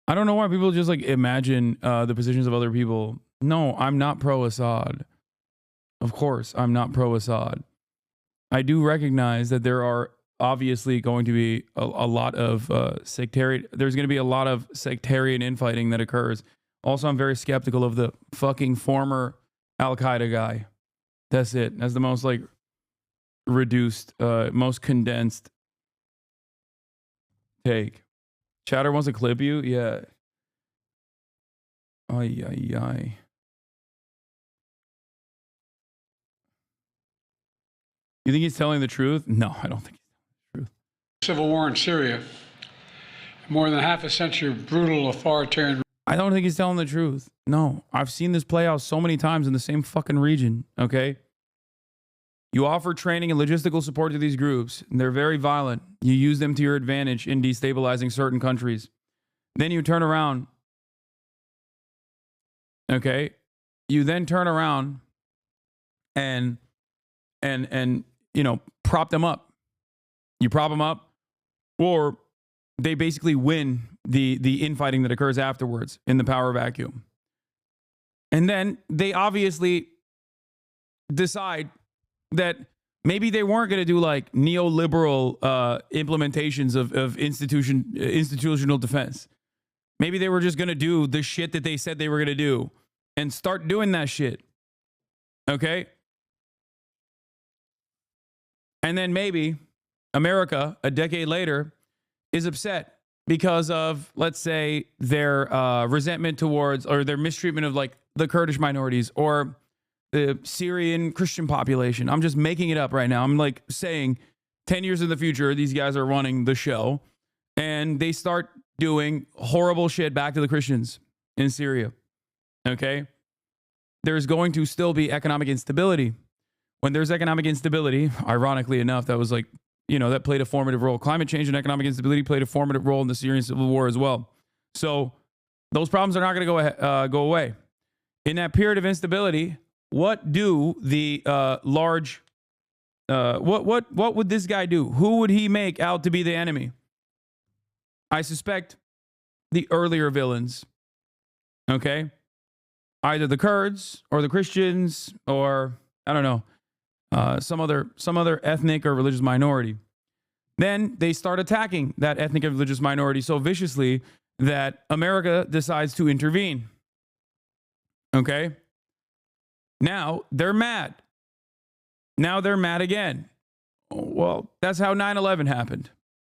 I don't know why people just like imagine the positions of other people. No, I'm not pro-Assad. Of course, I'm not pro-Assad. I do recognize that there are obviously going to be a lot of sectarian. There's going to be a lot of sectarian infighting that occurs. Also, I'm very skeptical of the fucking former Al-Qaeda guy. That's it. That's the most like reduced, most condensed take. Chatter wants to clip you? Yeah. Ay, ay, ay. You think he's telling the truth? No, I don't think he's telling the truth. Civil war in Syria. More than half a century of brutal authoritarian... I don't think he's telling the truth. No, I've seen this play out so many times in the same fucking region, okay? You offer training and logistical support to these groups, and they're very violent. You use them to your advantage in destabilizing certain countries. Then you turn around, okay? You then turn around and you know, prop them up. You prop them up, or they basically win the infighting that occurs afterwards in the power vacuum. And then they obviously decide that maybe they weren't going to do like neoliberal implementations of institutional defense. Maybe they were just going to do the shit that they said they were going to do and start doing that shit. Okay? And then maybe America, a decade later, is upset because of, let's say, their resentment towards or their mistreatment of like the Kurdish minorities or the Syrian Christian population. I'm just making it up right now. I'm like saying 10 years in the future, these guys are running the show, and they start doing horrible shit back to the Christians in Syria. Okay? There's going to still be economic instability. When there's economic instability, ironically enough, that was like, that played a formative role. Climate change and economic instability played a formative role in the Syrian civil war as well. So those problems are not going to go away. In that period of instability, what do the what would this guy do? Who would he make out to be the enemy? I suspect the earlier villains. Okay? Either the Kurds or the Christians or, I don't know, some other ethnic or religious minority. Then they start attacking that ethnic and religious minority so viciously that America decides to intervene. Okay? Now they're mad. Now they're mad again. Well, that's how 9/11 happened.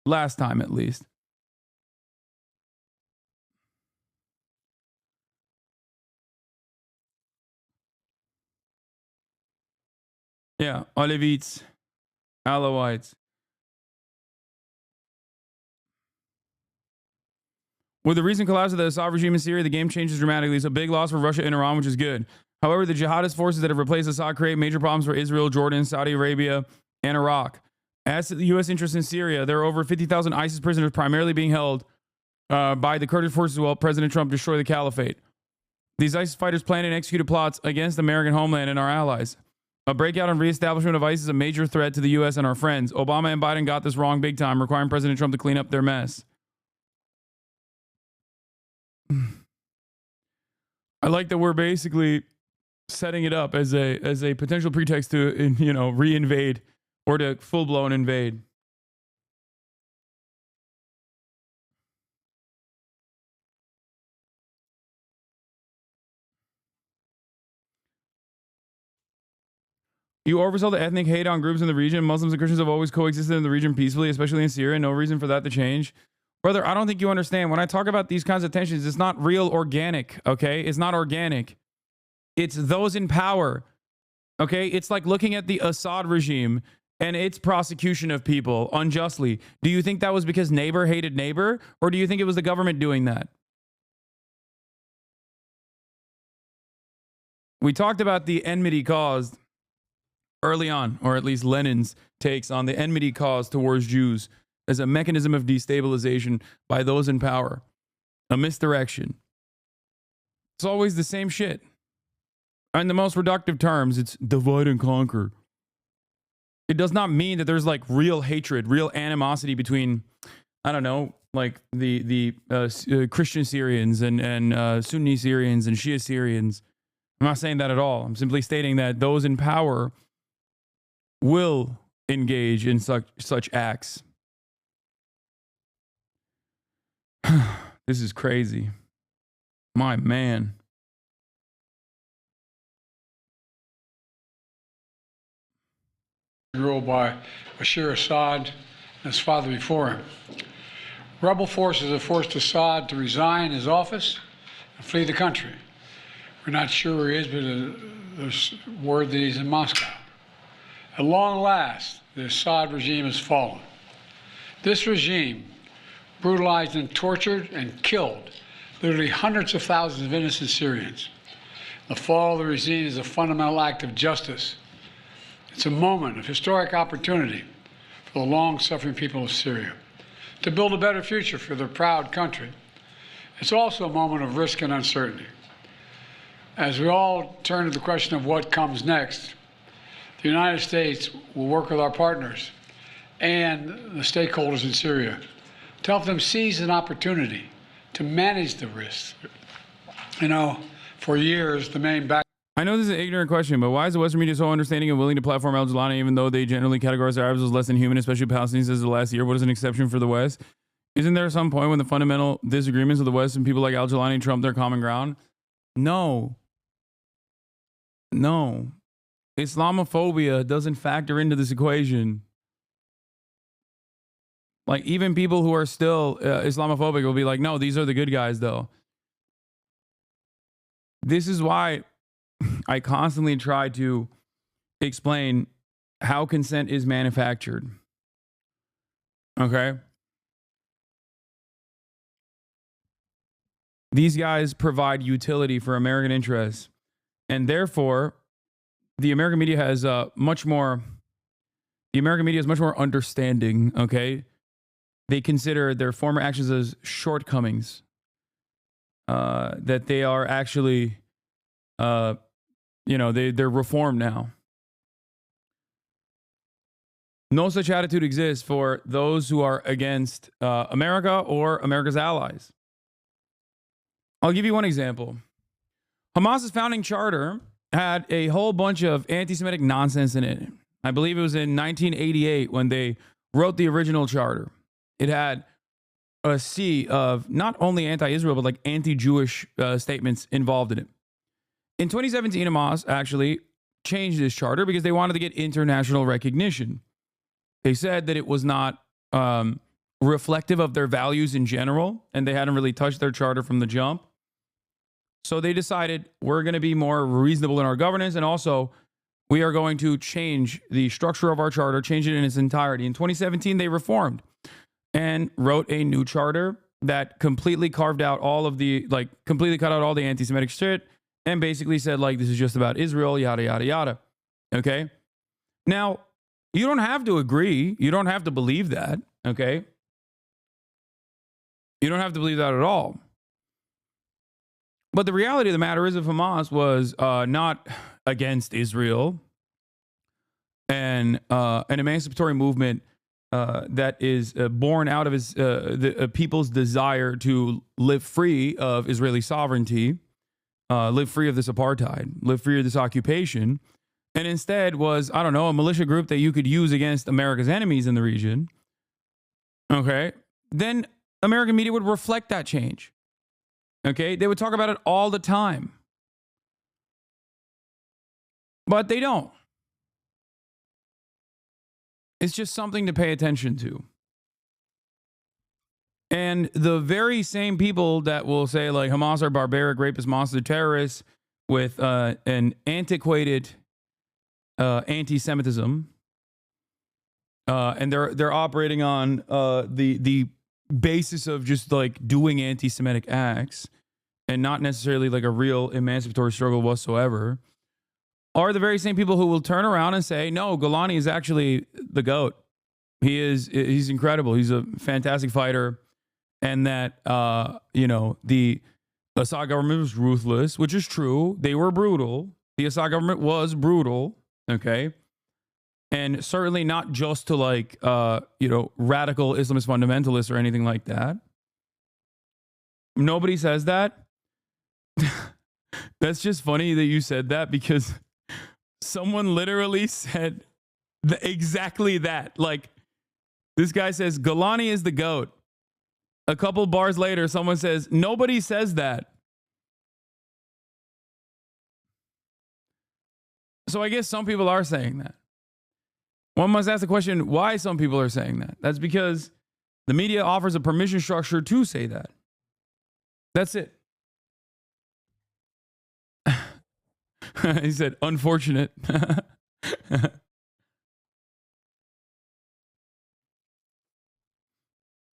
Last time, at least. Yeah, Alevites, Alawites. With the recent collapse of the Assad regime in Syria, the game changes dramatically. It's a big loss for Russia and Iran, which is good. However, the jihadist forces that have replaced Assad create major problems for Israel, Jordan, Saudi Arabia, and Iraq. As to the U.S. interest in Syria, there are over 50,000 ISIS prisoners primarily being held by the Kurdish forces while President Trump destroyed the caliphate. These ISIS fighters planned and executed plots against the American homeland and our allies. A breakout and reestablishment of ISIS is a major threat to the U.S. and our friends. Obama and Biden got this wrong big time, requiring President Trump to clean up their mess. I like that we're basically setting it up as a potential pretext to, re-invade or to full-blown invade. You oversaw the ethnic hate on groups in the region. Muslims and Christians have always coexisted in the region peacefully, especially in Syria. No reason for that to change. Brother, I don't think you understand. When I talk about these kinds of tensions, it's not real organic, okay? It's not organic. It's those in power, okay? It's like looking at the Assad regime and its prosecution of people unjustly. Do you think that was because neighbor hated neighbor? Or do you think it was the government doing that? We talked about the enmity caused early on, or at least Lenin's takes on the enmity caused towards Jews as a mechanism of destabilization by those in power, a misdirection. It's always the same shit. In the most reductive terms, it's divide and conquer. It does not mean that there's like real hatred, real animosity between, I don't know, like the Christian Syrians and Sunni Syrians and Shia Syrians. I'm not saying that at all. I'm simply stating that those in power will engage in such acts. This is crazy. My man. Ruled by Bashar Assad and his father before him. Rebel forces have forced Assad to resign his office and flee the country. We're not sure where he is, but there's word that he's in Moscow. At long last, the Assad regime has fallen. This regime brutalized and tortured and killed literally hundreds of thousands of innocent Syrians. The fall of the regime is a fundamental act of justice. It's a moment of historic opportunity for the long-suffering people of Syria to build a better future for their proud country. It's also a moment of risk and uncertainty. As we all turn to the question of what comes next, the United States will work with our partners and the stakeholders in Syria to help them seize an opportunity to manage the risks. For years, the main back. I know this is an ignorant question, but why is the Western media so understanding and willing to platform al-Jilani even though they generally categorize Arabs as less than human, especially Palestinians, as the last year? What is an exception for the West? Isn't there some point when the fundamental disagreements of the West and people like al-Jilani trump their common ground? No. Islamophobia doesn't factor into this equation. Like, even people who are still Islamophobic will be like, no, these are the good guys, though. This is why I constantly try to explain how consent is manufactured. Okay? These guys provide utility for American interests. And therefore, the American media has much more understanding, okay? They consider their former actions as shortcomings. That they are actually, they're reformed now. No such attitude exists for those who are against America or America's allies. I'll give you one example. Hamas's founding charter had a whole bunch of anti-Semitic nonsense in it. I believe it was in 1988 when they wrote the original charter. It had a sea of not only anti-Israel, but like anti-Jewish statements involved in it. In 2017, Hamas actually changed this charter because they wanted to get international recognition. They said that it was not reflective of their values in general, and they hadn't really touched their charter from the jump. So they decided we're going to be more reasonable in our governance, and also we are going to change the structure of our charter, change it in its entirety. In 2017, they reformed and wrote a new charter that completely carved out all of the, completely cut out all the anti-Semitic shit and basically said, this is just about Israel, yada, yada, yada. Okay? Now, you don't have to agree. You don't have to believe that. Okay? You don't have to believe that at all. But the reality of the matter is, if Hamas was not against Israel and an emancipatory movement that is born out of the people's desire to live free of Israeli sovereignty, live free of this apartheid, live free of this occupation, and instead was, I don't know, a militia group that you could use against America's enemies in the region, okay, then American media would reflect that change. Okay, they would talk about it all the time. But they don't. It's just something to pay attention to. And the very same people that will say, Hamas are barbaric, rapist, monster, terrorists with an antiquated anti-Semitism, and they're operating on the basis of just doing anti-Semitic acts and not necessarily a real emancipatory struggle whatsoever, are the very same people who will turn around and say, no, Golani is actually the GOAT. He's incredible. He's a fantastic fighter. And that, the Assad government was ruthless, which is true. They were brutal. The Assad government was brutal. Okay. And certainly not just to radical Islamist fundamentalists or anything like that. Nobody says that. That's just funny that you said that because someone literally said exactly that. This guy says, Golani is the GOAT. A couple bars later, someone says, nobody says that. So I guess some people are saying that. One must ask the question, why some people are saying that. That's because the media offers a permission structure to say that. That's it. He said, unfortunate.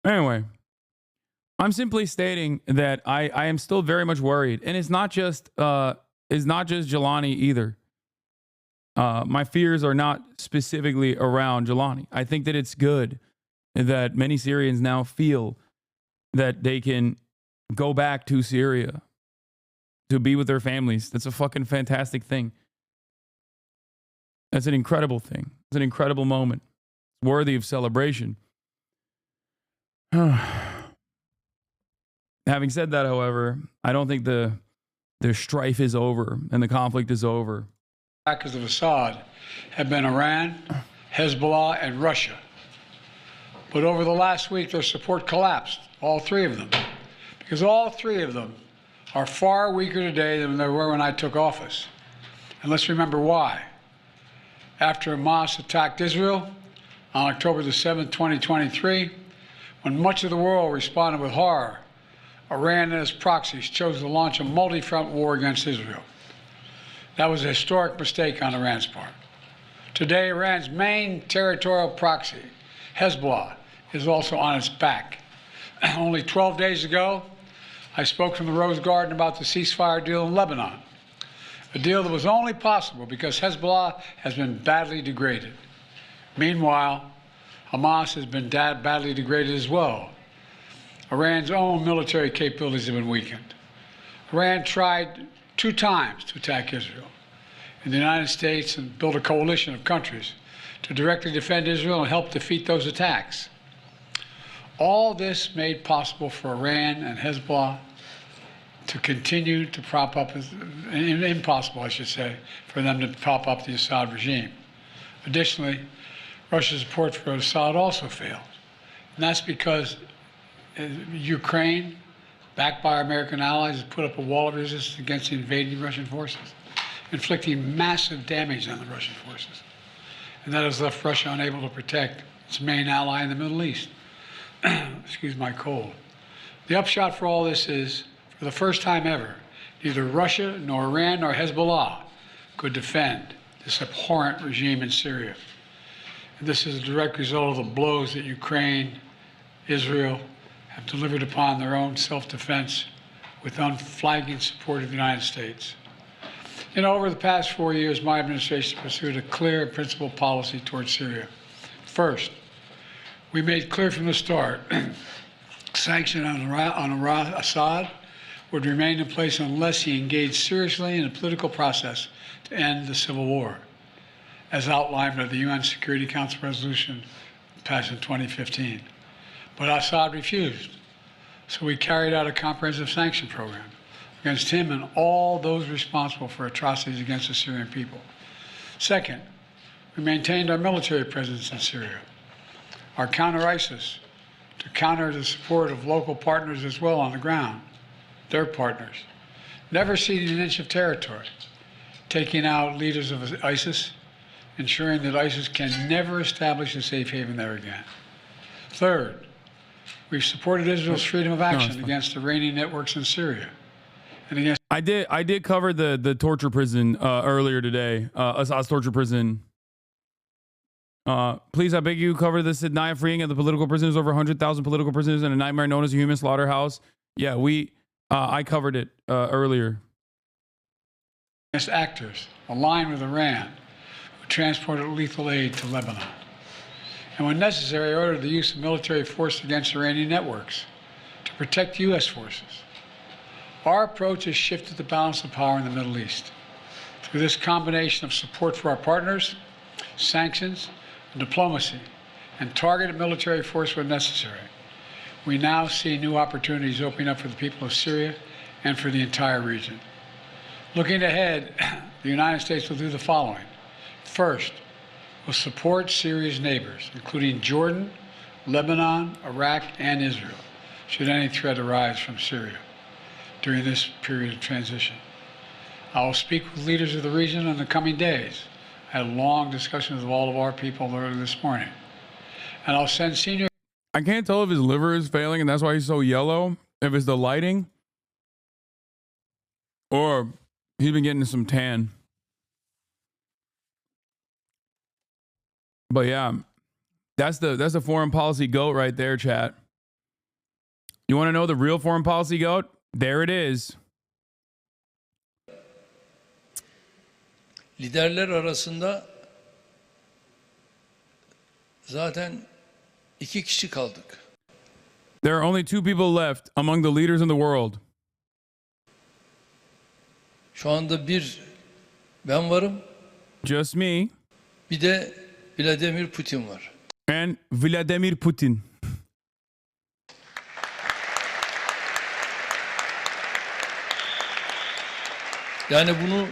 Anyway, I'm simply stating that I am still very much worried. And it's not just Jelani either. My fears are not specifically around Jelani. I think that it's good that many Syrians now feel that they can go back to Syria to be with their families. That's a fucking fantastic thing. That's an incredible thing. It's an incredible moment. It's worthy of celebration. Having said that, however, I don't think the strife is over and the conflict is over. Backers of Assad have been Iran, Hezbollah, and Russia. But over the last week, their support collapsed, all three of them, because all three of them are far weaker today than they were when I took office. And let's remember why. After Hamas attacked Israel on October the 7th, 2023, when much of the world responded with horror, Iran and its proxies chose to launch a multi-front war against Israel. That was a historic mistake on Iran's part. Today, Iran's main territorial proxy, Hezbollah, is also on its back. Only 12 days ago, I spoke from the Rose Garden about the ceasefire deal in Lebanon, a deal that was only possible because Hezbollah has been badly degraded. Meanwhile, Hamas has been badly degraded as well. Iran's own military capabilities have been weakened. Iran tried 2 times to attack Israel, and the United States and built a coalition of countries to directly defend Israel and help defeat those attacks. All this made possible for Iran and Hezbollah to continue to prop up, impossible, I should say, for them to prop up the Assad regime. Additionally, Russia's support for Assad also failed. And that's because Ukraine, backed by our American allies, has put up a wall of resistance against the invading Russian forces, inflicting massive damage on the Russian forces. And that has left Russia unable to protect its main ally in the Middle East. Excuse my cold. The upshot for all this is, for the first time ever, neither Russia, nor Iran, nor Hezbollah could defend this abhorrent regime in Syria. And this is a direct result of the blows that Ukraine, Israel, have delivered upon their own self-defense with unflagging support of the United States. You know, over the past 4 years, my administration pursued a clear and principled policy towards Syria. First, we made clear from the start sanctions on Assad would remain in place unless he engaged seriously in a political process to end the civil war, as outlined by the UN Security Council resolution passed in 2015. But Assad refused, so we carried out a comprehensive sanction program against him and all those responsible for atrocities against the Syrian people. Second, we maintained our military presence in Syria, our counter-ISIS, to counter the support of local partners as well on the ground, their partners, never ceding an inch of territory, taking out leaders of ISIS, ensuring that ISIS can never establish a safe haven there again. Third, we've supported Israel's freedom of action against Iranian networks in Syria. And against I did cover the torture prison earlier today, Assad's torture prison. Please, I beg you, cover the Sidnaya freeing of the political prisoners, over 100,000 political prisoners in a nightmare known as a human slaughterhouse. Yeah, I covered it earlier. Against actors aligned with Iran who transported lethal aid to Lebanon. And when necessary, ordered the use of military force against Iranian networks to protect U.S. forces. Our approach has shifted the balance of power in the Middle East. Through this combination of support for our partners, sanctions, and diplomacy, and targeted military force when necessary, we now see new opportunities opening up for the people of Syria and for the entire region. Looking ahead, the United States will do the following. First, we'll support Syria's neighbors, including Jordan, Lebanon, Iraq, and Israel, should any threat arise from Syria during this period of transition. I will speak with leaders of the region in the coming days. I had long discussions with all of our people earlier this morning. And I'll send senior... I can't tell if his liver is failing and that's why he's so yellow, if it's the lighting, or he's been getting some tan. But yeah, that's the foreign policy goat right there, chat. You want to know the real foreign policy goat? There it is. Liderler arasında zaten 2 kişi kaldık. There are only 2 people left among the leaders in the world. Şu anda bir ben varım. Just me. Bir de Vladimir Putin var. And Vladimir Putin. Yani bunu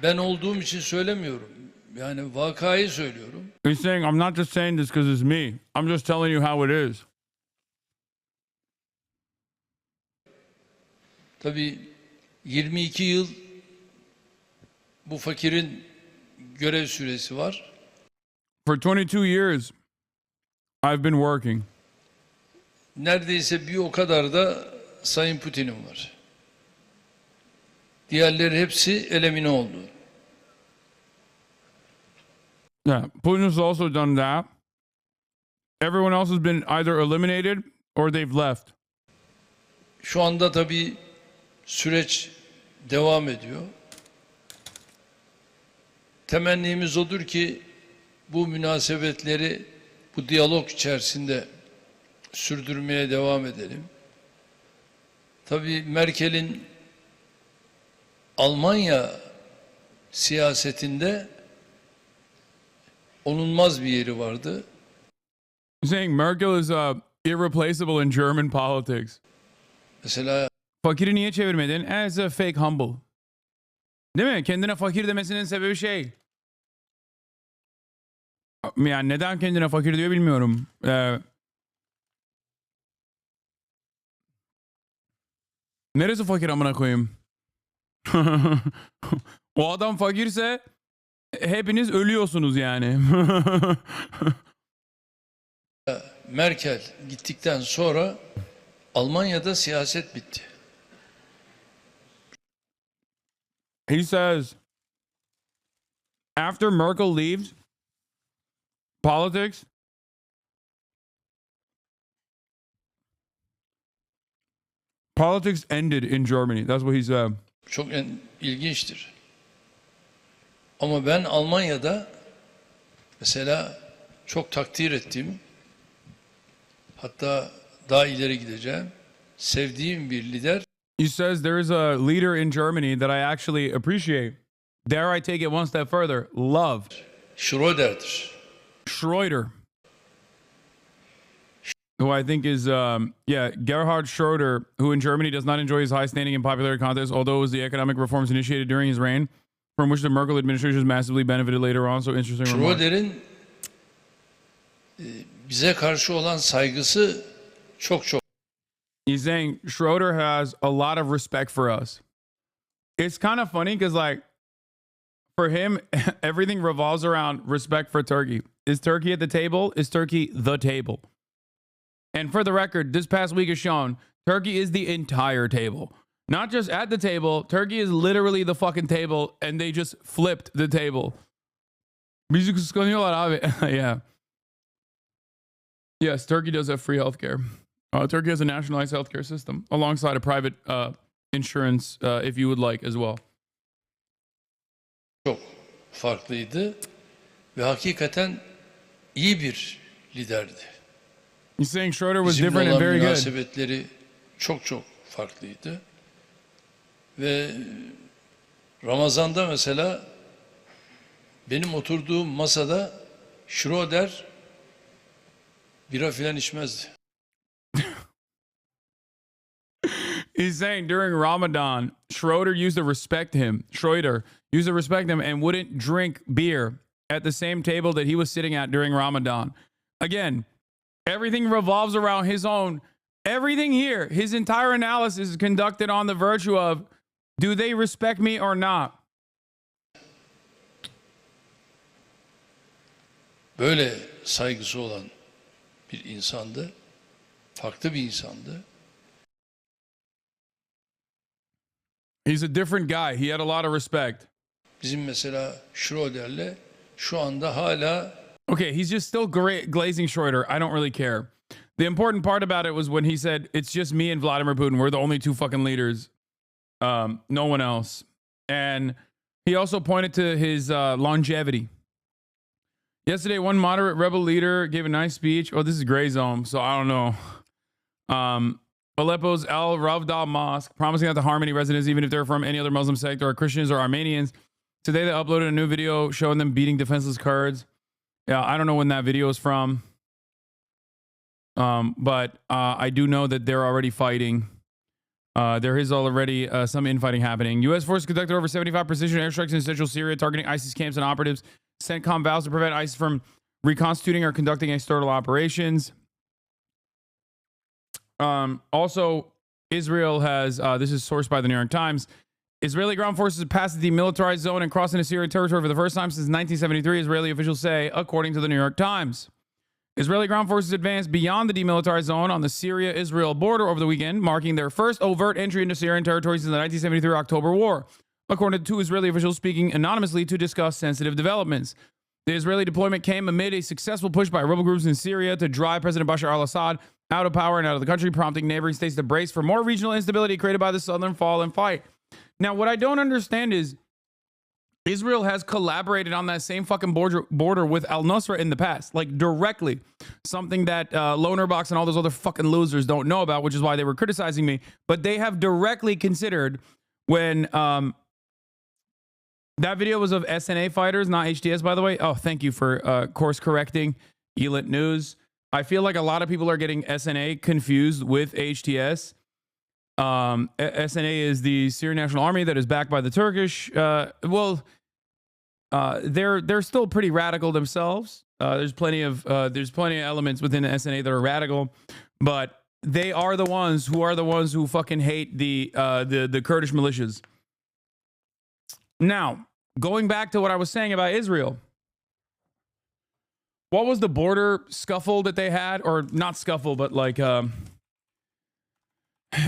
ben olduğum için söylemiyorum. Yani vakayı söylüyorum. He's saying, I'm not just saying this because it's me. I'm just telling you how it is. Tabii 22 yıl bu fakirin görev süresi var. For 22 years, I've been working. Neredeyse bir o kadar da Sayın Putin'in var. Diğerleri hepsi elemine oldu. Yeah, Putin has also done that. Everyone else has been either eliminated or they've left. Şu anda tabii süreç devam ediyor. Temennimiz odur ki bu münasebetleri bu diyalog içerisinde sürdürmeye devam edelim. Tabii Merkel'in Almanya siyasetinde onulmaz bir yeri vardı. Saying Merkel is irreplaceable in German politics. Mesela fakiri niye çevirmedin? As a fake humble. Değil mi? Kendine fakir demesinin sebebi şey. Yani neden kendine fakir diyor bilmiyorum. Neresi fakir amına koyayım? O adam fakirse hepiniz ölüyorsunuz yani. Merkel gittikten sonra Almanya'da siyaset bitti. He says after Merkel leaves, politics ended in Germany. That's what he said. Çok ilginçtir. Ama ben Almanya'da mesela çok takdir ettiğim, hatta daha ileri gideceğim, sevdiğim bir lider. He says there is a leader in Germany that I actually appreciate. Dare I take it one step further? Love. Schröder'dir. Schroeder. Who I think is, Gerhard Schroeder, who in Germany does not enjoy his high standing in popularity contests, although it was the economic reforms initiated during his reign, from which the Merkel administration has massively benefited later on. So interesting remark. Schröder'in bize karşı olan saygısı çok. He's saying Schroeder has a lot of respect for us. It's kind of funny because, like, for him, everything revolves around respect for Turkey. Is Turkey at the table? Is Turkey the table? And for the record, this past week has shown Turkey is the entire table. Not just at the table. Turkey is literally the fucking table, and they just flipped the table. Bizi kıskanıyorlar abi. Yeah. Yes, Turkey does have free healthcare. Turkey has a nationalized healthcare system alongside a private insurance, if you would like, as well. Çok farklıydı ve hakikaten iyi bir liderdi. He's saying Schroeder was Bizimle different and olan very good. münasebetleri çok farklıydı. Ve Ramazan'da mesela benim oturduğum masada Schröder bira filan içmezdi. He's saying during Ramadan, Schroeder used to respect him. And wouldn't drink beer at the same table that he was sitting at during Ramadan. Again, everything revolves around his own. Everything here, his entire analysis is conducted on the virtue of, do they respect me or not? Böyle saygısı olan bir insandı. Farklı bir insandı. He's a different guy. He had a lot of respect. Bizim mesela Schröder'le şu anda hala. Okay, he's just still glazing Schroeder. I don't really care. The important part about it was when he said, it's just me and Vladimir Putin. We're the only two fucking leaders. No one else. And he also pointed to his longevity. Yesterday, one moderate rebel leader gave a nice speech. Oh, this is gray zone, so I don't know. Aleppo's Al Ravda Mosque, promising that the Harmony residents, even if they're from any other Muslim sect or Christians or Armenians, today they uploaded a new video showing them beating defenseless Kurds. Yeah, I don't know when that video is from. But I do know that they're already fighting. There is already some infighting happening. U.S. forces conducted over 75 precision airstrikes in central Syria, targeting ISIS camps and operatives. CENTCOM vows to prevent ISIS from reconstituting or conducting external operations. Also, Israel has, this is sourced by the New York Times, Israeli ground forces have passed the demilitarized zone and crossed into Syrian territory for the first time since 1973, Israeli officials say, according to the New York Times. Israeli ground forces advanced beyond the demilitarized zone on the Syria-Israel border over the weekend, marking their first overt entry into Syrian territory since the 1973 October War, according to two Israeli officials speaking anonymously to discuss sensitive developments. The Israeli deployment came amid a successful push by rebel groups in Syria to drive President Bashar al-Assad out of power and out of the country, prompting neighboring states to brace for more regional instability created by the southern fall and fight. Now, what I don't understand is Israel has collaborated on that same fucking border with al-Nusra in the past, like directly. Something that Loner Box and all those other fucking losers don't know about, which is why they were criticizing me. But they have directly considered when that video was of SNA fighters, not HTS, by the way. Oh, thank you for course correcting, Elit News. I feel like a lot of people are getting SNA confused with HTS. SNA is the Syrian National Army that is backed by the Turkish. They're still pretty radical themselves. There's plenty of elements within the SNA that are radical, but they are the ones who fucking hate the Kurdish militias. Now, going back to what I was saying about Israel. What was the border scuffle that they had? Or not scuffle, but like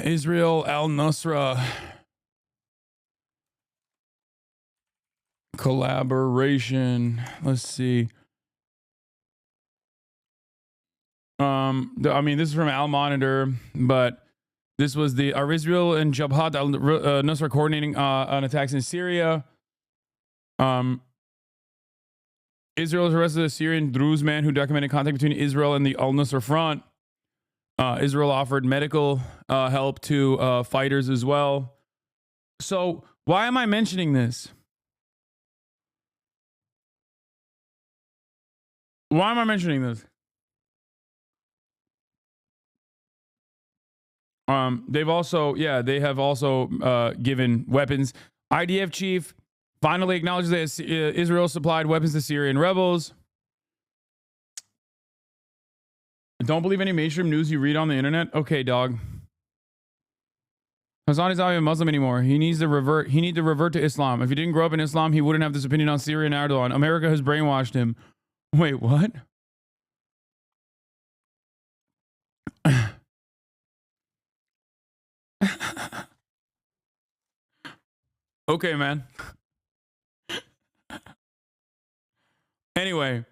Israel al-Nusra collaboration. Let's see. I mean, this is from Al Monitor, but this was are Israel and Jabhat al-Nusra coordinating on attacks in Syria. Israel has arrested a Syrian Druze man who documented contact between Israel and the al-Nusra front. Israel offered medical help to fighters as well. So why am I mentioning this? Why am I mentioning this? They have also given weapons. IDF chief finally acknowledges that Israel supplied weapons to Syrian rebels. Don't believe any mainstream news you read on the internet? Okay, dog. Hassan is not even Muslim anymore. He needs to revert to Islam. If he didn't grow up in Islam, he wouldn't have this opinion on Syria and Erdogan. America has brainwashed him. Wait, what? Okay, man. Anyway,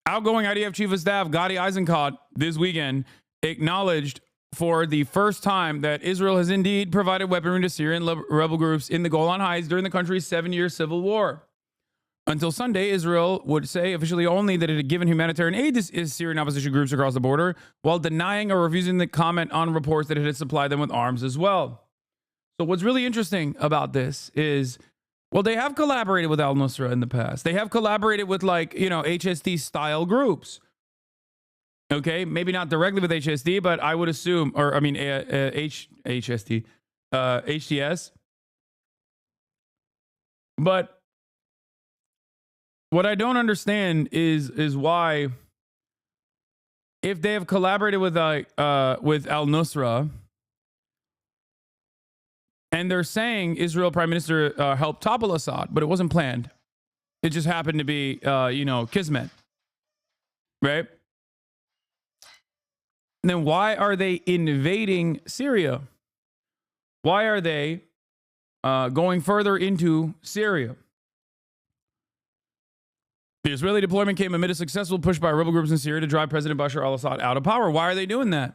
outgoing IDF Chief of Staff Gadi Eisenkot this weekend acknowledged for the first time that Israel has indeed provided weaponry to Syrian rebel groups in the Golan Heights during the country's 7-year civil war. Until Sunday, Israel would say officially only that it had given humanitarian aid to Syrian opposition groups across the border, while denying or refusing to comment on reports that it had supplied them with arms as well. So what's really interesting about this is, well, they have collaborated with al-Nusra in the past. They have collaborated with, like, HSD style groups. Okay, maybe not directly with HSD, but I would assume, HTS. But what I don't understand is why, if they have collaborated with al-Nusra, and they're saying Israel Prime Minister helped topple Assad, but it wasn't planned. It just happened to be, kismet. Right? And then why are they invading Syria? Why are they going further into Syria? The Israeli deployment came amid a successful push by rebel groups in Syria to drive President Bashar al-Assad out of power. Why are they doing that?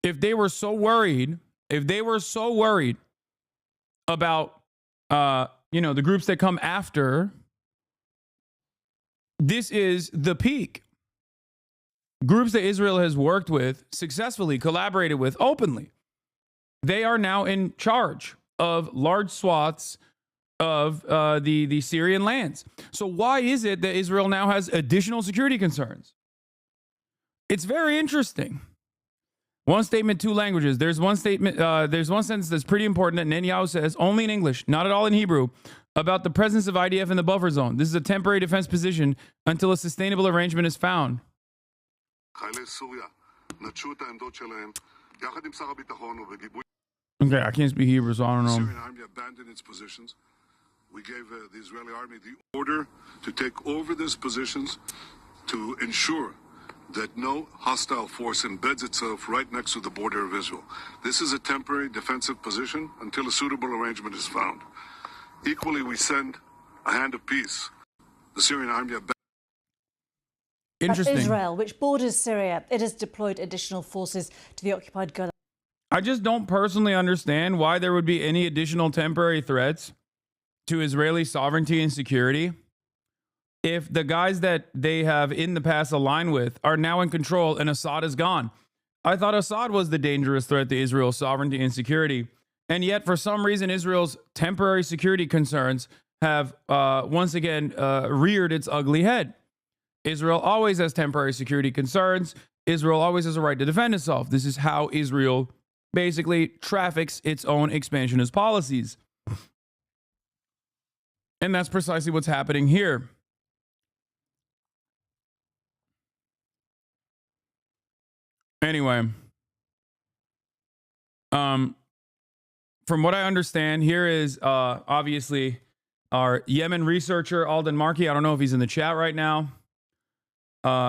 If they were so worried about, the groups that come after, this is the peak. Groups that Israel has worked with, successfully collaborated with openly, they are now in charge of large swaths of the Syrian lands. So why is it that Israel now has additional security concerns? It's very interesting. One statement, two languages. There's one sentence that's pretty important that Netanyahu says, only in English, not at all in Hebrew, about the presence of IDF in the buffer zone. This is a temporary defense position until a sustainable arrangement is found. Okay, I can't speak Hebrew, so I don't know. The Syrian army abandoned its positions. We gave the Israeli army the order to take over these positions to ensure that no hostile force embeds itself right next to the border of Israel. This is a temporary defensive position until a suitable arrangement is found. Equally, we send a hand of peace The Syrian army Interesting. But Israel, which borders Syria, it has deployed additional forces to the occupied Golan. I just don't personally understand why there would be any additional temporary threats to Israeli sovereignty and security if the guys that they have in the past aligned with are now in control and Assad is gone. I thought Assad was the dangerous threat to Israel's sovereignty and security. And yet, for some reason, Israel's temporary security concerns have once again reared its ugly head. Israel always has temporary security concerns. Israel always has a right to defend itself. This is how Israel basically traffics its own expansionist policies. And that's precisely what's happening here. Anyway, from what I understand, here is obviously our Yemen researcher, Alden Markey. I don't know if he's in the chat right now.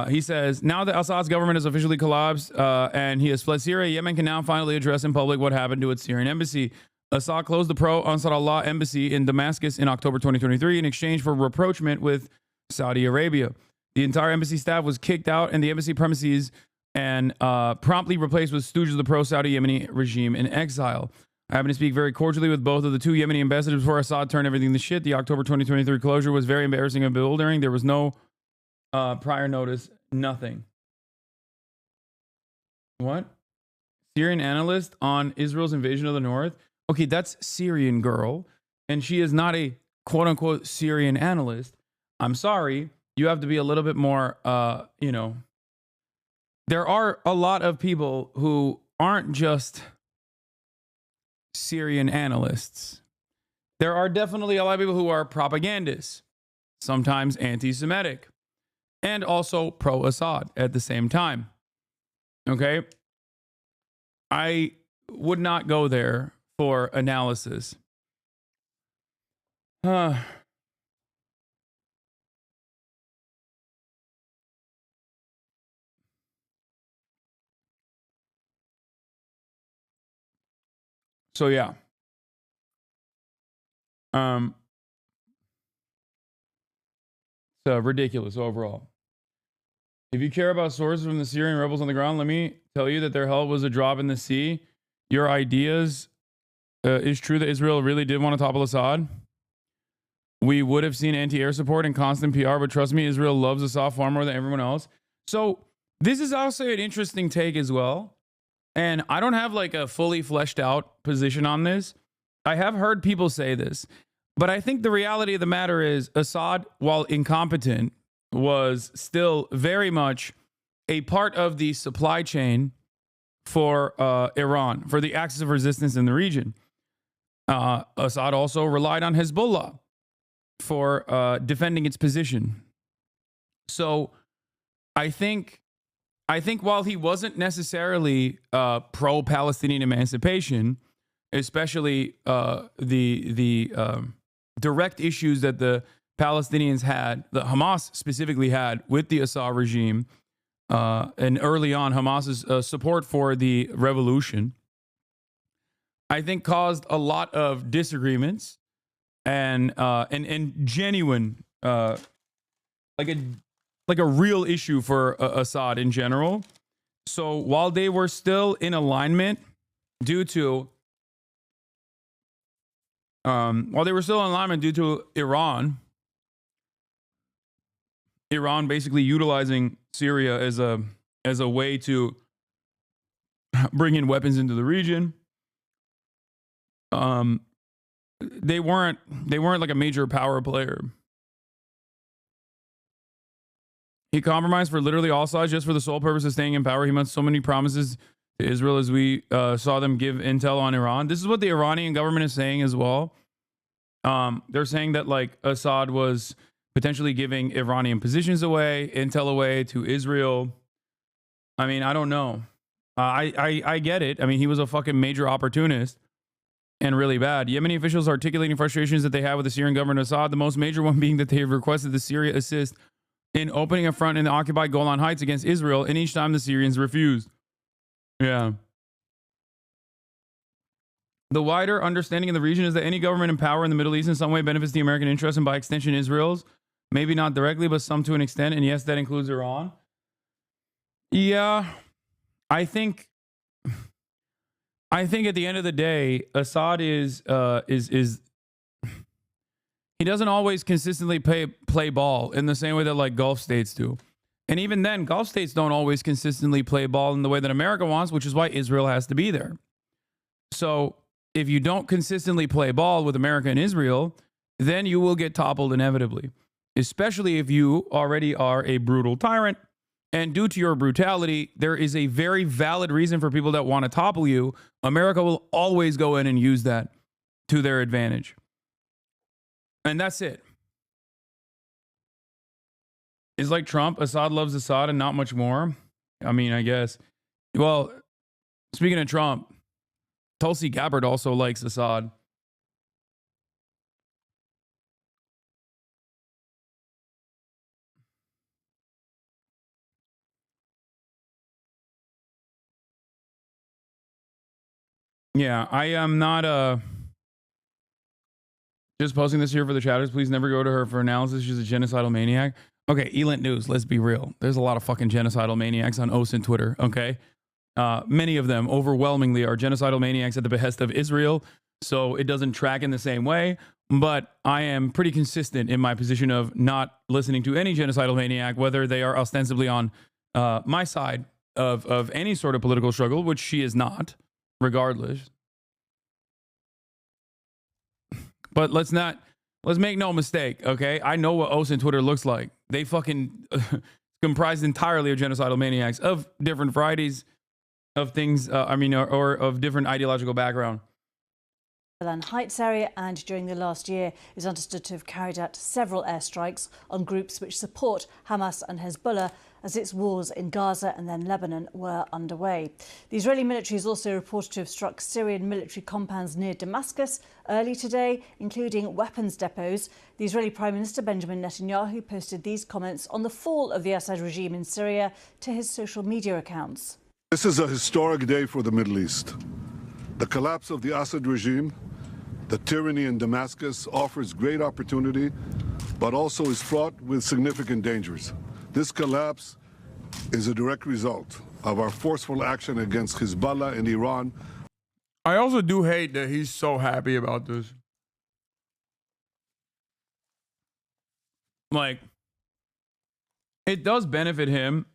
He says, now that Assad's government has officially collapsed and he has fled Syria, Yemen can now finally address in public what happened to its Syrian embassy. Assad closed the pro-Ansar Allah embassy in Damascus in October 2023 in exchange for rapprochement with Saudi Arabia. The entire embassy staff was kicked out and the embassy premises and promptly replaced with stooges of the pro-Saudi Yemeni regime in exile. I happen to speak very cordially with both of the two Yemeni ambassadors before Assad turned everything to shit. The October 2023 closure was very embarrassing and bewildering. There was no prior notice, nothing. What? Syrian analyst on Israel's invasion of the north? Okay, that's Syrian girl, and she is not a quote-unquote Syrian analyst. I'm sorry. You have to be a little bit more, you know. There are a lot of people who aren't just Syrian analysts. There are definitely a lot of people who are propagandists, sometimes anti-Semitic, and also pro-Assad at the same time. Okay? I would not go there for analysis. So yeah. So ridiculous overall. If you care about sources from the Syrian rebels on the ground, let me tell you that their help was a drop in the sea. Your ideas is true that Israel really did want to topple Assad. We would have seen anti-air support and constant PR, but trust me, Israel loves Assad far more than everyone else. So this is also an interesting take as well. And I don't have like a fully fleshed out position on this. I have heard people say this, but I think the reality of the matter is Assad, while incompetent, was still very much a part of the supply chain for Iran, for the axis of resistance in the region. Assad also relied on Hezbollah for defending its position. So I think while he wasn't necessarily pro-Palestinian emancipation, especially the direct issues that the Palestinians had, that Hamas specifically had with the Assad regime, and early on Hamas's support for the revolution, I think caused a lot of disagreements and genuine like a real issue for Assad in general. So while they were still in alignment due to Iran basically utilizing Syria as a way to bring in weapons into the region, they weren't like a major power player. He compromised for literally all sides just for the sole purpose of staying in power. He made so many promises to Israel as we saw them give intel on Iran. This is what the Iranian government is saying as well. They're saying that like Assad was potentially giving Iranian positions away, intel away to Israel. I mean, I don't know. I get it. I mean, he was a fucking major opportunist and really bad. Yemeni officials articulating frustrations that they have with the Syrian government of Assad, the most major one being that they have requested the Syria assist in opening a front in the occupied Golan Heights against Israel, and each time the Syrians refused. Yeah. The wider understanding of the region is that any government in power in the Middle East in some way benefits the American interest and by extension Israel's. Maybe not directly, but some to an extent. And yes, that includes Iran. Yeah, I think at the end of the day, Assad is he doesn't always consistently play ball in the same way that like Gulf states do. And even then, Gulf states don't always consistently play ball in the way that America wants, which is why Israel has to be there. So if you don't consistently play ball with America and Israel, then you will get toppled inevitably, especially if you already are a brutal tyrant. And due to your brutality, there is a very valid reason for people that want to topple you. America will always go in and use that to their advantage. And that's it. It's like Trump. Assad loves Assad and not much more. I mean, I guess. Well, speaking of Trump, Tulsi Gabbard also likes Assad. Yeah, I am not just posting this here for the chatters. Please never go to her for analysis. She's a genocidal maniac. Okay, Elent News, let's be real. There's a lot of fucking genocidal maniacs on OSINT Twitter, okay? Many of them overwhelmingly are genocidal maniacs at the behest of Israel, so it doesn't track in the same way. But I am pretty consistent in my position of not listening to any genocidal maniac, whether they are ostensibly on my side of any sort of political struggle, which she is not, regardless. But let's make no mistake, okay? I know what OSINT Twitter looks like. They fucking comprised entirely of genocidal maniacs of different varieties of things, or of different ideological background. Golan Heights area, and during the last year is understood to have carried out several airstrikes on groups which support Hamas and Hezbollah as its wars in Gaza and then Lebanon were underway. The Israeli military is also reported to have struck Syrian military compounds near Damascus early today, including weapons depots. The Israeli Prime Minister Benjamin Netanyahu posted these comments on the fall of the Assad regime in Syria to his social media accounts. This is a historic day for the Middle East. The collapse of the Assad regime, the tyranny in Damascus, offers great opportunity, but also is fraught with significant dangers. This collapse is a direct result of our forceful action against Hezbollah in Iran. I also do hate that he's so happy about this. Like, it does benefit him.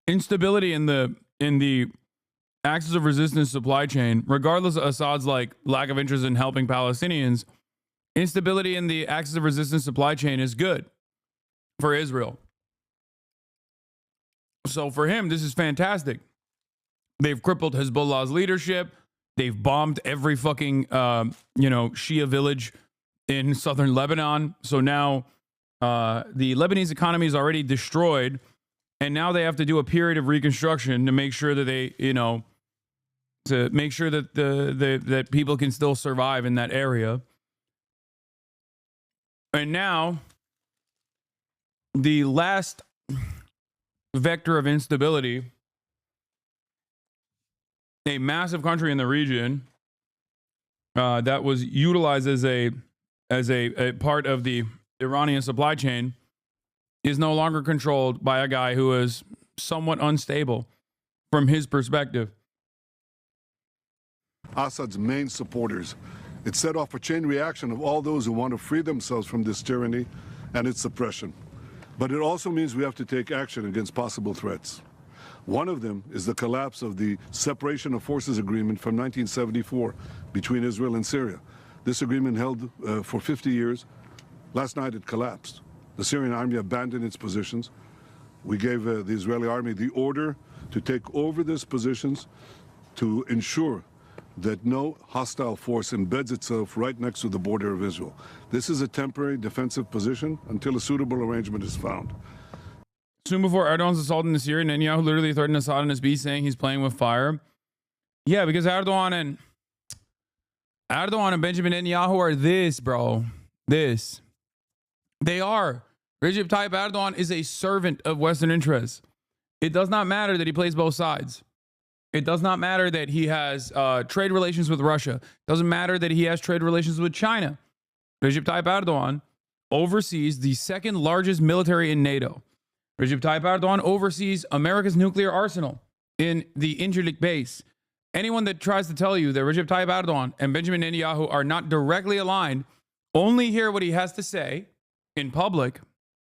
Instability in the axis of resistance supply chain, regardless of Assad's like lack of interest in helping Palestinians, instability in the axis of resistance supply chain is good for Israel. So for him, this is fantastic. They've crippled Hezbollah's leadership. They've bombed every fucking Shia village in southern Lebanon. So now the Lebanese economy is already destroyed, and now they have to do a period of reconstruction to make sure that they, to make sure that that people can still survive in that area. And now the last vector of instability, a massive country in the region that was utilized as a part of the Iranian supply chain, is no longer controlled by a guy who is somewhat unstable from his perspective. Assad's main supporters. It set off a chain reaction of all those who want to free themselves from this tyranny and its suppression. But it also means we have to take action against possible threats. One of them is the collapse of the Separation of Forces Agreement from 1974 between Israel and Syria. This agreement held for 50 years. Last night it collapsed. The Syrian army abandoned its positions. We gave the Israeli army the order to take over these positions to ensure that no hostile force embeds itself right next to the border of Israel. This is a temporary defensive position until a suitable arrangement is found. Soon before Erdogan's assault in Syria, Netanyahu literally threatened Assad and his beast, saying he's playing with fire. Yeah, because Erdogan and Benjamin Netanyahu are this, bro. This. They are. Recep Tayyip Erdogan is a servant of Western interests. It does not matter that he plays both sides. It does not matter that he has trade relations with Russia. It doesn't matter that he has trade relations with China. Recep Tayyip Erdogan oversees the second largest military in NATO. Recep Tayyip Erdogan oversees America's nuclear arsenal in the Incirlik base. Anyone that tries to tell you that Recep Tayyip Erdogan and Benjamin Netanyahu are not directly aligned only hear what he has to say in public,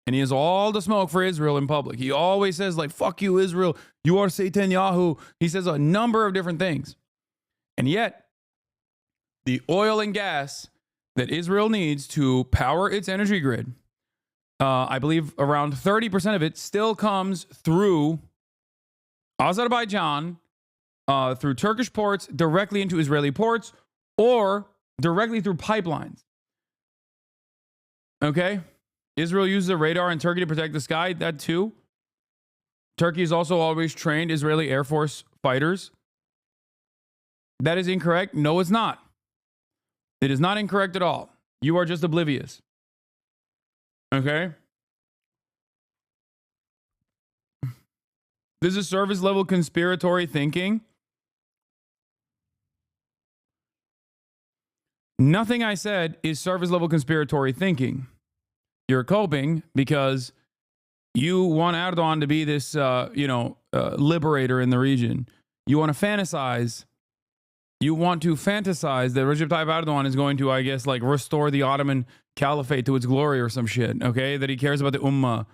and he has all the smoke for Israel in public. He always says, like, fuck you, Israel. You are Netanyahu. He says a number of different things. And yet, the oil and gas that Israel needs to power its energy grid, I believe around 30% of it still comes through Azerbaijan, through Turkish ports, directly into Israeli ports, or directly through pipelines. Okay? Israel uses a radar in Turkey to protect the sky, that too. Turkey has also always trained Israeli Air Force fighters. That is incorrect. No, it's not. It is not incorrect at all. You are just oblivious. Okay? This is service level conspiratory thinking. Nothing I said is service level conspiratory thinking. You're coping because you want Erdogan to be this, liberator in the region. You want to fantasize. You want to fantasize that Recep Tayyip Erdogan is going to, I guess, like restore the Ottoman Caliphate to its glory or some shit. Okay, that he cares about the Ummah.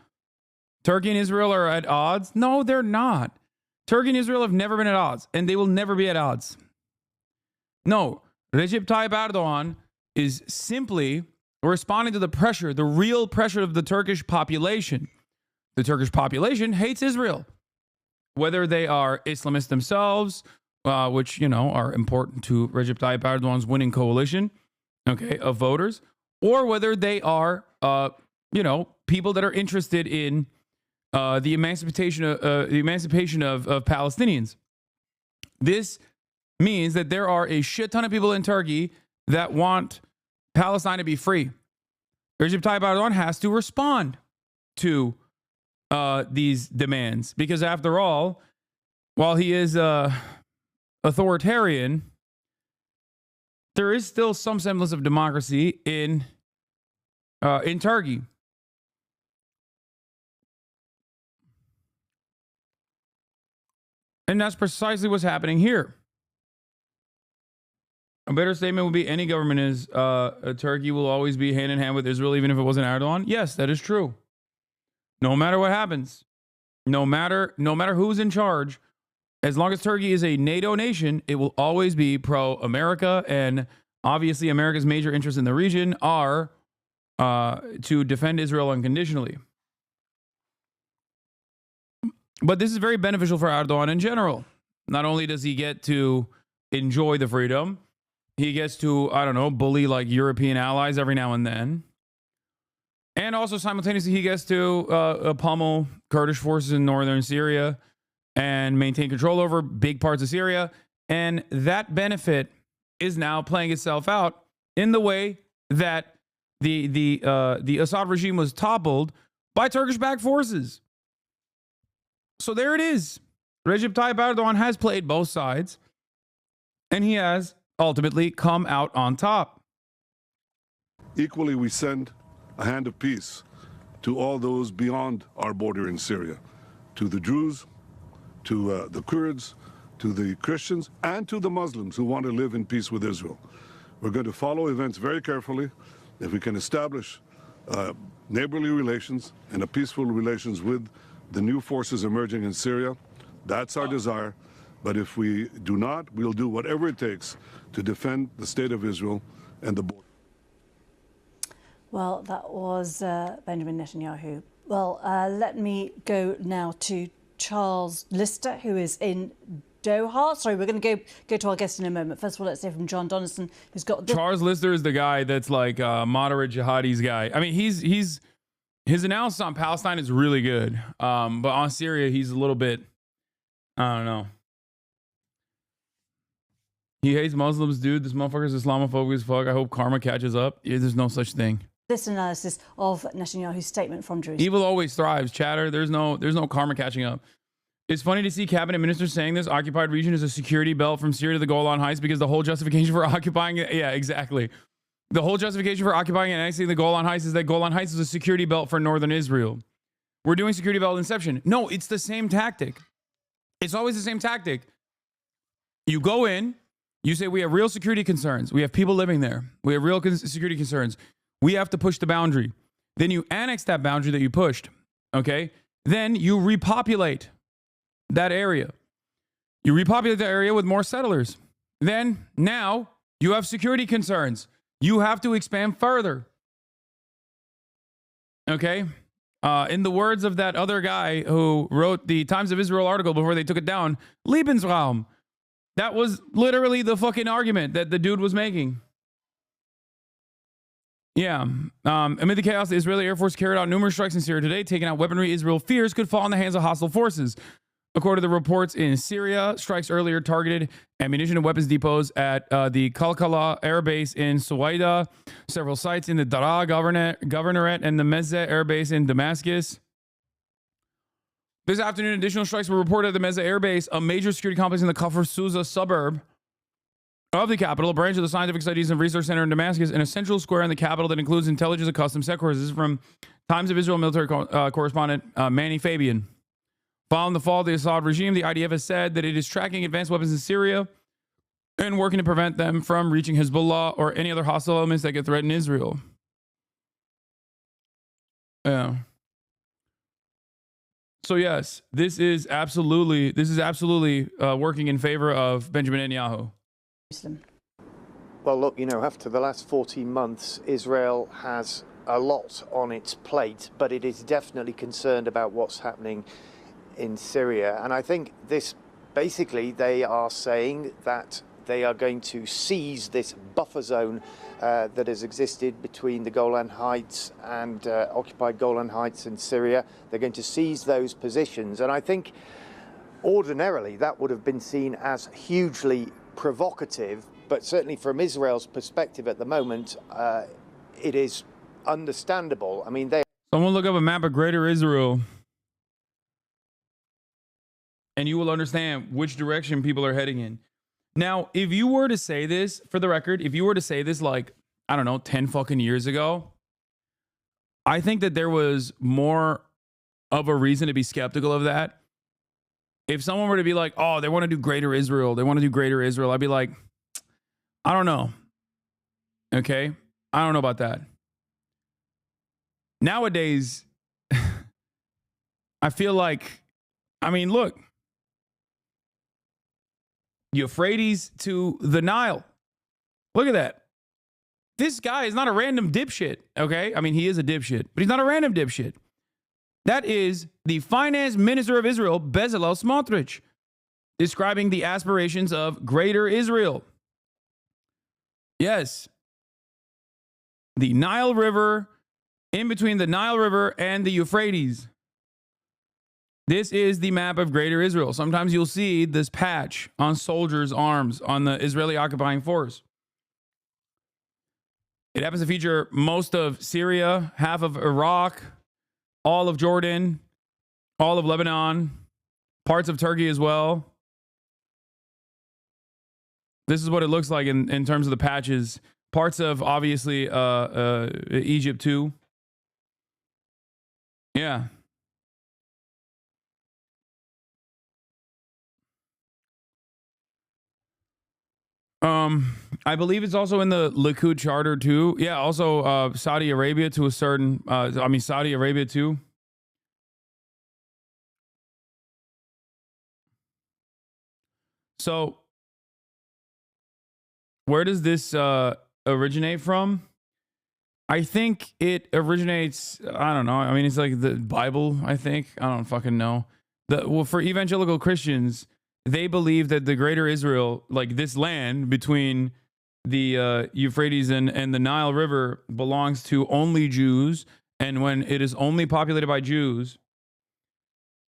Turkey and Israel are at odds? No, they're not. Turkey and Israel have never been at odds, and they will never be at odds. No, Recep Tayyip Erdogan is simply responding to the pressure, the real pressure of the Turkish population. The Turkish population hates Israel, whether they are Islamists themselves, which, are important to Recep Tayyip Erdogan's winning coalition, of voters, or whether they are, people that are interested in the emancipation of Palestinians. This means that there are a shit ton of people in Turkey that want Palestine to be free. Recep Tayyip Erdogan has to respond to these demands because, after all, while he is authoritarian, there is still some semblance of democracy in Turkey. And that's precisely what's happening here. A better statement would be any government is Turkey will always be hand in hand with Israel, even if it wasn't Erdogan. Yes, that is true. No matter what happens, no matter who's in charge, as long as Turkey is a NATO nation, it will always be pro-America. And obviously, America's major interests in the region are to defend Israel unconditionally. But this is very beneficial for Erdogan in general. Not only does he get to enjoy the freedom, he gets to, bully like European allies every now and then. And also simultaneously, he gets to pummel Kurdish forces in northern Syria and maintain control over big parts of Syria. And that benefit is now playing itself out in the way that the Assad regime was toppled by Turkish-backed forces. So there it is. Recep Tayyip Erdogan has played both sides, and he has ultimately come out on top. Equally, we send a hand of peace to all those beyond our border in Syria, to the Jews, to the Kurds, to the Christians, and to the Muslims who want to live in peace with Israel. We're going to follow events very carefully. If we can establish neighborly relations and a peaceful relations with the new forces emerging in Syria, that's our desire. But if we do not, we'll do whatever it takes to defend the state of Israel and the border. Well, that was Benjamin Netanyahu. Well, let me go now to Charles Lister, who is in Doha. Sorry, we're going to go to our guest in a moment. First of all, let's hear from John Donaldson, who's got... Charles Lister is the guy that's like moderate jihadis guy. I mean, his analysis on Palestine is really good. But on Syria, he's a little bit, I don't know. He hates Muslims, dude. This motherfucker's Islamophobic as fuck. I hope karma catches up. Yeah, there's no such thing. This analysis of Netanyahu's statement from Jerusalem. Evil always thrives, chatter. There's no karma catching up. It's funny to see cabinet ministers saying this occupied region is a security belt from Syria to the Golan Heights because the whole justification for occupying it. Yeah, exactly. The whole justification for occupying and annexing the Golan Heights is that Golan Heights is a security belt for northern Israel. We're doing security belt inception. No, it's the same tactic. It's always the same tactic. You go in, you say, we have real security concerns. We have people living there. We have real security concerns. We have to push the boundary. Then you annex that boundary that you pushed. Okay? Then you repopulate that area. You repopulate the area with more settlers. Then now you have security concerns. You have to expand further. Okay? In the words of that other guy who wrote the Times of Israel article before they took it down, Lebensraum. That was literally the fucking argument that the dude was making. Yeah. Amid the chaos, the Israeli Air Force carried out numerous strikes in Syria today, taking out weaponry Israel fears could fall in the hands of hostile forces. According to the reports in Syria, strikes earlier targeted ammunition and weapons depots at the Kalkala Air Base in Suwaida, several sites in the Daraa Governorate, and the Mezze Air Base in Damascus. This afternoon, additional strikes were reported at the Mezze Air Base, a major security complex in the Kafr Souza suburb of the capital, a branch of the Scientific Studies and Research Center in Damascus, and a central square in the capital that includes intelligence and customs headquarters. This is from Times of Israel military correspondent Manny Fabian. Following the fall of the Assad regime, the IDF has said that it is tracking advanced weapons in Syria and working to prevent them from reaching Hezbollah or any other hostile elements that could threaten Israel. Yeah. So yes, this is absolutely working in favor of Benjamin Netanyahu. Well, look, you know, after the last 14 months, Israel has a lot on its plate, but it is definitely concerned about what's happening in Syria. And I think this, basically, they are saying that they are going to seize this buffer zone that has existed between the Golan Heights and occupied Golan Heights and Syria. They're going to seize those positions. And I think ordinarily that would have been seen as hugely provocative, but certainly from Israel's perspective at the moment, it is understandable. I mean, someone look up a map of Greater Israel, and you will understand which direction people are heading in. Now, if you were to say this, for the record, if you were to say this like, I don't know, 10 fucking years ago, I think that there was more of a reason to be skeptical of that. If someone were to be like, oh, they want to do Greater Israel, I'd be like, I don't know. Okay? I don't know about that. Nowadays, I feel like, I mean, look, Euphrates to the Nile. Look at that. This guy is not a random dipshit, okay? I mean, he is a dipshit, but he's not a random dipshit. That is the finance minister of Israel, Bezalel Smotrich, describing the aspirations of Greater Israel. Yes. The Nile River, in between the Nile River and the Euphrates. This is the map of Greater Israel. Sometimes you'll see this patch on soldiers' arms on the Israeli occupying force. It happens to feature most of Syria, half of Iraq, all of Jordan, all of Lebanon, parts of Turkey as well. This is what it looks like in terms of the patches. Parts of, obviously, Egypt too. Yeah. I believe it's also in the Likud charter too. Yeah, also Saudi Arabia to a certain, Saudi Arabia too. So, where does this originate from? I think it originates, I don't know. I mean, it's like the Bible, I think. I don't fucking know. Well, for evangelical Christians, they believe that the Greater Israel, like this land between the Euphrates and the Nile River, belongs to only Jews. And when it is only populated by Jews,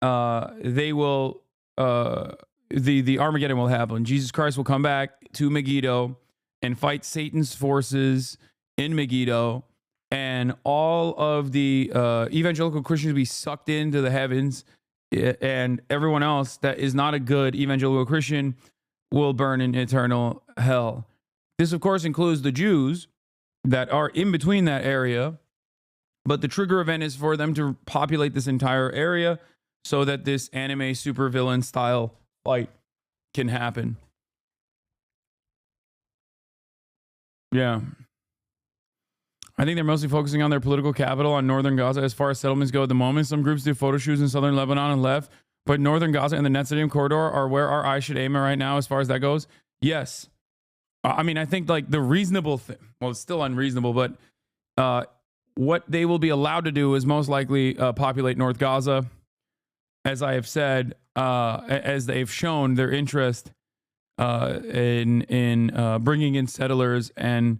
they will, the Armageddon will happen. Jesus Christ will come back to Megiddo and fight Satan's forces in Megiddo. And all of the evangelical Christians will be sucked into the heavens. And everyone else that is not a good evangelical Christian will burn in eternal hell. This, of course, includes the Jews, that are in between that area. But the trigger event is for them to populate this entire area so that this anime supervillain style fight can happen. Yeah. I think they're mostly focusing on their political capital on northern Gaza as far as settlements go at the moment. Some groups do photo shoots in southern Lebanon and left, but northern Gaza and the Netzarim corridor are where our eyes should aim at right now as far as that goes. Yes. I mean, I think like the reasonable thing, well, it's still unreasonable, but what they will be allowed to do is most likely populate North Gaza. As I have said, as they've shown their interest in bringing in settlers and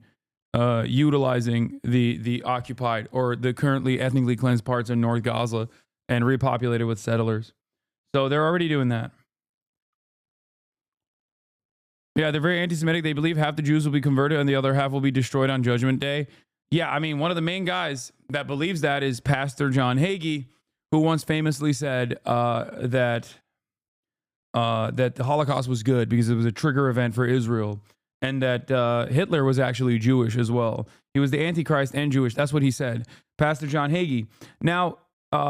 utilizing the occupied or the currently ethnically cleansed parts of North Gaza and repopulate it with settlers. So they're already doing that. Yeah, they're very anti-Semitic. They believe half the Jews will be converted and the other half will be destroyed on Judgment Day. Yeah, I mean, one of the main guys that believes that is Pastor John Hagee, who once famously said that the Holocaust was good because it was a trigger event for Israel, and that Hitler was actually Jewish as well. He was the Antichrist and Jewish. That's what he said, Pastor John Hagee. Now,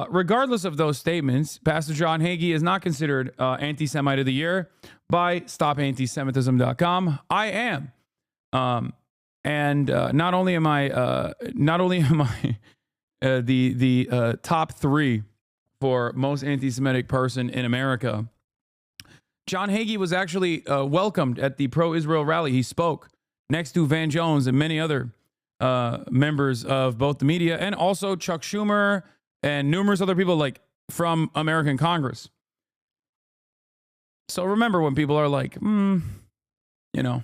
regardless of those statements, Pastor John Hagee is not considered Anti-Semite of the Year by StopAntisemitism.com. I am. And not only am I the top 3 for most anti-Semitic person in America, John Hagee was actually welcomed at the pro-Israel rally. He spoke next to Van Jones and many other members of both the media and also Chuck Schumer and numerous other people like from American Congress. So remember when people are like, you know.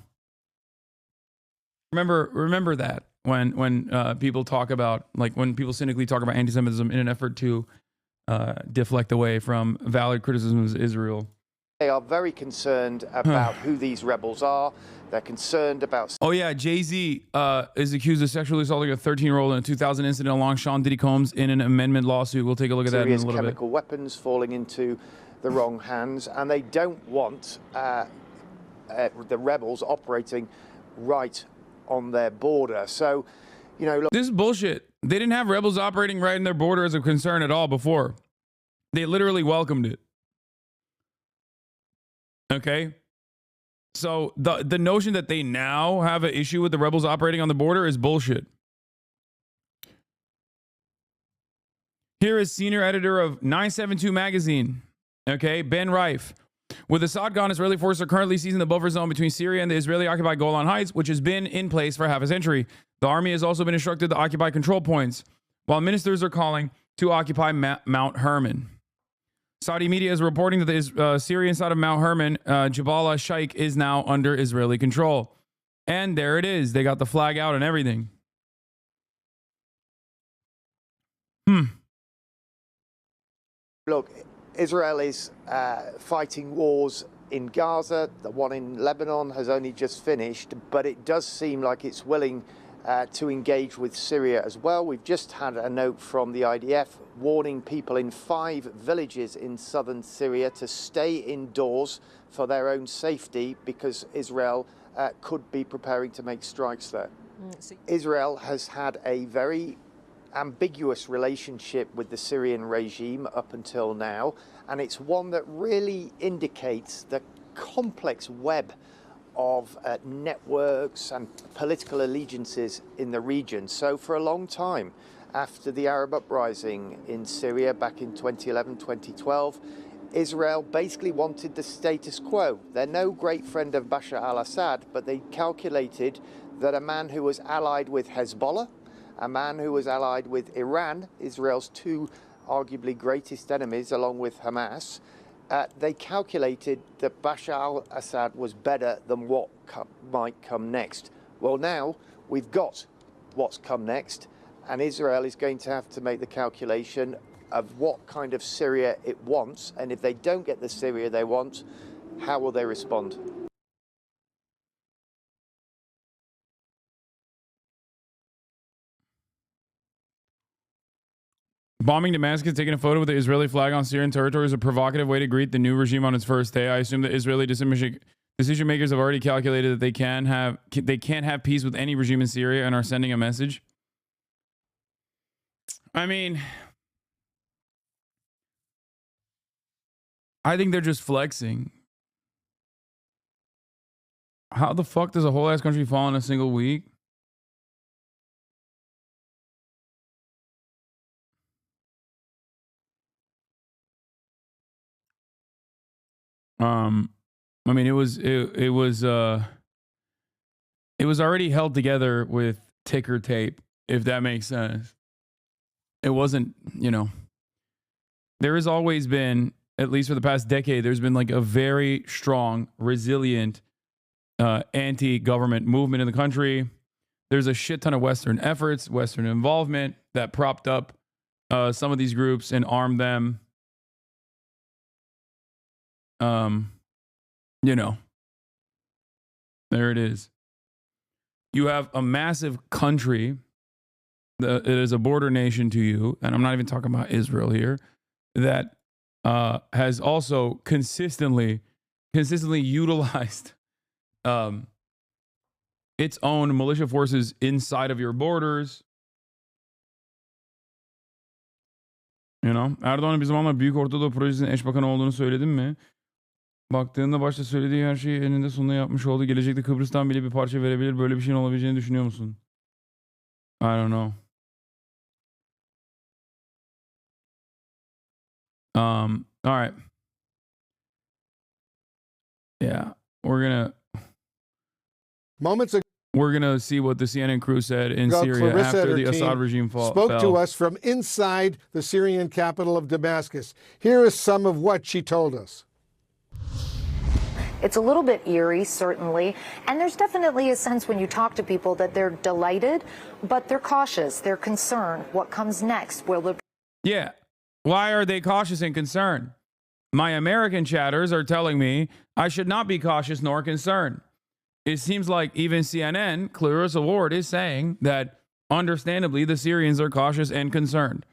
Remember that when people talk about, like when people cynically talk about anti-Semitism in an effort to deflect away from valid criticisms of Israel. They are very concerned about who these rebels are. They're concerned about... Oh yeah, Jay-Z is accused of sexually assaulting a 13-year-old in a 2000 incident along Sean Diddy Combs in an amendment lawsuit. We'll take a look at that in a little bit. Chemical weapons falling into the wrong hands, and they don't want the rebels operating right on their border. So, you know, look, this is bullshit. They didn't have rebels operating right in their border as a concern at all before. They literally welcomed it. Okay? So the notion that they now have an issue with the rebels operating on the border is bullshit. Here is senior editor of 972 magazine, okay, Ben Reif. With Assad gone, Israeli forces are currently seizing the buffer zone between Syria and the Israeli-occupied Golan Heights, which has been in place for half a century. The army has also been instructed to occupy control points, while ministers are calling to occupy Mount Hermon. Saudi media is reporting that the Syrian side of Mount Hermon, Jabal Shaikh, is now under Israeli control. And there it is. They got the flag out and everything. Look, Israel is fighting wars in Gaza. The one in Lebanon has only just finished, but it does seem like it's willing to engage with Syria as well. We've just had a note from the IDF warning people in 5 villages in southern Syria to stay indoors for their own safety because Israel could be preparing to make strikes there. Israel has had a very ambiguous relationship with the Syrian regime up until now, and it's one that really indicates the complex web of networks and political allegiances in the region. So for a long time, after the Arab uprising in Syria back in 2011, 2012, Israel basically wanted the status quo. They're no great friend of Bashar al-Assad, but they calculated that a man who was allied with Hezbollah, a man who was allied with Iran, Israel's 2 arguably greatest enemies along with Hamas, they calculated that Bashar al-Assad was better than what might come next. Well, now we've got what's come next, and Israel is going to have to make the calculation of what kind of Syria it wants, and if they don't get the Syria they want, how will they respond? Bombing Damascus, taking a photo with the Israeli flag on Syrian territory is a provocative way to greet the new regime on its first day. I assume the Israeli Decision makers have already calculated that they can't have peace with any regime in Syria and are sending a message. I mean, I think they're just flexing. How the fuck does a whole ass country fall in a single week? I mean, it was already held together with ticker tape, if that makes sense. It wasn't, there has always been, at least for the past decade, there's been like a very strong, resilient anti-government movement in the country. There's a shit ton of Western efforts, Western involvement that propped up some of these groups and armed them. There it is. You have a massive country that is a border nation to you, and I'm not even talking about Israel here, that has also consistently utilized its own militia forces inside of your borders. Erdoğan'ın bir zamanlar Büyük Ortadoğu Projesi'nin eş bakanı olduğunu söyledim mi? Baktığında başta söylediği her şeyi eninde sonunda yapmış oldu. Gelecekte Kıbrıs'tan bile bir parça verebilir. Böyle bir şeyin olabileceğini düşünüyor musun? I don't know. All right. Yeah, we're gonna see what the CNN crew said in Syria Clarissa after the Assad regime fell. Spoke to us from inside the Syrian capital of Damascus. Here is some of what she told us. It's a little bit eerie, certainly, and there's definitely a sense when you talk to people that they're delighted, but they're cautious, they're concerned. What comes next? Yeah. Why are they cautious and concerned? My American chatters are telling me I should not be cautious nor concerned. It seems like even CNN, Clarissa Ward, is saying that, understandably, the Syrians are cautious and concerned.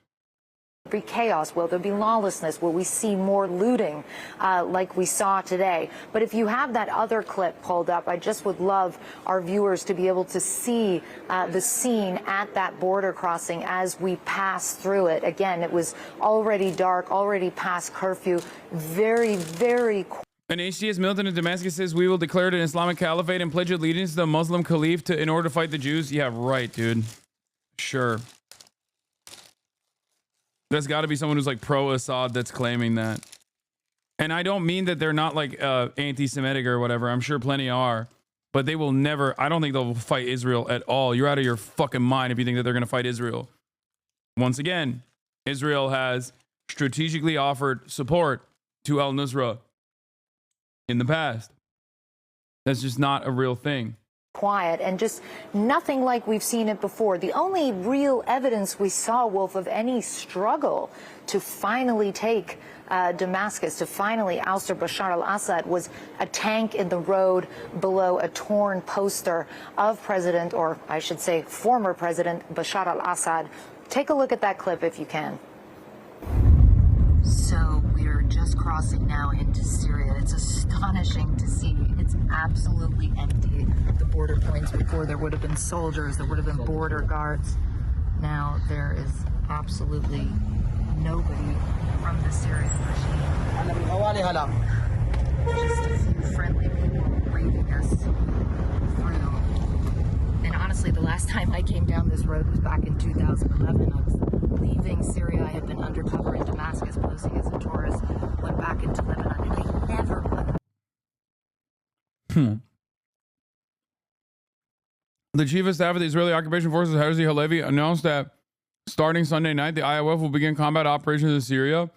Be chaos? Will there be lawlessness? Will we see more looting like we saw today? But if you have that other clip pulled up, I just would love our viewers to be able to see the scene at that border crossing as we pass through it. Again, it was already dark, already past curfew, very, very quiet. An HTS militant in Damascus says we will declare an Islamic caliphate and pledge allegiance to the Muslim caliph in order to fight the Jews. Yeah, right, dude. Sure. There's got to be someone who's like pro-Assad that's claiming that. And I don't mean that they're not like anti-Semitic or whatever. I'm sure plenty are. But they will never, I don't think they'll fight Israel at all. You're out of your fucking mind if you think that they're going to fight Israel. Once again, Israel has strategically offered support to al-Nusra in the past. That's just not a real thing. Quiet and just nothing like we've seen it before. The only real evidence we saw, Wolf, of any struggle to finally take Damascus, to finally oust Bashar al-Assad, was a tank in the road below a torn poster of President, or I should say former President, Bashar al-Assad. Take a look at that clip if you can. So we're just crossing now into Syria. It's astonishing to see. It's absolutely empty. The border points before, there would have been soldiers, there would have been border guards. Now there is absolutely nobody from the Syrian regime. Just a few friendly people waving us through. And honestly, the last time I came down this road was back in 2011. I was leaving Syria. I had been undercover in Damascus, posing as a tourist, went back into Lebanon, and I never went. The chief of staff of the Israeli occupation forces, Herzi Halevi, announced that starting Sunday night, the IOF will begin combat operations in Syria.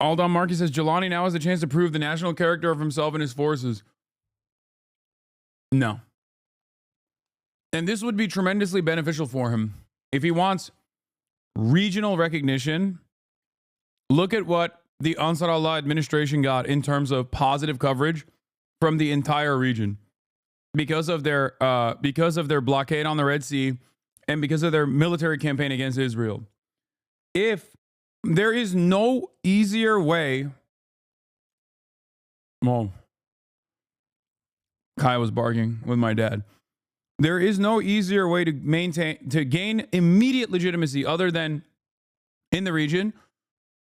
Aldan Markey says Jelani now has a chance to prove the national character of himself and his forces. No. And this would be tremendously beneficial for him. If he wants regional recognition, look at what the Ansar Allah administration got in terms of positive coverage from the entire region because of their blockade on the Red Sea and because of their military campaign against Israel. If there is no easier way, well, Kai was barking with my dad. There is no easier way to gain immediate legitimacy other than in the region,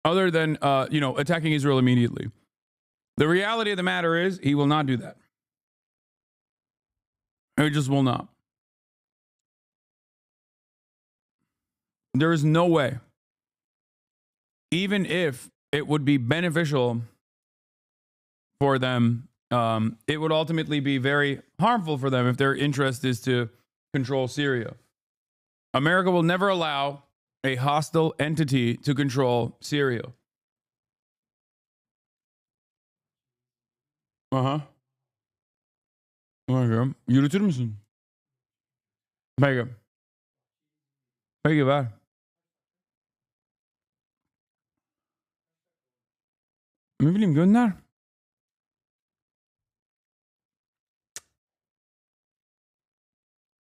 other than attacking Israel immediately. The reality of the matter is he will not do that. He just will not. There is no way. Even if it would be beneficial for them, it would ultimately be very harmful for them if their interest is to control Syria. America will never allow a hostile entity to control Syria. Aha. Peki. Yürütür müsün? Peki. Peki ver. Ne bileyim gönder.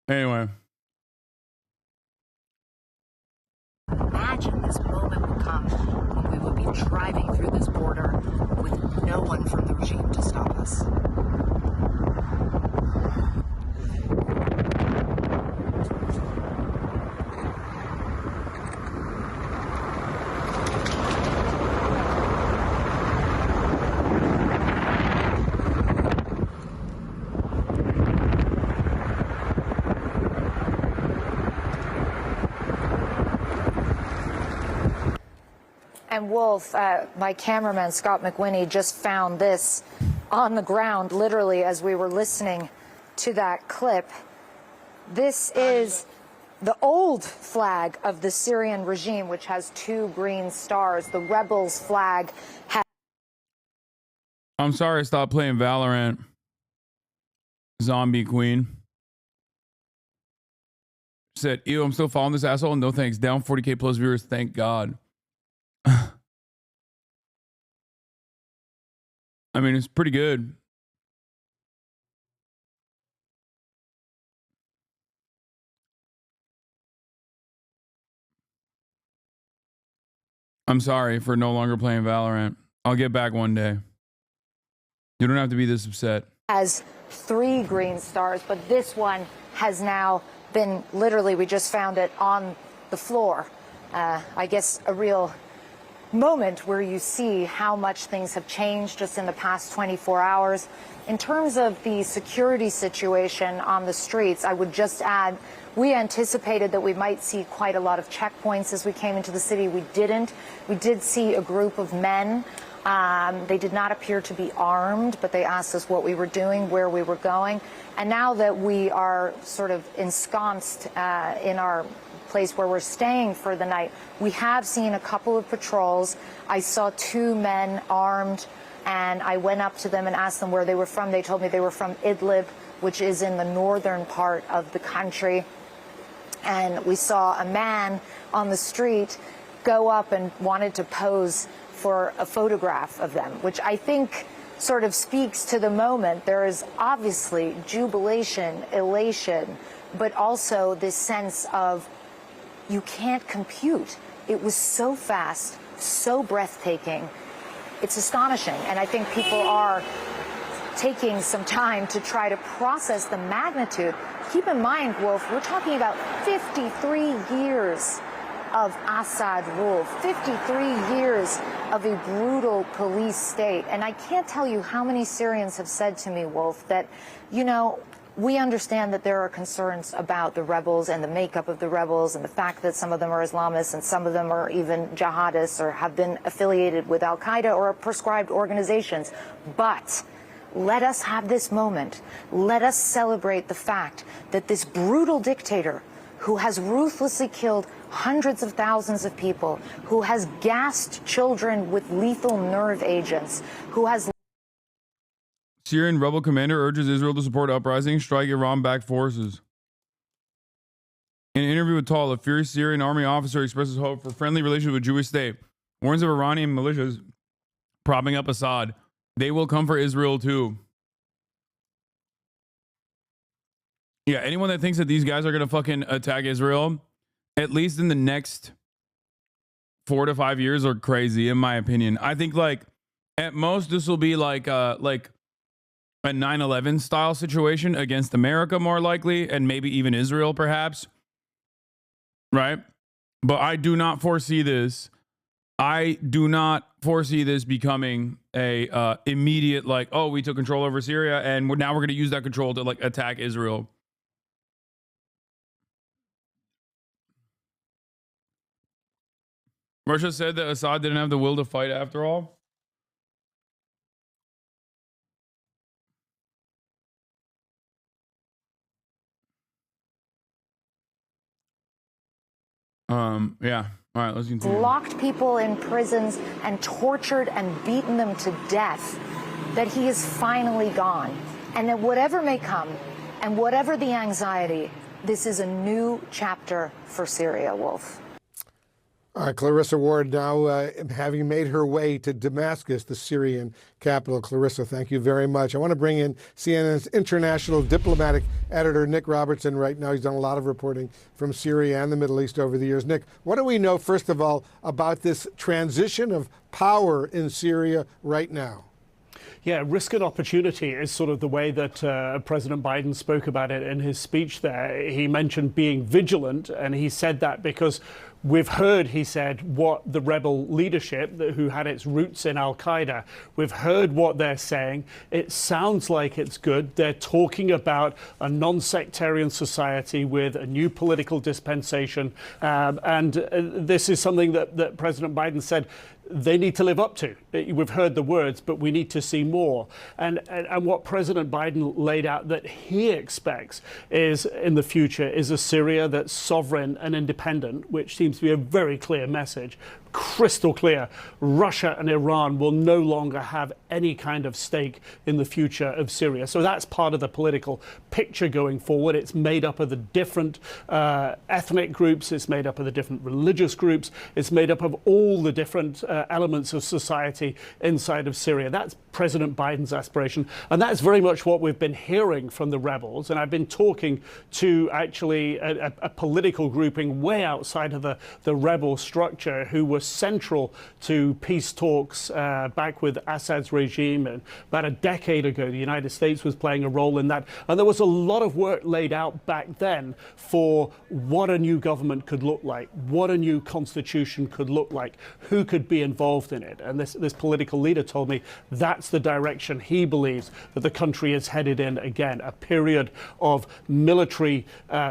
Anyway. Imagine this moment would come when we would be driving through this border with no one from the regime to stop us. And Wolf, my cameraman, Scott McWhinney, just found this on the ground, literally, as we were listening to that clip. This is the old flag of the Syrian regime, which has 2 green stars. The rebels' flag has... I'm sorry I stopped playing Valorant. Zombie Queen. Said, ew, I'm still following this asshole. No thanks. Down 40K plus viewers. Thank God. I mean, it's pretty good. I'm sorry for no longer playing Valorant. I'll get back one day. You don't have to be this upset. Has 3 green stars, but this one has now been literally, we just found it on the floor. I guess a real moment where you see how much things have changed just in the past 24 hours. In terms of the security situation on the streets, I would just add, we anticipated that we might see quite a lot of checkpoints as we came into the city. We didn't. We did see a group of men. They did not appear to be armed, but they asked us what we were doing, where we were going. And now that we are sort of ensconced in our place where we're staying for the night, we have seen a couple of patrols. I saw 2 men armed, and I went up to them and asked them where they were from. They told me they were from Idlib, which is in the northern part of the country. And we saw a man on the street go up and wanted to pose for a photograph of them, which I think sort of speaks to the moment. There is obviously jubilation, elation, but also this sense of you can't compute. It was so fast, so breathtaking. It's astonishing. And I think people are taking some time to try to process the magnitude. Keep in mind, Wolf, we're talking about 53 years of Assad rule, 53 years of a brutal police state. And I can't tell you how many Syrians have said to me, Wolf, that, you know, we understand that there are concerns about the rebels and the makeup of the rebels and the fact that some of them are Islamists and some of them are even jihadists or have been affiliated with al-Qaeda or prescribed organizations. But let us have this moment. Let us celebrate the fact that this brutal dictator who has ruthlessly killed hundreds of thousands of people, who has gassed children with lethal nerve agents, who has... Syrian rebel commander urges Israel to support uprising, strike Iran-backed forces. In an interview with Tal, a fierce Syrian army officer expresses hope for friendly relations with Jewish state, warns of Iranian militias propping up Assad. They will come for Israel too. Yeah, anyone that thinks that these guys are going to fucking attack Israel, at least in the next 4 to 5 years, are crazy, in my opinion. I think, like, at most, this will be like a 9/11 style situation against America, more likely, and maybe even Israel, perhaps. Right? But I do not foresee this. I do not foresee this becoming a immediate, like, oh, we took control over Syria and now we're going to use that control to like attack Israel. Russia said that Assad didn't have the will to fight after all. Yeah. All right, let's continue. Locked people in prisons and tortured and beaten them to death, that he is finally gone. And that whatever may come and whatever the anxiety, this is a new chapter for Syria, Wolf. All right, Clarissa Ward now having made her way to Damascus, the Syrian capital. Clarissa, thank you very much. I want to bring in CNN's international diplomatic editor, Nick Robertson, right now. He's done a lot of reporting from Syria and the Middle East over the years. Nick, what do we know, first of all, about this transition of power in Syria right now? Yeah, risk and opportunity is sort of the way that President Biden spoke about it in his speech there. He mentioned being vigilant, and he said that because we've heard, he said, what the rebel leadership who had its roots in al-Qaeda, we've heard what they're saying. It sounds like it's good. They're talking about a non-sectarian society with a new political dispensation. And this is something that President Biden said they need to live up to. We've heard the words, but we need to see more. And what President Biden laid out that he expects is in the future is a Syria that's sovereign and independent, which seems to be a very clear message. Crystal clear. Russia and Iran will no longer have any kind of stake in the future of Syria. So that's part of the political picture going forward. It's made up of the different ethnic groups. It's made up of the different religious groups. It's made up of all the different elements of society inside of Syria. That's President Biden's aspiration. And that's very much what we've been hearing from the rebels. And I've been talking to actually a political grouping way outside of the rebel structure who were central to peace talks back with Assad's regime. And about a decade ago, the United States was playing a role in that. And there was a lot of work laid out back then for what a new government could look like, what a new constitution could look like, who could be involved in it. And this political leader told me that's the direction he believes that the country is headed in again, a period of military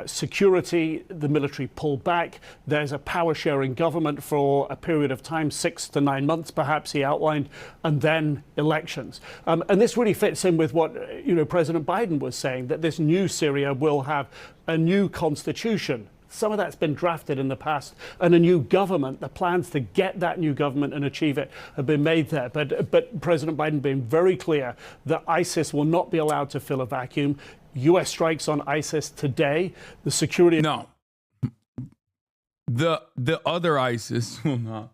security, the military pull back. There's a power-sharing government for a period of time, 6 to 9 months, perhaps, he outlined, and then elections. And this really fits in with what President Biden was saying, that this new Syria will have a new constitution. Some of that's been drafted in the past, and a new government. The plans to get that new government and achieve it have been made there. But President Biden being very clear that ISIS will not be allowed to fill a vacuum. U.S. strikes on ISIS today. The security... No. The other ISIS will not.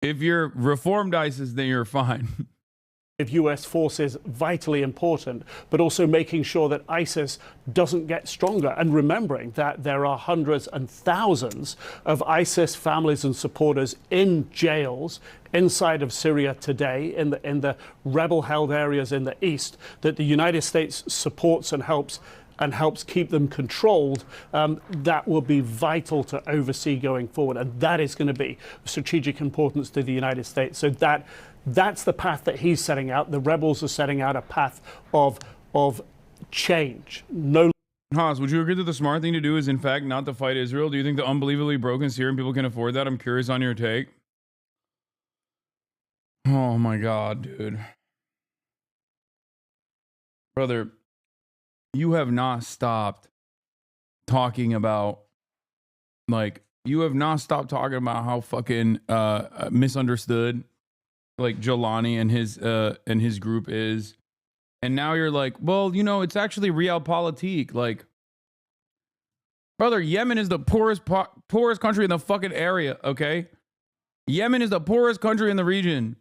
If you're reformed ISIS, then you're fine. Of U.S. forces vitally important, but also making sure that ISIS doesn't get stronger, and remembering that there are hundreds and thousands of ISIS families and supporters in jails inside of Syria today, in the rebel-held areas in the east, that the United States supports and helps keep them controlled. That will be vital to oversee going forward, and that is going to be of strategic importance to the United States. So that's the path that he's setting out. The rebels are setting out a path of change. No. Haas, would you agree that the smart thing to do is, in fact, not to fight Israel? Do you think the unbelievably broken Syrian people can afford that? I'm curious on your take. Oh my God, dude. Brother, you have not stopped talking about, you have not stopped talking about how fucking misunderstood Jelani and his group is. And now you're like, well, it's actually realpolitik. Brother, Yemen is the poorest country in the fucking area, okay? Yemen is the poorest country in the region.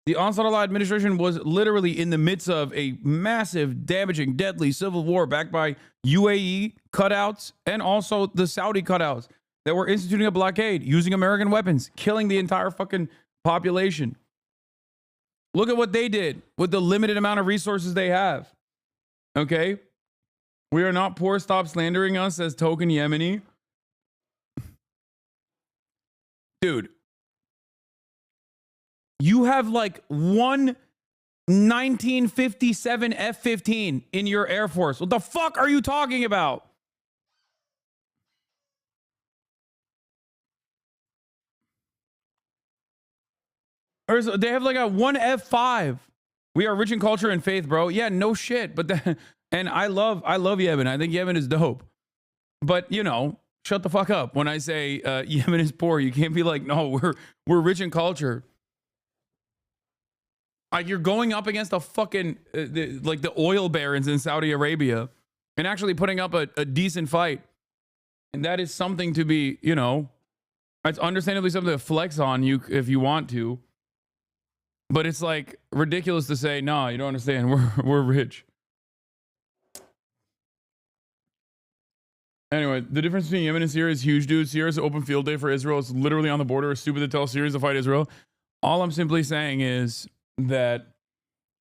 The Ansarallah administration was literally in the midst of a massive, damaging, deadly civil war backed by UAE cutouts and also the Saudi cutouts that were instituting a blockade using American weapons, killing the entire fucking population. Look at what they did with the limited amount of resources they have. Okay? We are not poor. Stop slandering us as token Yemeni. Dude, you have like one 1957 F-15 in your Air Force. What the fuck are you talking about? Or they have like a one F-5. We are rich in culture and faith, bro. Yeah, no shit. But and I love Yemen. I think Yemen is dope. But you know, shut the fuck up when I say Yemen is poor. You can't be like, no, we're rich in culture. Like you're going up against a fucking like the oil barons in Saudi Arabia and actually putting up a decent fight. And that is something to be, you know, it's understandably something to flex on you if you want to. But it's like ridiculous to say, no, you don't understand. We're rich. Anyway, the difference between Yemen and Syria is huge, dude. Syria is an open field day for Israel. It's literally on the border. It's stupid to tell Syrians to fight Israel. All I'm simply saying is that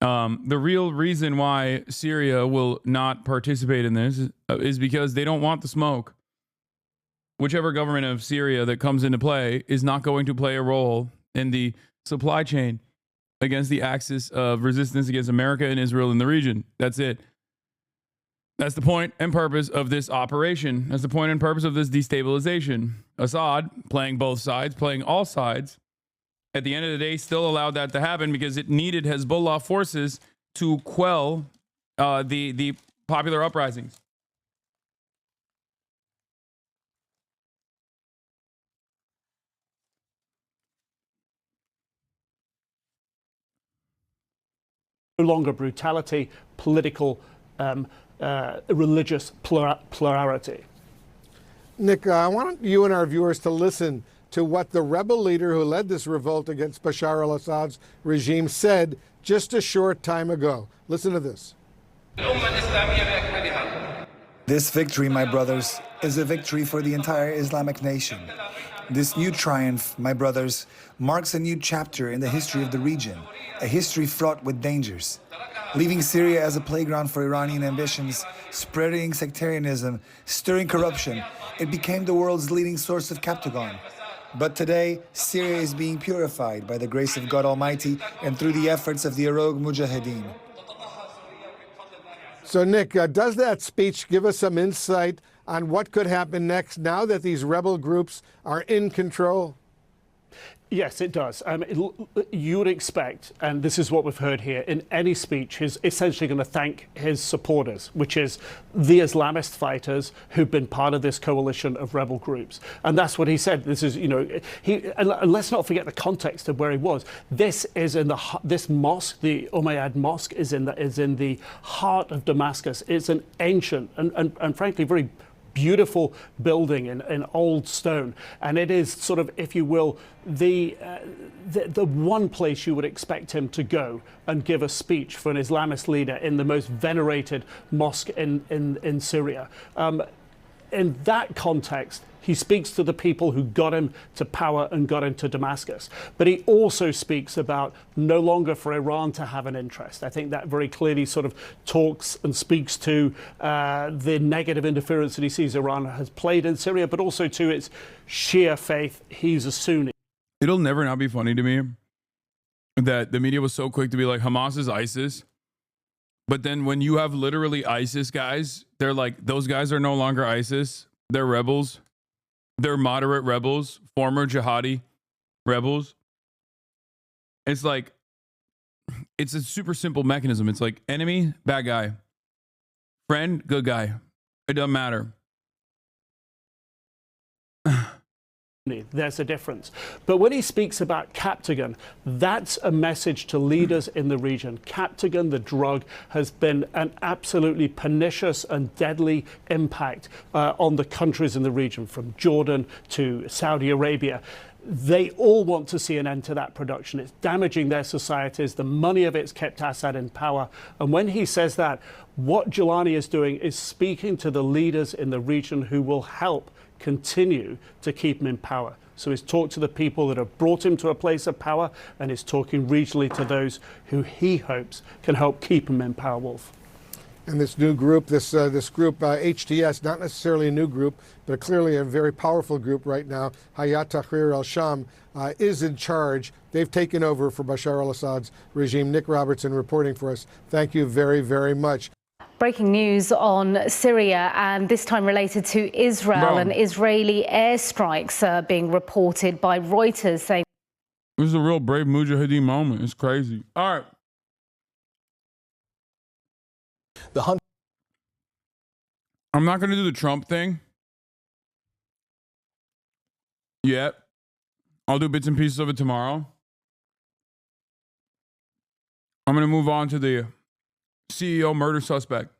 the real reason why Syria will not participate in this is because they don't want the smoke. Whichever government of Syria that comes into play is not going to play a role in the supply chain against the axis of resistance against America and Israel in the region. That's it. That's the point and purpose of this operation. That's the point and purpose of this destabilization. Assad, playing both sides, playing all sides, at the end of the day, still allowed that to happen because it needed Hezbollah forces to quell the popular uprisings. No longer brutality, political, religious plurality. Nick, I want you and our viewers to listen to what the rebel leader who led this revolt against Bashar al-Assad's regime said just a short time ago. Listen to this. This victory, my brothers, is a victory for the entire Islamic nation. This new triumph, my brothers, marks a new chapter in the history of the region, a history fraught with dangers. Leaving Syria as a playground for Iranian ambitions, spreading sectarianism, stirring corruption, it became the world's leading source of Captagon. But today, Syria is being purified by the grace of God Almighty and through the efforts of the Arogue Mujahideen. So, Nick, does that speech give us some insight on what could happen next now that these rebel groups are in control? Yes, it does. You would expect, and this is what we've heard here, in any speech, he's essentially going to thank his supporters, which is the Islamist fighters who've been part of this coalition of rebel groups. And that's what he said. This is, you know, and let's not forget the context of where he was. This is in this mosque, the Umayyad Mosque, is in the heart of Damascus. It's an ancient and frankly very beautiful building in old stone, and it is sort of, if you will, the one place you would expect him to go and give a speech for an Islamist leader in the most venerated mosque in Syria. In that context, he speaks to the people who got him to power and got him to Damascus. But he also speaks about no longer for Iran to have an interest. I think that very clearly sort of talks and speaks to the negative interference that he sees Iran has played in Syria, but also to its Shia faith. He's a Sunni. It'll never not be funny to me that the media was so quick to be like, Hamas is ISIS. But then when you have literally ISIS guys, they're like, those guys are no longer ISIS. They're rebels. They're moderate rebels, former jihadi rebels. It's like, it's a super simple mechanism. It's like enemy, bad guy. Friend, good guy. It doesn't matter. There's a difference. But when he speaks about Captagon, that's a message to leaders in the region. Captagon, the drug, has been an absolutely pernicious and deadly impact on the countries in the region, from Jordan to Saudi Arabia. They all want to see an end to that production. It's damaging their societies. The money of it's kept Assad in power. And when he says that, what Jelani is doing is speaking to the leaders in the region who will help continue to keep him in power. So he's talked to the people that have brought him to a place of power, and he's talking regionally to those who he hopes can help keep him in power, Wolf. And this new group, this group, HTS, not necessarily a new group, but clearly a very powerful group right now, Hayat Tahrir al-Sham, is in charge. They've taken over for Bashar al-Assad's regime. Nick Robertson reporting for us. Thank you very, very much. Breaking news on Syria, and this time related to Israel. And Israeli airstrikes are being reported by Reuters saying... This is a real brave Mujahideen moment. It's crazy. All right. I'm not going to do the Trump thing yet. I'll do bits and pieces of it tomorrow. I'm going to move on to the CEO murder suspect.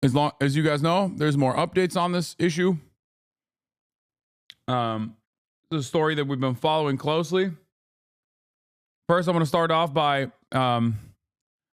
As you guys know, there's more updates on this issue. This is a story that we've been following closely. First, I'm going to start off by